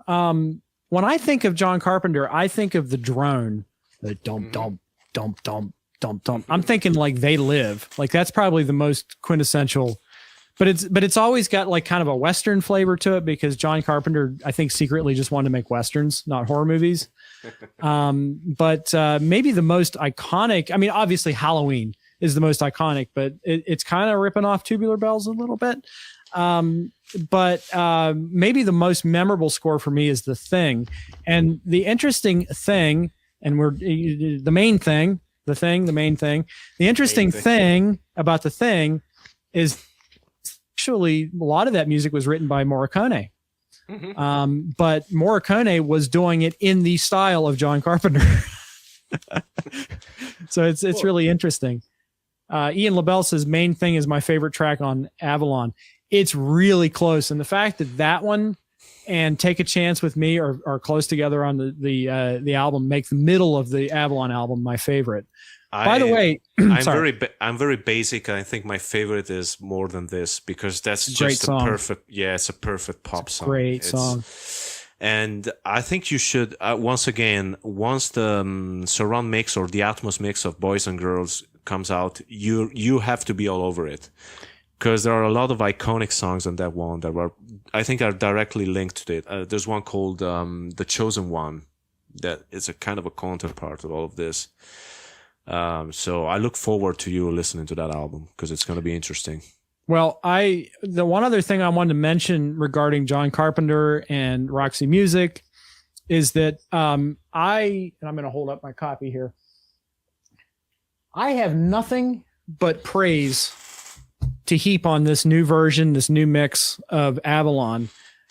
when I think of John Carpenter, I think of the drone, the dump dump dump dump dump dump. I'm thinking like They Live. Like that's probably the most quintessential. But it's always got like kind of a Western flavor to it because John Carpenter, I think, secretly just wanted to make Westerns, not horror movies. But maybe the most iconic, I mean, obviously Halloween is the most iconic, but it's kind of ripping off Tubular Bells a little bit. But maybe the most memorable score for me is The Thing. And the interesting thing, and the main thing, the interesting thing about The Thing is actually a lot of that music was written by Morricone. But Morricone was doing it in the style of John Carpenter. So it's really interesting. Ian LaBelle says Main Thing is my favorite track on Avalon. It's really close. And the fact that one and Take a Chance with Me are close together on the album make the middle of the Avalon album my favorite. By the way, I'm very basic. I think my favorite is More Than This because that's just it's a perfect pop song. Great song. And I think you should once the surround mix or the Atmos mix of Boys and Girls comes out, you have to be all over it because there are a lot of iconic songs on that one that I think are directly linked to it. There's one called The Chosen One that is a kind of a counterpart of all of this. So I look forward to you listening to that album because it's going to be interesting. Well, the one other thing I wanted to mention regarding John Carpenter and Roxy Music is that and I'm going to hold up my copy here. I have nothing but praise to heap on this new version, this new mix of Avalon,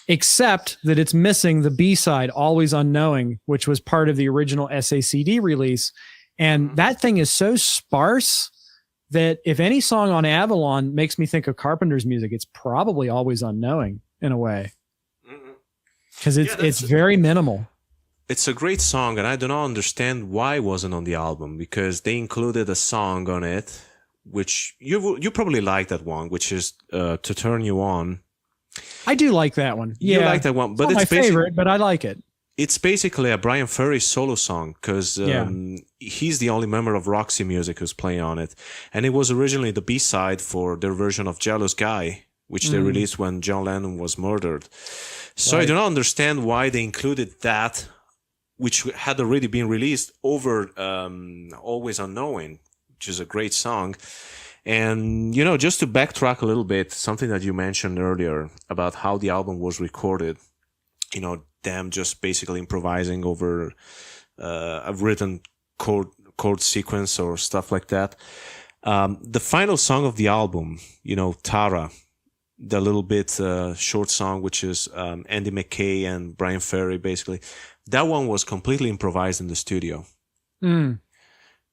except that it's missing the B-side, Always Unknowing, which was part of the original SACD release. And that thing is so sparse that if any song on Avalon makes me think of Carpenter's music, it's probably Always Unknowing in a way. Because it's very minimal. It's a great song, and I do not understand why it wasn't on the album, because they included a song on it, which you probably like that one, which is To Turn You On. I do like that one. Yeah, you like that one, but it's not my favorite, but I like it. It's basically a Bryan Ferry solo song because he's the only member of Roxy Music who's playing on it. And it was originally the B-side for their version of Jealous Guy, which they released when John Lennon was murdered. So I do not understand why they included that, which had already been released, over Always Unknowing, which is a great song. And, just to backtrack a little bit, something that you mentioned earlier about how the album was recorded, them just basically improvising over a written chord sequence or stuff like that. The final song of the album, Tara, the little bit short song, which is Andy McKay and Bryan Ferry, basically, that one was completely improvised in the studio.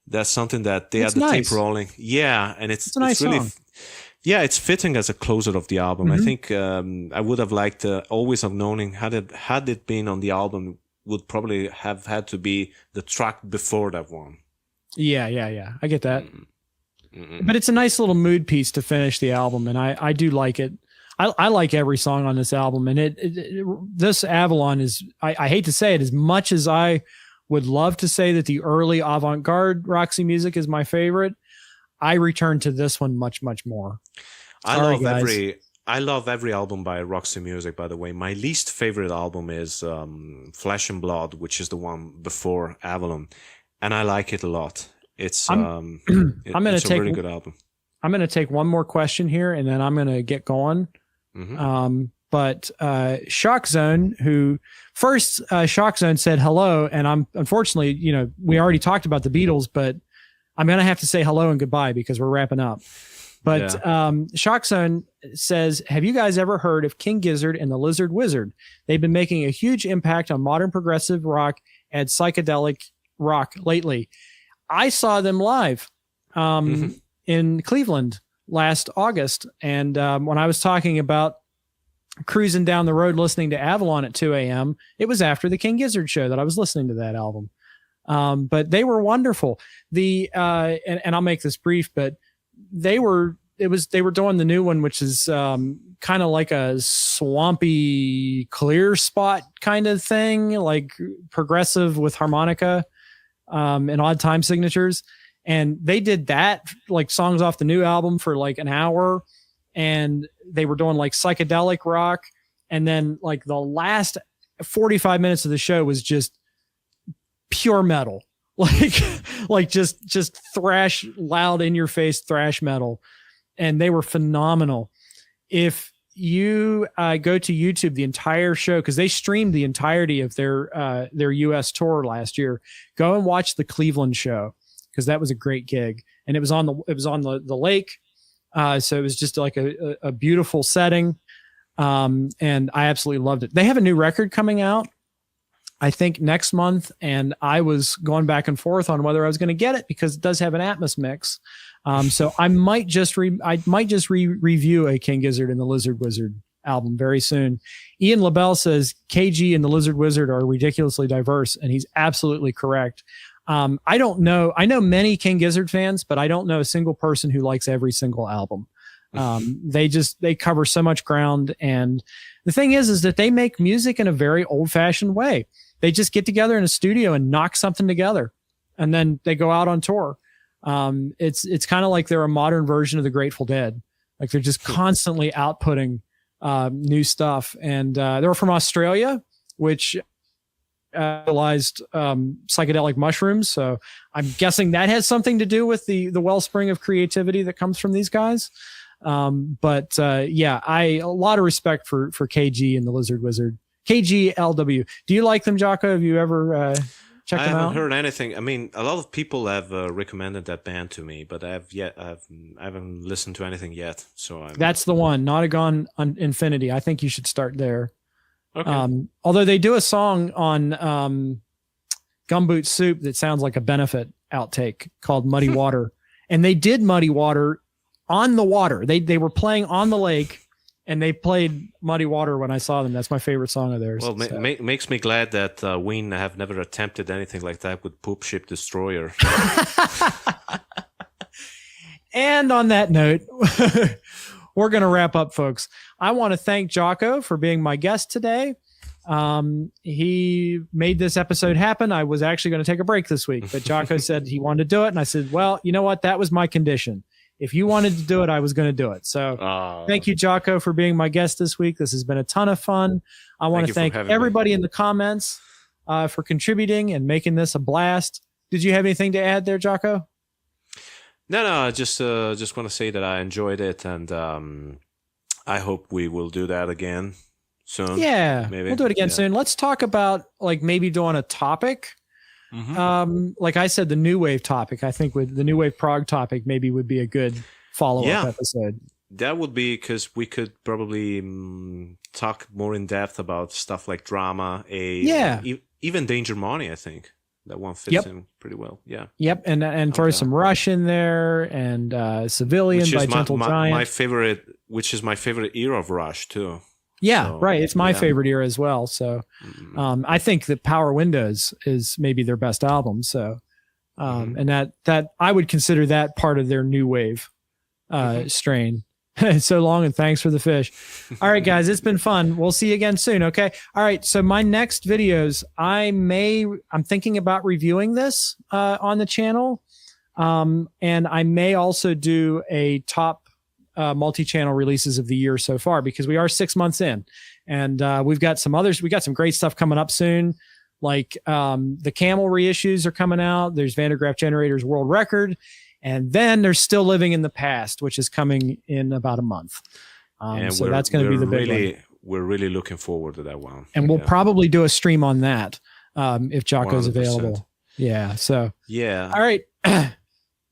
That's something that they had the tape rolling. Yeah, and it's a nice really song. Yeah, it's fitting as a closer of the album. I think I would have liked Always Unknowing had it been on the album, would probably have had to be the track before that one. Yeah. I get that. But it's a nice little mood piece to finish the album, and I do like it. I like every song on this album, and this Avalon is, I hate to say it, as much as I would love to say that the early avant-garde Roxy Music is my favorite, I return to this one much, much more. I love every album by Roxy Music, by the way. My least favorite album is Flesh and Blood, which is the one before Avalon. And I like it a lot. It's a really good album. I'm going to take one more question here, and then I'm going to get going. But Shock Zone, Shock Zone said hello, and I'm unfortunately, we already talked about the Beatles, but I'm going to have to say hello and goodbye because we're wrapping up. But Shockzone says, have you guys ever heard of King Gizzard and the Lizard Wizard? They've been making a huge impact on modern progressive rock and psychedelic rock lately. I saw them live in Cleveland last August. And when I was talking about cruising down the road listening to Avalon at 2 a.m., it was after the King Gizzard show that I was listening to that album. But they were wonderful. And I'll make this brief, but they were doing the new one, which is kind of like a swampy clear spot kind of thing, like progressive with harmonica and odd time signatures. And they did that, like songs off the new album for like an hour, and they were doing like psychedelic rock. And then like the last 45 minutes of the show was just pure metal, like just thrash, loud in your face thrash metal. And they were phenomenal. If you go to YouTube, the entire show, because they streamed the entirety of their US tour last year, go and watch the Cleveland show, because that was a great gig. And it was on the lake. So it was just like a beautiful setting. And I absolutely loved it. They have a new record coming out, I think next month. And I was going back and forth on whether I was going to get it, because it does have an Atmos mix. So I might just review a King Gizzard and the Lizard Wizard album very soon. Ian LaBelle says KG and the Lizard Wizard are ridiculously diverse, and he's absolutely correct. I don't know. I know many King Gizzard fans, but I don't know a single person who likes every single album. They cover so much ground. And the thing is that they make music in a very old fashioned way. They just get together in a studio and knock something together, and then they go out on tour. It's kind of like they're a modern version of the Grateful Dead. Like they're just constantly outputting new stuff. And they're from Australia, which realized psychedelic mushrooms. So I'm guessing that has something to do with the wellspring of creativity that comes from these guys. But a lot of respect for KG and the Lizard Wizard. KGLW. Do you like them, Jaco? Have you ever checked them out? I haven't heard anything. I mean, a lot of people have recommended that band to me, but I haven't listened to anything yet. So that's the one. Nautigon Infinity. I think you should start there. Okay. Although they do a song on Gumboot Soup that sounds like a Benefit outtake called Muddy Water. And they did Muddy Water on the water. They were playing on the lake, and they played Muddy Water when I saw them. That's my favorite song of theirs. Well, makes me glad that Ween have never attempted anything like that with Poop Ship Destroyer. And on that note, we're going to wrap up, folks. I want to thank Jaco for being my guest today. He made this episode happen. I was actually going to take a break this week, but Jaco said he wanted to do it. And I said, well, you know what? That was my condition. If you wanted to do it, I was going to do it. So thank you, Jaco, for being my guest this week. This has been a ton of fun. I want to thank everybody in the comments for contributing and making this a blast. Did you have anything to add there, Jaco? No, I just want to say that I enjoyed it, and I hope we will do that again soon. Yeah, maybe. We'll do it again soon. Let's talk about like maybe doing a topic. Like I said, the new wave topic. I think with the new wave prog topic, maybe would be a good follow-up episode. That would be, because we could probably talk more in depth about stuff like drama, even Danger Money. I think that one fits in pretty well. Yeah. Yep, and throw some Rush in there, and Civilian by Gentle Giant. My favorite, which is my favorite era of Rush too. Yeah, so, right. It's my favorite era as well. So I think that Power Windows is maybe their best album. So and that I would consider that part of their new wave strain. So long, and thanks for the fish. All right, guys, it's been fun. We'll see you again soon. Okay. All right. So my next videos, I'm thinking about reviewing this on the channel. And I may also do a top multi-channel releases of the year so far, because we are 6 months in, and we've got some others. We got some great stuff coming up soon. Like the Camel reissues are coming out. There's Vandergraaf Generator's World Record. And then there's Still Living in the Past, which is coming in about a month. So that's going to be the big one. We're really looking forward to that one. And we'll probably do a stream on that if Jaco's available. Yeah. So. Yeah. All right.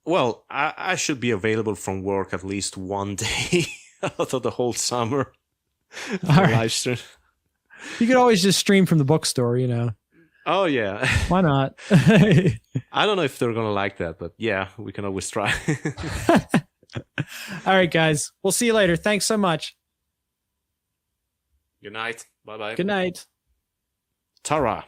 Well, I should be available from work at least one day out of the whole summer. All right. Live stream. You could always just stream from the bookstore, you know. Oh yeah. Why not? I don't know if they're gonna like that, but yeah, we can always try. All right, guys. We'll see you later. Thanks so much. Good night. Bye bye. Good night. Tara.